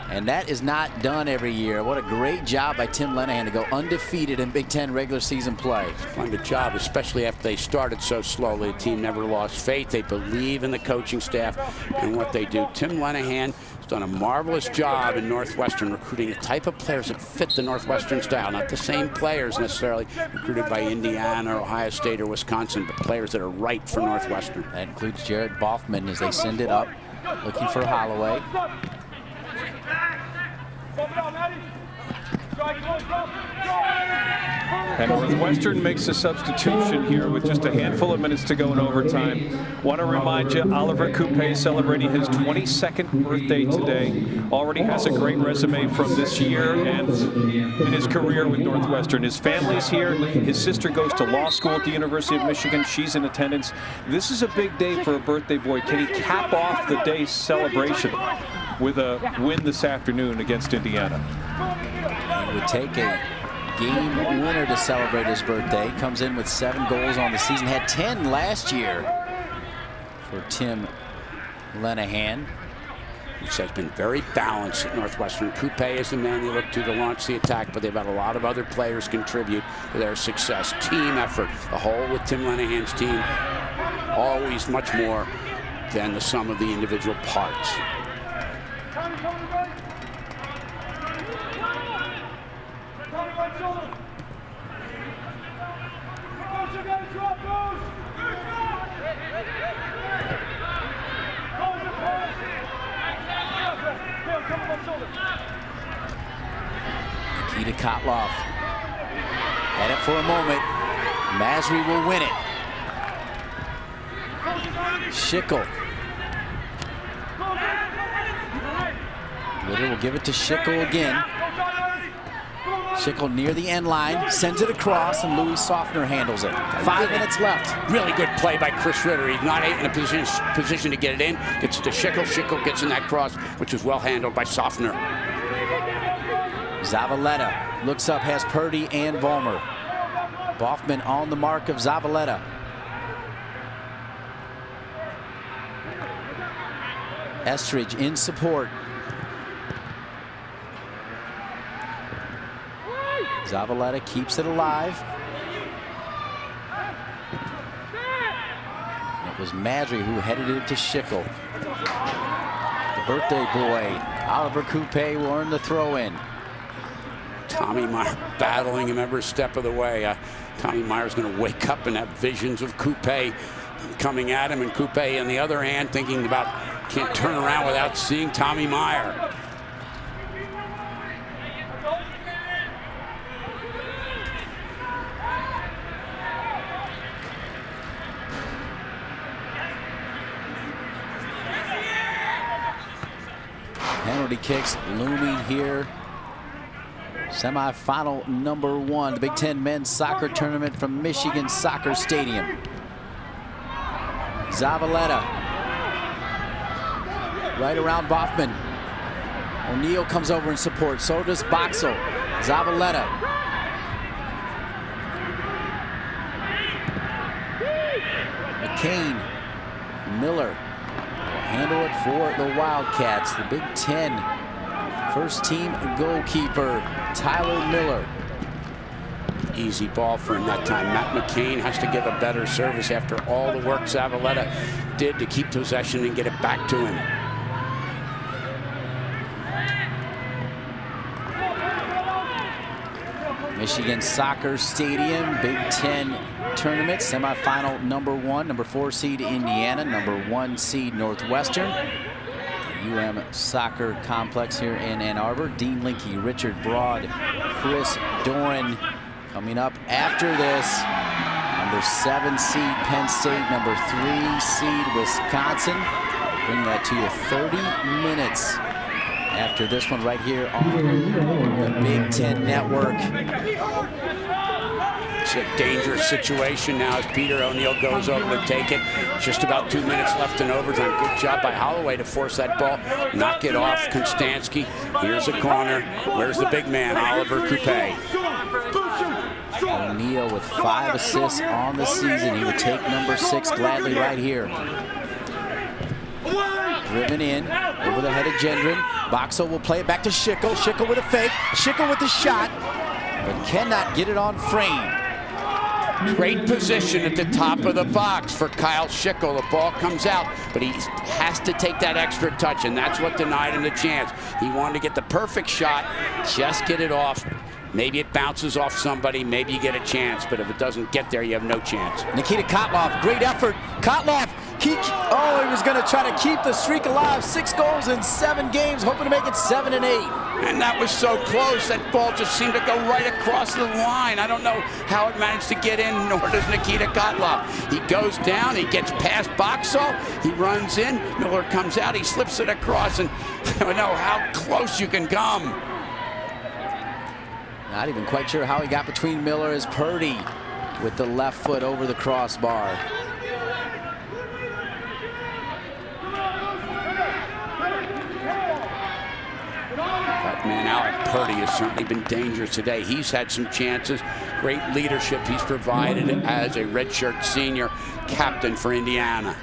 And that is not done every year. What a great job by Tim Lenahan to go undefeated in Big Ten regular season play. Done a good job, especially after they started so slowly. The team never lost faith. They believe in the coaching staff and what they do. Tim Lenahan has done a marvelous job in Northwestern recruiting the type of players that fit the Northwestern style. Not the same players necessarily recruited by Indiana or Ohio State or Wisconsin, but players that are right for Northwestern. That includes Jared Boffman as they send it up, looking for Holloway. And Northwestern makes a substitution here with just a handful of minutes to go in overtime. Want to remind you, Oliver Coupe celebrating his 22nd birthday today. Already has a great resume from this year and in his career with Northwestern. His family's here. His sister goes to law school at the University of Michigan. She's in attendance. This is a big day for a birthday boy. Can he cap off the day's celebration with a win this afternoon against Indiana? He would take a game winner to celebrate his birthday. Comes in with 7 goals on the season. Had 10 last year for Tim Lenahan. Which has been very balanced at Northwestern. Coupe is the man they look to launch the attack, but they've had a lot of other players contribute to their success. Team effort. The whole with Tim Lenahan's team, always much more than the sum of the individual parts. Nikita Kotloff had it for a moment. Masry will win it. Schickel. Litter will give it to Schickel again. Schickel near the end line, sends it across, and Louis Softner handles it. 5 minutes left. Really good play by Chris Ritter. He's not in a position to get it in. Gets to Schickel. Schickel gets in that cross, which was well handled by Softner. Zavaleta looks up, has Purdy and Vollmer. Boffman on the mark of Zavaleta. Estridge in support. Zavaleta keeps it alive. It was Masry who headed it to Schickel. The birthday boy, Oliver Coupe, will earn the throw-in. Tommy Meyer battling him every step of the way. Tommy Meyer's going to wake up and have visions of Coupe coming at him, and Coupe on the other hand thinking about can't turn around without seeing Tommy Meyer. Penalty kicks looming here. Semifinal number 1, the Big Ten men's soccer tournament from Michigan Soccer Stadium. Zavaleta right around Boffman. O'Neal comes over in support. So does Boxel. Zavaleta. McCain. Miller will handle it for the Wildcats. The Big Ten first team goalkeeper, Tyler Miller. Easy ball for him that time. Matt McCain has to give a better service after all the work Zavaleta did to keep possession and get it back to him. Michigan Soccer Stadium, Big Ten tournament, semifinal number 1, number 4 seed Indiana, number 1 seed Northwestern. UM Soccer Complex here in Ann Arbor. Dean Linke, Richard Broad, Chris Doran coming up after this. Number 7 seed Penn State, number 3 seed Wisconsin. Bring that to you 30 minutes after this one right here on the Big Ten Network. It's a dangerous situation now as Peter O'Neal goes over to take it. Just about 2 minutes left in overtime. Good job by Holloway to force that ball, knock it off Konstanski. Here's a corner. Where's the big man, Oliver Coupe? O'Neal with 5 assists on the season. He would take number 6 gladly right here. Driven in, over the head of Gendron. Boxel will play it back to Schickel. Schickel with a fake. Schickel with the shot, but cannot get it on frame. Great position at the top of the box for Kyle Schickel. The ball comes out, but he has to take that extra touch, and that's what denied him the chance. He wanted to get the perfect shot, just get it off. Maybe it bounces off somebody, maybe you get a chance, but if it doesn't get there, you have no chance. Nikita Kotlov, great effort. Kotlov, he was going to try to keep the streak alive. 6 goals in 7 games, hoping to make it 7 and 8. And that was so close. That ball just seemed to go right across the line. I don't know how it managed to get in, nor does Nikita Kotlov. He goes down, he gets past Boxall, he runs in, Miller comes out, he slips it across, and I don't know how close you can come. Not even quite sure how he got between Miller as Purdy with the left foot over the crossbar. But man, Alec Purdy has certainly been dangerous today. He's had some chances. Great leadership he's provided as a redshirt senior captain for Indiana.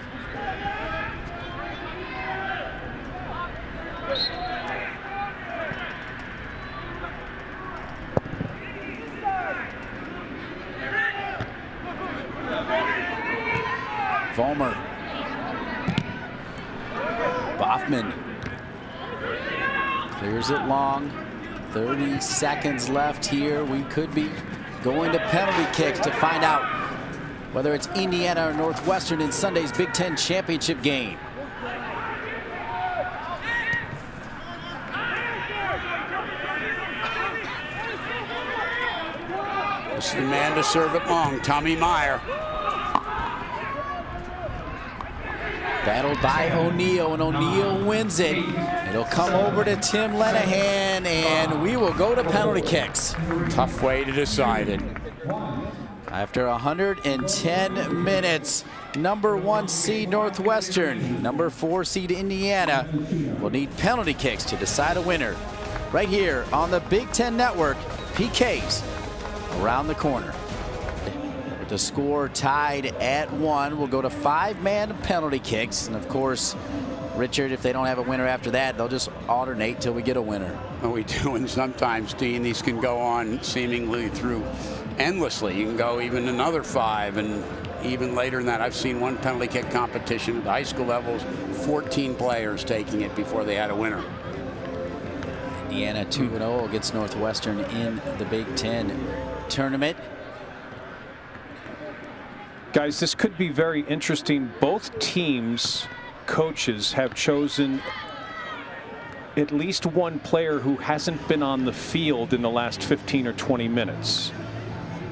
Vollmer. Boffman clears it long. 30 seconds left here. We could be going to penalty kicks to find out whether it's Indiana or Northwestern in Sunday's Big Ten championship game. This is the man to serve it long, Tommy Meyer. Battled by O'Neal, and O'Neal wins it. It'll come over to Tim Lenahan, and we will go to penalty kicks. Tough way to decide it. After 110 minutes, number 1 seed Northwestern, number 4 seed Indiana will need penalty kicks to decide a winner. Right here on the Big Ten Network, PKs around the corner. The score tied at 1. We'll go to 5-man penalty kicks. And of course, Richard, if they don't have a winner after that, they'll just alternate till we get a winner. Well, we do, and sometimes, Dean, these can go on seemingly through endlessly. You can go even another 5, and even later than that. I've seen one penalty kick competition at the high school levels, 14 players taking it before they had a winner. Indiana 2-0 against Northwestern in the Big Ten tournament. Guys, this could be very interesting. Both teams' coaches have chosen at least one player who hasn't been on the field in the last 15 or 20 minutes.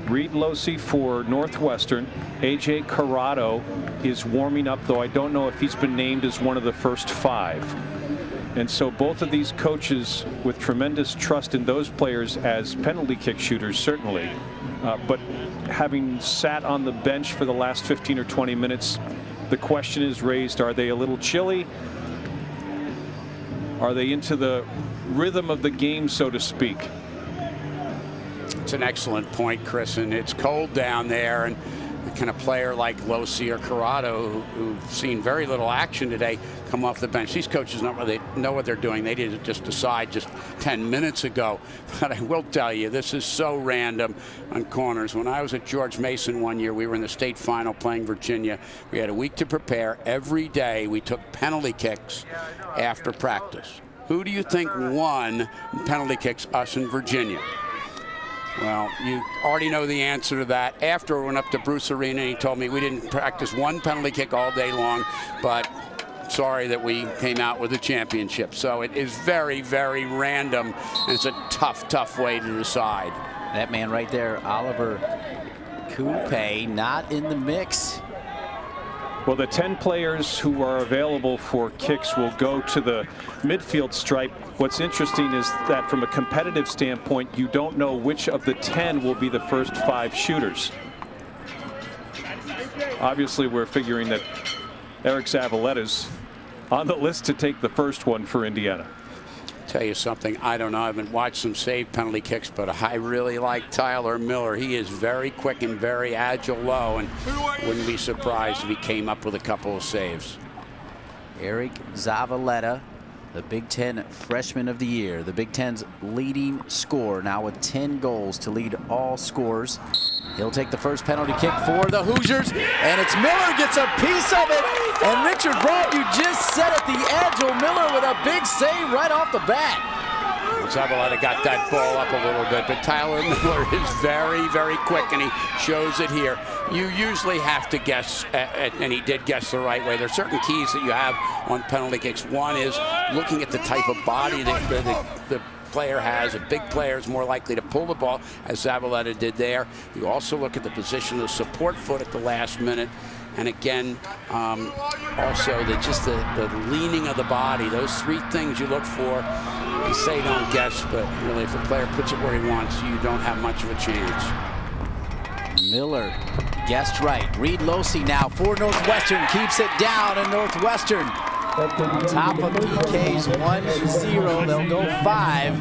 Reed Losey for Northwestern. A.J. Corrado is warming up, though I don't know if he's been named as one of the first 5. And so both of these coaches with tremendous trust in those players as penalty kick shooters, certainly. But having sat on the bench for the last 15 or 20 minutes, the question is raised, are they a little chilly? Are they into the rhythm of the game, so to speak? It's an excellent point, Chris, and it's cold down there, and the kind of player like Losey or Corrado, who've seen very little action today, come off the bench. These coaches know what they're doing. They didn't just decide just 10 minutes ago. But I will tell you, this is so random on corners. When I was at George Mason one year, we were in the state final playing Virginia. We had a week to prepare. Every day we took penalty kicks after practice. Who do you think won penalty kicks, us in Virginia? Well, you already know the answer to that. After I went up to Bruce Arena, he told me we didn't practice one penalty kick all day long, but sorry that we came out with a championship. So it is very, very random, and it's a tough, tough way to decide. That man right there, Oliver Coupe, not in the mix. Well, the 10 players who are available for kicks will go to the midfield stripe. What's interesting is that from a competitive standpoint, you don't know which of the 10 will be the first 5 shooters. Obviously, we're figuring that Eric Zavaletta's on the list to take the first one for Indiana. Tell you something, I don't know, I haven't watched some saved penalty kicks, but I really like Tyler Miller. He is very quick and very agile low, and wouldn't be surprised if he came up with a couple of saves. Eric Zavaleta, the Big Ten Freshman of the Year, the Big Ten's leading scorer, now with 10 goals to lead all scorers He'll take the first penalty kick for the Hoosiers, and it's Miller gets a piece of it. And Richard Braun, you just said it, the Agile Miller with a big save right off the bat. Zavaleta got that ball up a little bit, but Tyler Miller is very, very quick, and he shows it here. You usually have to guess, and he did guess the right way. There are certain keys that you have on penalty kicks. One is looking at the type of body that the player has. A big player is more likely to pull the ball, as Zavaleta did there. You also look at the position of the support foot at the last minute. And again, also the leaning of the body. Those three things you look for. You say don't guess, but really if the player puts it where he wants, you don't have much of a chance. Miller guessed right. Reed Losey now for Northwestern, keeps it down, and Northwestern on top of PK's 1-0. They'll go 5,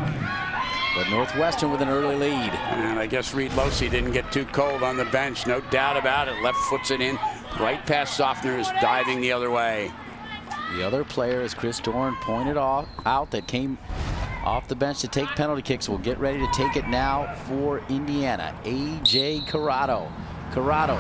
but Northwestern with an early lead. And I guess Reed Losey didn't get too cold on the bench, no doubt about it. Left foots it in, right past Softner, is diving the other way. The other player, as Chris Dorn pointed out, that came off the bench to take penalty kicks, will get ready to take it now for Indiana. A.J. Corrado. Corrado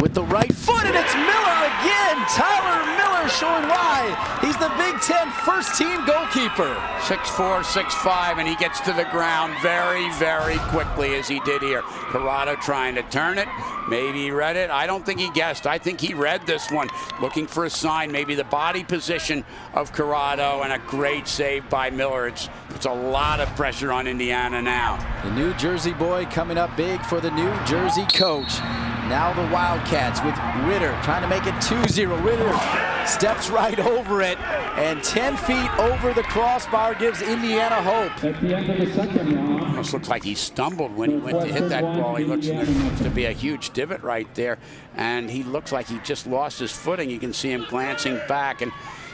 with the right foot, and it's Miller again. Tyler Miller showing why he's the Big Ten first-team goalkeeper. 6'4", 6'5", and he gets to the ground very, very quickly, as he did here. Corrado trying to turn it. Maybe he read it. I don't think he guessed. I think he read this one, looking for a sign, maybe the body position of Corrado, and a great save by Miller. It's a lot of pressure on Indiana now. The New Jersey boy coming up big for the New Jersey coach. Now the Wildcats with Ritter trying to make it 2-0. Ritter steps right over it, and 10 feet over the crossbar gives Indiana hope. At the end of the second round. Almost looks like he stumbled when he went to hit that ball. He looks to be a huge divot right there, and he looks like he just lost his footing. You can see him glancing back, and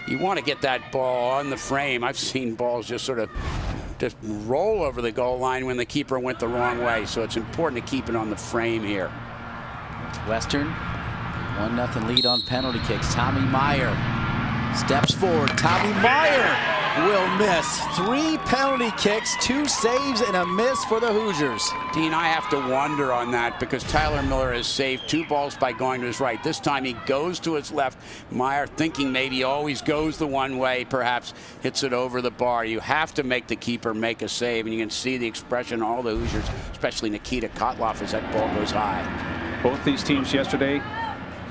you want to get that ball on the frame. I've seen balls just sort of just roll over the goal line when the keeper went the wrong way, so it's important to keep it on the frame here. Western, 1-0 lead on penalty kicks. Tommy Meyer steps forward. Tommy Meyer will miss. 3 penalty kicks, 2 saves, and a miss for the Hoosiers. Dean, I have to wonder on that because Tyler Miller has saved 2 balls by going to his right. This time he goes to his left. Meyer, thinking maybe he always goes the one way, perhaps hits it over the bar. You have to make the keeper make a save, and you can see the expression on all the Hoosiers, especially Nikita Kotloff, as that ball goes high. Both these teams yesterday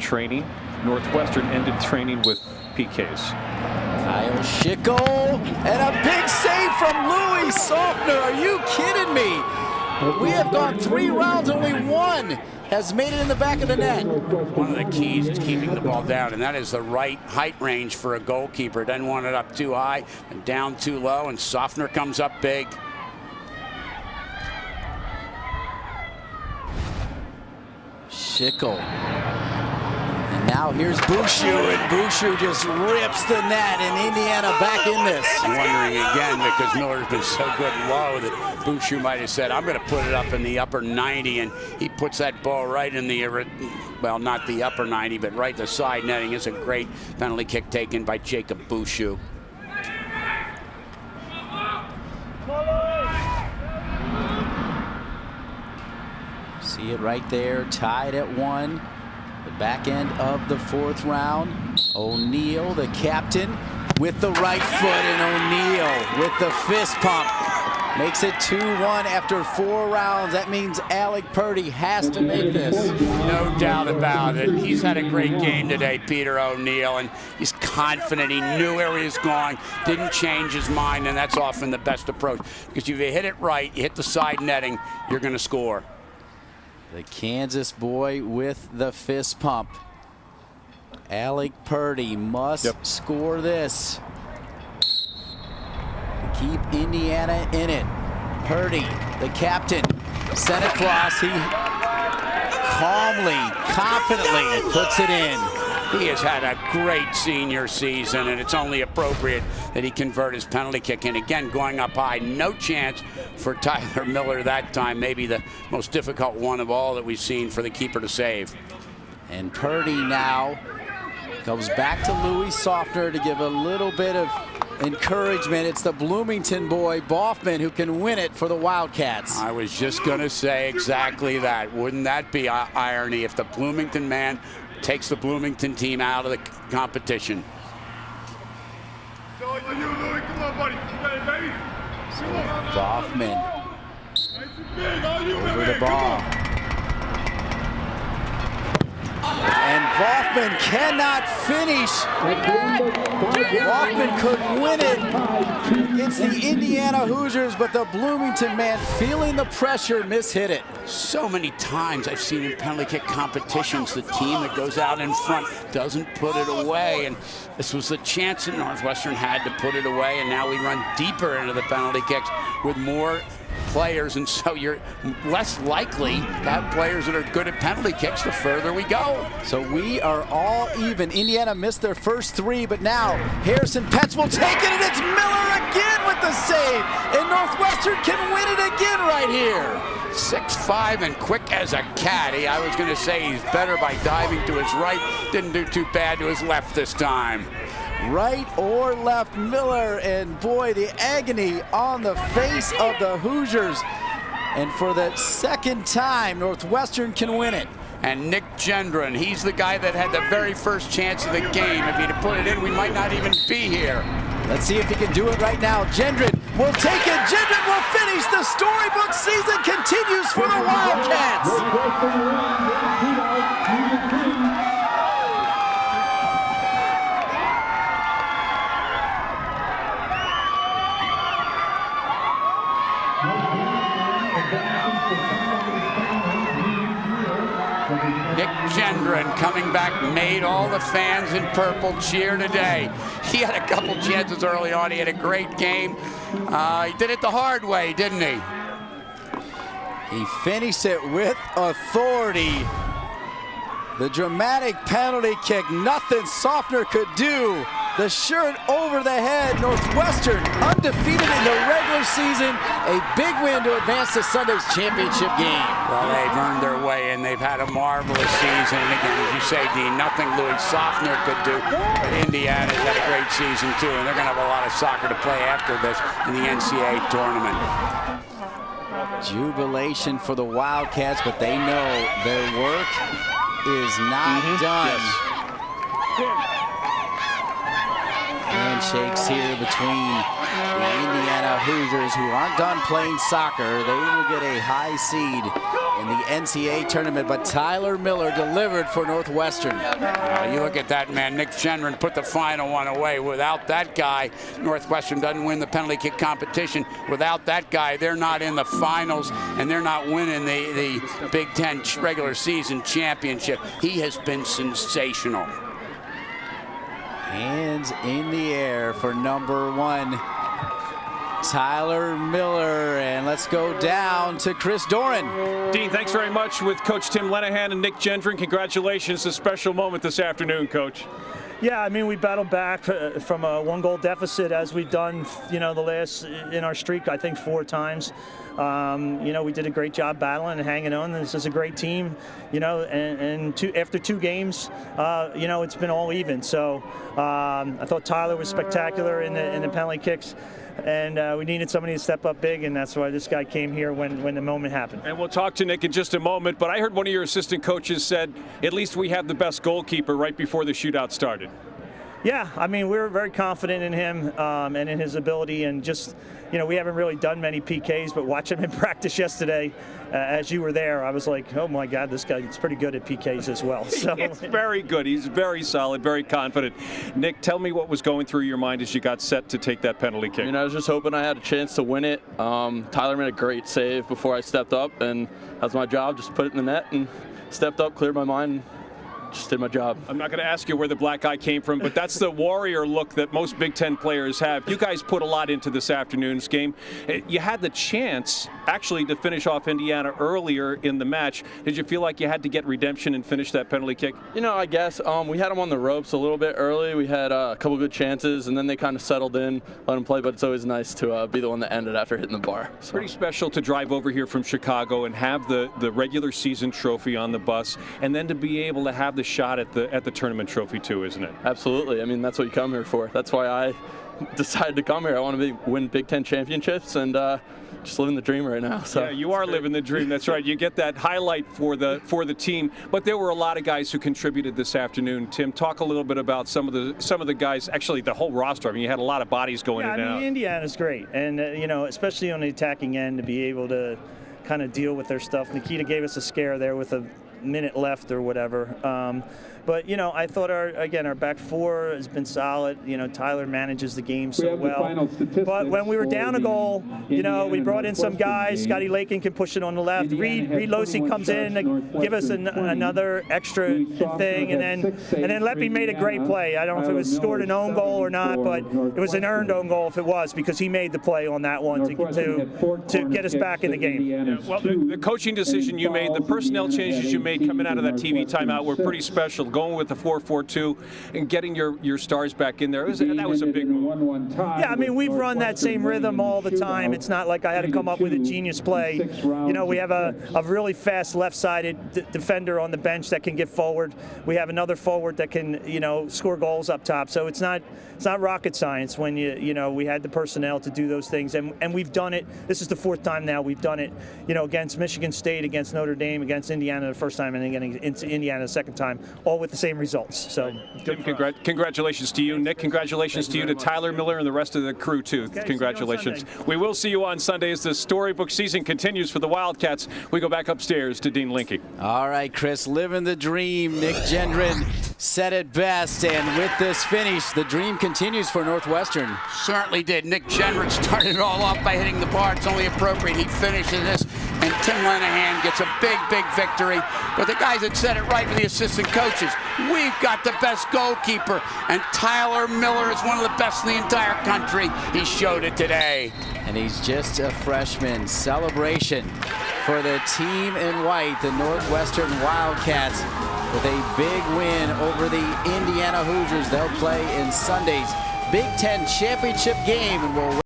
training. Northwestern ended training with PKs. Kyle Schickel, and a big save from Louis Softner. Are you kidding me? We have gone 3 rounds, only 1 has made it in the back of the net. One of the keys is keeping the ball down, and that is the right height range for a goalkeeper. Doesn't want it up too high and down too low, and Softner comes up big. Schickel. And now here's Bouchou, and Bouchou just rips the net, and Indiana back in this. I'm wondering again, because Miller's been so good low, that Bouchou might have said, I'm going to put it up in the upper 90, and he puts that ball right in the, well, not the upper 90, but right the side netting. It's a great penalty kick taken by Jacob Bouchou. See it right there, tied at 1. The back end of the 4th round. O'Neal, the captain, with the right foot, and O'Neal with the fist pump makes it 2-1 after 4 rounds. That means Alec Purdy has to make this. No doubt about it. He's had a great game today, Peter O'Neal, and he's confident. He knew where he was going, didn't change his mind, and that's often the best approach. Because if you hit it right, you hit the side netting, you're going to score. The Kansas boy with the fist pump. Alec Purdy must score this to keep Indiana in it. Purdy, the captain, sent across. He calmly, confidently puts it in. He has had a great senior season, and it's only appropriate that he convert his penalty kick. And again, going up high, no chance for Tyler Miller that time. Maybe the most difficult one of all that we've seen for the keeper to save. And Purdy now goes back to Louis Softner to give a little bit of encouragement. It's the Bloomington boy, Boffman, who can win it for the Wildcats. I was just going to say exactly that. Wouldn't that be irony if the Bloomington man takes the Bloomington team out of the competition? Boffman over the ball. And Boffman cannot finish. Boffman could win it against the Indiana Hoosiers, but the Bloomington man, feeling the pressure, mishit it. So many times I've seen in penalty kick competitions, the team that goes out in front doesn't put it away. And this was the chance that Northwestern had to put it away, and now we run deeper into the penalty kicks with more players, and so you're less likely to have players that are good at penalty kicks the further we go. So we are all even. Indiana missed their first three, but now Harrison Petz will take it, and it's Miller again with the save, and Northwestern can win it again right here. 6'5" and quick as a cat. I was going to say he's better by diving to his right. Didn't do too bad to his left this time. Right or left, Miller, and boy, the agony on the face of the Hoosiers. And for the second time, Northwestern can win it. And Nick Gendron, he's the guy that had the very first chance of the game. If he'd have put it in, we might not even be here. Let's see if he can do it right now. Gendron will take it. Gendron will finish. The storybook season continues for the Wildcats. Nick Gendron coming back made all the fans in purple cheer today. He had a couple chances early on. He had a great game. He did it the hard way, didn't he? He finished it with authority. The dramatic penalty kick, nothing Sofner could do. The shirt over the head. Northwestern undefeated in the regular season. A big win to advance to Sunday's championship game. Well, they've earned their way, and they've had a marvelous season. And again, as you say, Dean, nothing Louis Sofner could do. But Indiana's had a great season, too, and they're going to have a lot of soccer to play after this in the NCAA tournament. Jubilation for the Wildcats, but they know their work is not done. Yes. Handshakes here between the Indiana Hoosiers, who aren't done playing soccer. They will get a high seed in the NCAA tournament, but Tyler Miller delivered for Northwestern. You look at that man, Nick Gendron put the final one away. Without that guy, Northwestern doesn't win the penalty kick competition. Without that guy, they're not in the finals, and they're not winning the Big Ten regular season championship. He has been sensational. Hands in the air for number one, Tyler Miller. And let's go down to Chris Doran. Dean, thanks very much with Coach Tim Lenahan and Nick Gendron. Congratulations. A special moment this afternoon, Coach. Yeah, I mean, we battled back from a one-goal deficit as we've done, the last in our streak, I think 4 times. We did a great job battling and hanging on. This is a great team, after 2 games, it's been all even. So I thought Tyler was spectacular in the penalty kicks. And we needed somebody to step up big, and that's why this guy came here when the moment happened. And we'll talk to Nick in just a moment, but I heard one of your assistant coaches said, at least we have the best goalkeeper right before the shootout started. Yeah, I mean, we were very confident in him and in his ability, and just, we haven't really done many PKs, but watching him in practice yesterday, as you were there, I was like, oh my God, this guy's pretty good at PKs as well. So it's very good. He's very solid, very confident. Nick, tell me what was going through your mind as you got set to take that penalty kick. I was just hoping I had a chance to win it. Tyler made a great save before I stepped up, and that was my job, just put it in the net and stepped up, cleared my mind. Just did my job. I'm not going to ask you where the black eye came from, but that's the warrior look that most Big Ten players have. You guys put a lot into this afternoon's game. You had the chance, actually, to finish off Indiana earlier in the match. Did you feel like you had to get redemption and finish that penalty kick? I guess we had them on the ropes a little bit early. We had a couple good chances, and then they kind of settled in, let them play, but it's always nice to be the one that ended after hitting the bar. So. Pretty special to drive over here from Chicago and have the regular season trophy on the bus, and then to be able to have the shot at the tournament trophy too, isn't it? Absolutely. I mean, that's what you come here for. That's why I decided to come here. I want to win Big Ten championships and just living the dream right now. So yeah, you are living the dream. That's right. You get that highlight for the team. But there were a lot of guys who contributed this afternoon. Tim, talk a little bit about some of the guys. Actually, the whole roster. I mean, you had a lot of bodies going in and out. Indiana's great, and you know, especially on the attacking end, to be able to kind of deal with their stuff. Nikita gave us a scare there with a minute left or whatever. But, you know, I thought our back four has been solid. You know, Tyler manages the game so well. But when we were down a goal, you know, we brought in some guys. Scotty Lakin can push it on the left. Reed Losey comes in to give us another extra thing. And then Leppy made a great play. I don't know if it was scored an own goal or not, but it was an earned own goal if it was, because he made the play on that one to get us back in the game. Yeah, well, the coaching decision you made, the personnel changes you made coming out of that TV timeout were pretty special. Going with the 4-4-2 and getting your stars back in there, that was a big move. Yeah, I mean, we've run that same rhythm all the time. It's not like I had to come up with a genius play. You know, we have a really fast left-sided defender on the bench that can get forward. We have another forward that can, you know, score goals up top. So it's not rocket science when you know, we had the personnel to do those things, and we've done it. This is the fourth time now we've done it, you know, against Michigan State, against Notre Dame, against Indiana the first time, and again against Indiana the second time, all with the same results. So Tim, congratulations to you. Nick, congratulations to you, to Tyler Miller and the rest of the crew too. Okay, congratulations. We will see you on Sunday as the storybook season continues for the Wildcats. We go back upstairs to Dean Linke. All right, Chris, living the dream. Nick Gendron said it best, and with this finish, the dream continues for Northwestern. Certainly did. Nick Gendron started it all off by hitting the bar. It's only appropriate he finishes this, and Tim Lenahan gets a big victory. But the guys that said it right were the assistant coaches. We've got the best goalkeeper, and Tyler Miller is one of the best in the entire country. He showed it today. And he's just a freshman. Celebration for the team in white, the Northwestern Wildcats, with a big win over the Indiana Hoosiers. They'll play in Sunday's Big Ten championship game, and we'll